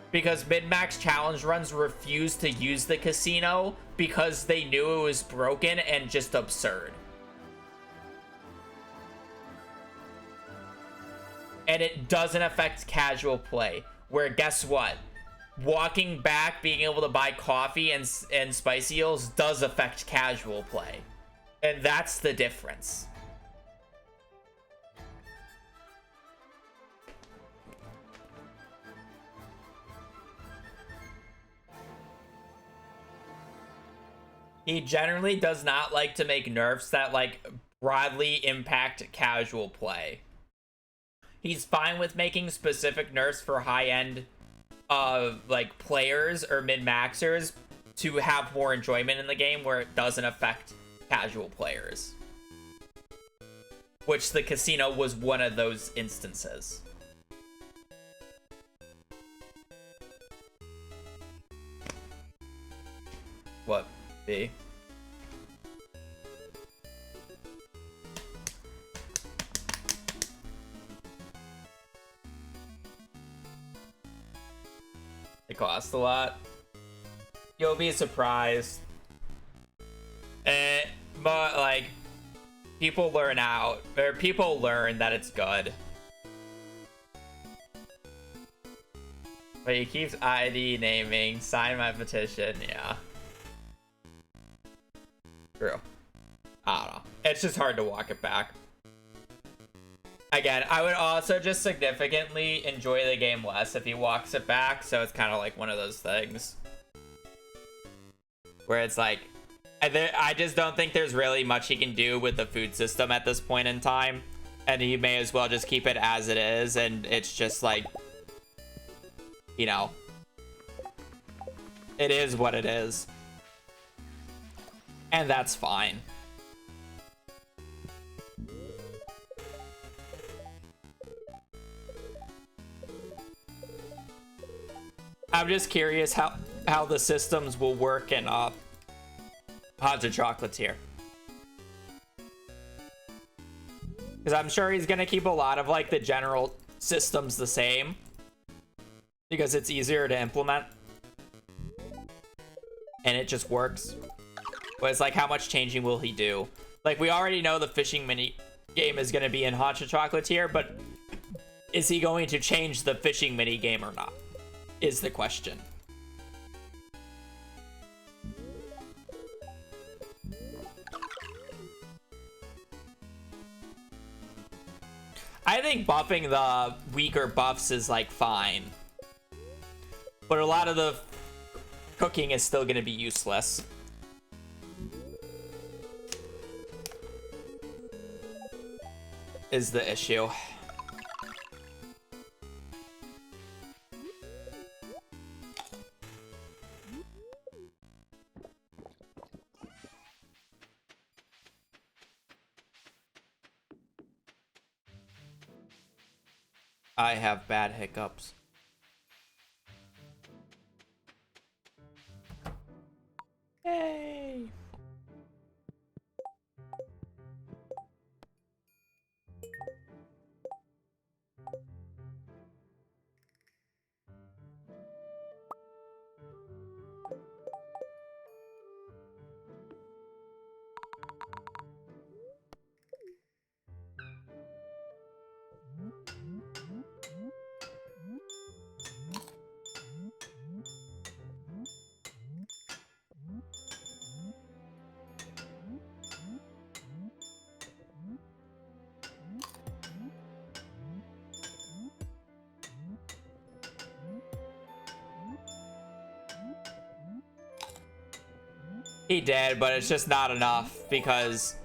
Because mid-max challenge runs refused to use the casino because they knew it was broken and just absurd. And it doesn't affect casual play, where guess what? Walking back, being able to buy coffee and spicy eels does affect casual play. And that's the difference. He generally does not like to make nerfs that, like, broadly impact casual play. He's fine with making specific nerfs for high-end, like, players or mid-maxers to have more enjoyment in the game where it doesn't affect casual players. Which the casino was one of those instances. What? B? It costs a lot. You'll be surprised. But like, people learn that it's good. But he keeps ID naming, sign my petition, yeah. True. I don't know. It's just hard to walk it back. Again, I would also just significantly enjoy the game less if he walks it back, so it's kind of like one of those things. Where it's like, I just don't think there's really much he can do with the food system at this point in time. And he may as well just keep it as it is, and it's just like, you know, it is what it is. And that's fine. I'm just curious how the systems will work in Pods of Chocolates here. Because I'm sure he's going to keep a lot of like the general systems the same. because it's easier to implement and it just works. But it's like, how much changing will he do? Like, we already know the fishing mini game is going to be in Hot Chocolatier, but is he going to change the fishing mini game or not? Is the question. I think buffing the weaker buffs is like fine, but a lot of the cooking is still going to be useless. Is the issue. I have bad hiccups. Yay! He did, but it's just not enough because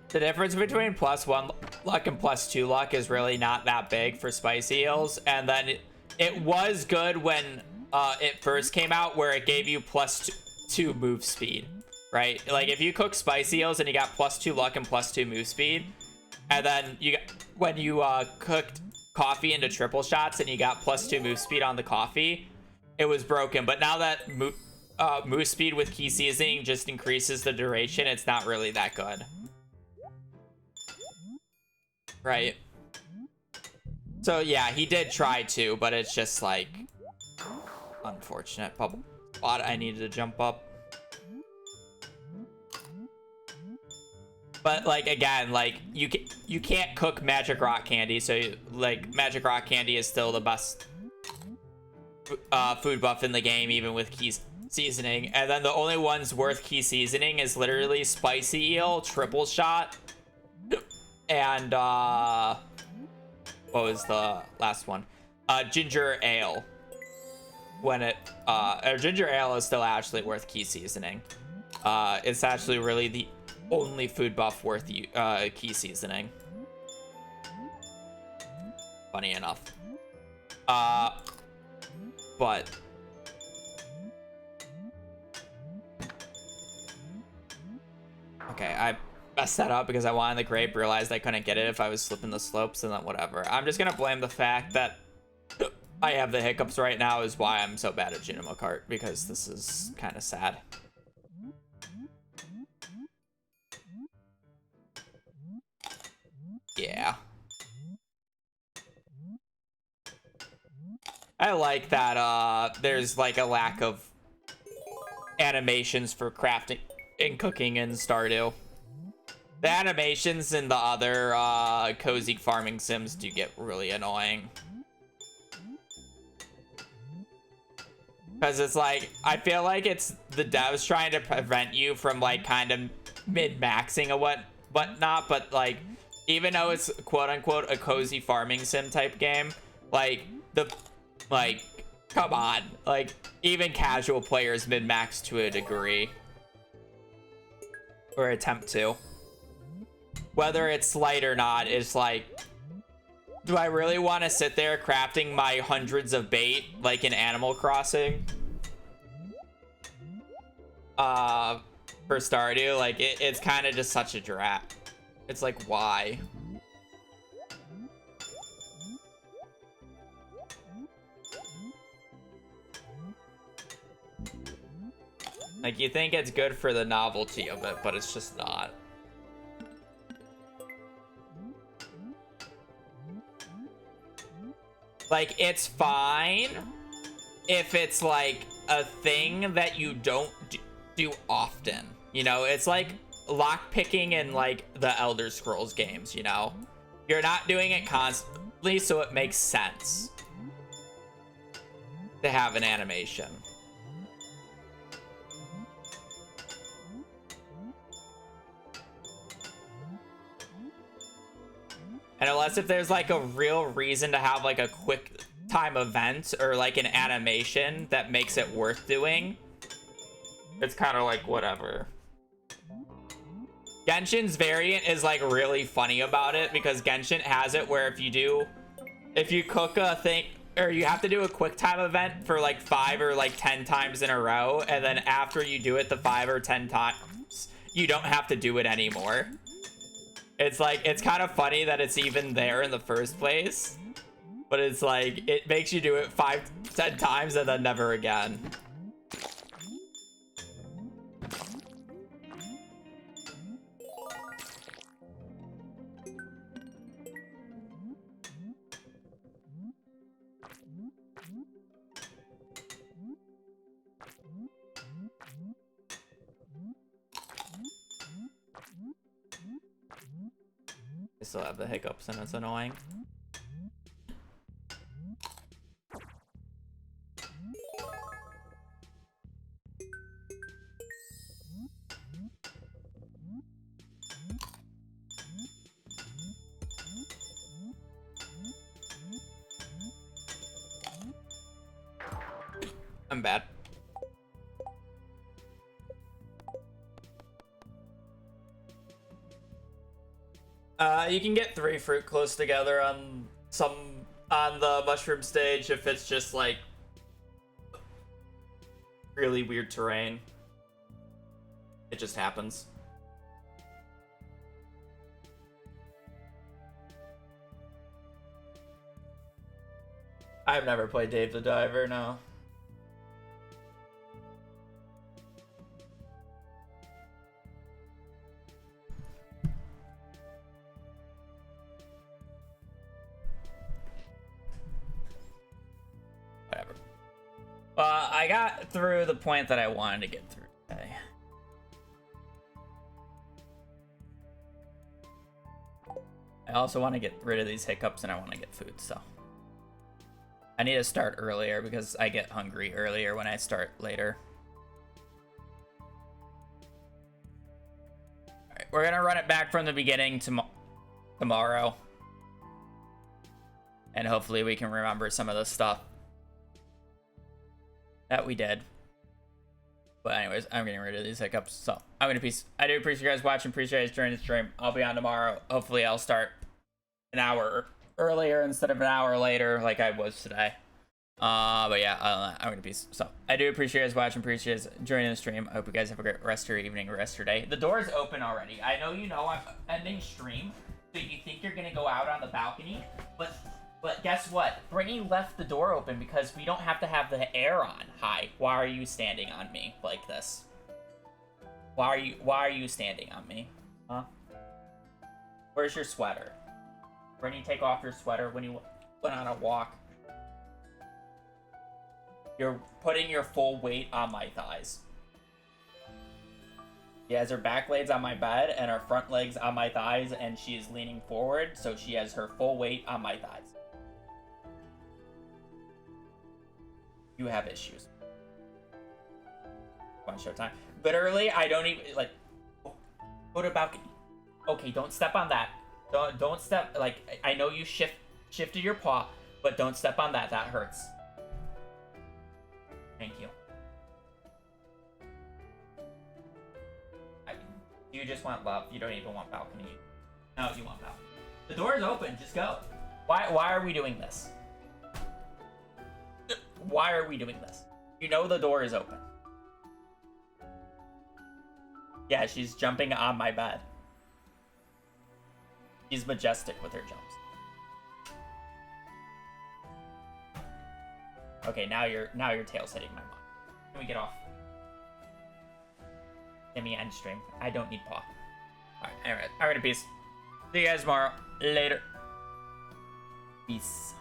the difference between +1 luck and +2 luck is really not that big for spicy eels. And then it was good when it first came out, where it gave you +2 move speed, right? Like if you cook spicy eels and you got +2 luck and +2 move speed, and then you got, when you cooked coffee into triple shots and you got +2 move speed on the coffee, it was broken. But now that move speed with key seasoning just increases the duration, it's not really that good, right? So yeah, he did try to, but it's just like unfortunate. Bubble spot, I needed to jump up. But like again, like you can't cook magic rock candy, so like magic rock candy is still the best food buff in the game, even with key seasoning. And then the only ones worth key seasoning is literally spicy eel, triple shot, and what was the last one? Ginger ale. When it ginger ale is still actually worth key seasoning. It's actually really the only food buff worth key seasoning. Funny enough. But okay, I messed that up because I wanted the grape, realized I couldn't get it if I was slipping the slopes, and then whatever. I'm just gonna blame the fact that I have the hiccups right now is why I'm so bad at Junimo Kart, because this is kind of sad. Yeah. I like that there's like a lack of animations for crafting and cooking in Stardew. The animations in the other cozy farming sims do get really annoying. Because it's like, I feel like it's the devs trying to prevent you from like kind of min-maxing or whatnot, but like, even though it's quote unquote a cozy farming sim type game, like come on, like even casual players min-max to a degree, or attempt to. Whether it's slight or not, it's like, do I really want to sit there crafting my hundreds of bait like in Animal Crossing? For Stardew, like it's kind of just such a drag. It's like, why? Like, you think it's good for the novelty of it, but it's just not. Like, it's fine if it's like a thing that you don't do often. You know, it's like lockpicking in like the Elder Scrolls games, you know? You're not doing it constantly, so it makes sense to have an animation. And unless if there's like a real reason to have like a quick time event or like an animation that makes it worth doing, it's kind of like whatever. Genshin's variant is like really funny about it because Genshin has it where if you cook a thing or you have to do a quick time event for like 5 or like 10 times in a row, and then after you do it the 5 or 10 times, you don't have to do it anymore. It's like, it's kind of funny that it's even there in the first place, but it's like, it makes you do it 5-10 times and then never again. I still have the hiccups and it's annoying. I'm bad. You can get 3 fruit close together on the mushroom stage if it's just like really weird terrain. It just happens. I've never played Dave the Diver, no. Whatever. I got through the point that I wanted to get through today. I also want to get rid of these hiccups and I want to get food, so. I need to start earlier because I get hungry earlier when I start later. Alright, we're gonna run it back from the beginning tomorrow. And hopefully we can remember some of the stuff that we did. But anyways, I'm getting rid of these hiccups, so I'm gonna peace. I do appreciate you guys watching, appreciate you guys joining the stream. I'll be on tomorrow. Hopefully I'll start an hour earlier instead of an hour later like I was today. But yeah, I'm gonna peace. So I do appreciate you guys watching, appreciate you guys joining the stream. I hope you guys have a great rest of your evening, rest of your day. The door is open already. I know you know I'm ending stream, so you think you're gonna go out on the balcony, but guess what? Brittany left the door open because we don't have to have the air on. Hi, why are you standing on me like this? Why are you standing on me? Huh? Where's your sweater? Brittany, take off your sweater when you went on a walk. You're putting your full weight on my thighs. She has her back legs on my bed and her front legs on my thighs, and she is leaning forward, so she has her full weight on my thighs. You have issues. One showtime. Literally, I don't even like. Go to balcony. Okay, don't step on that. Don't step. Like, I know you shifted your paw, but don't step on that. That hurts. Thank you. You just want love. You don't even want balcony. No, you want balcony. The door is open. Just go. Why are we doing this? Why are we doing this? You know the door is open. Yeah, she's jumping on my bed. She's majestic with her jumps. Okay, now your tail's hitting my mom. Can we get off? Let me end stream. I don't need paw. Alright, anyway. Alright, peace. See you guys tomorrow. Later. Peace.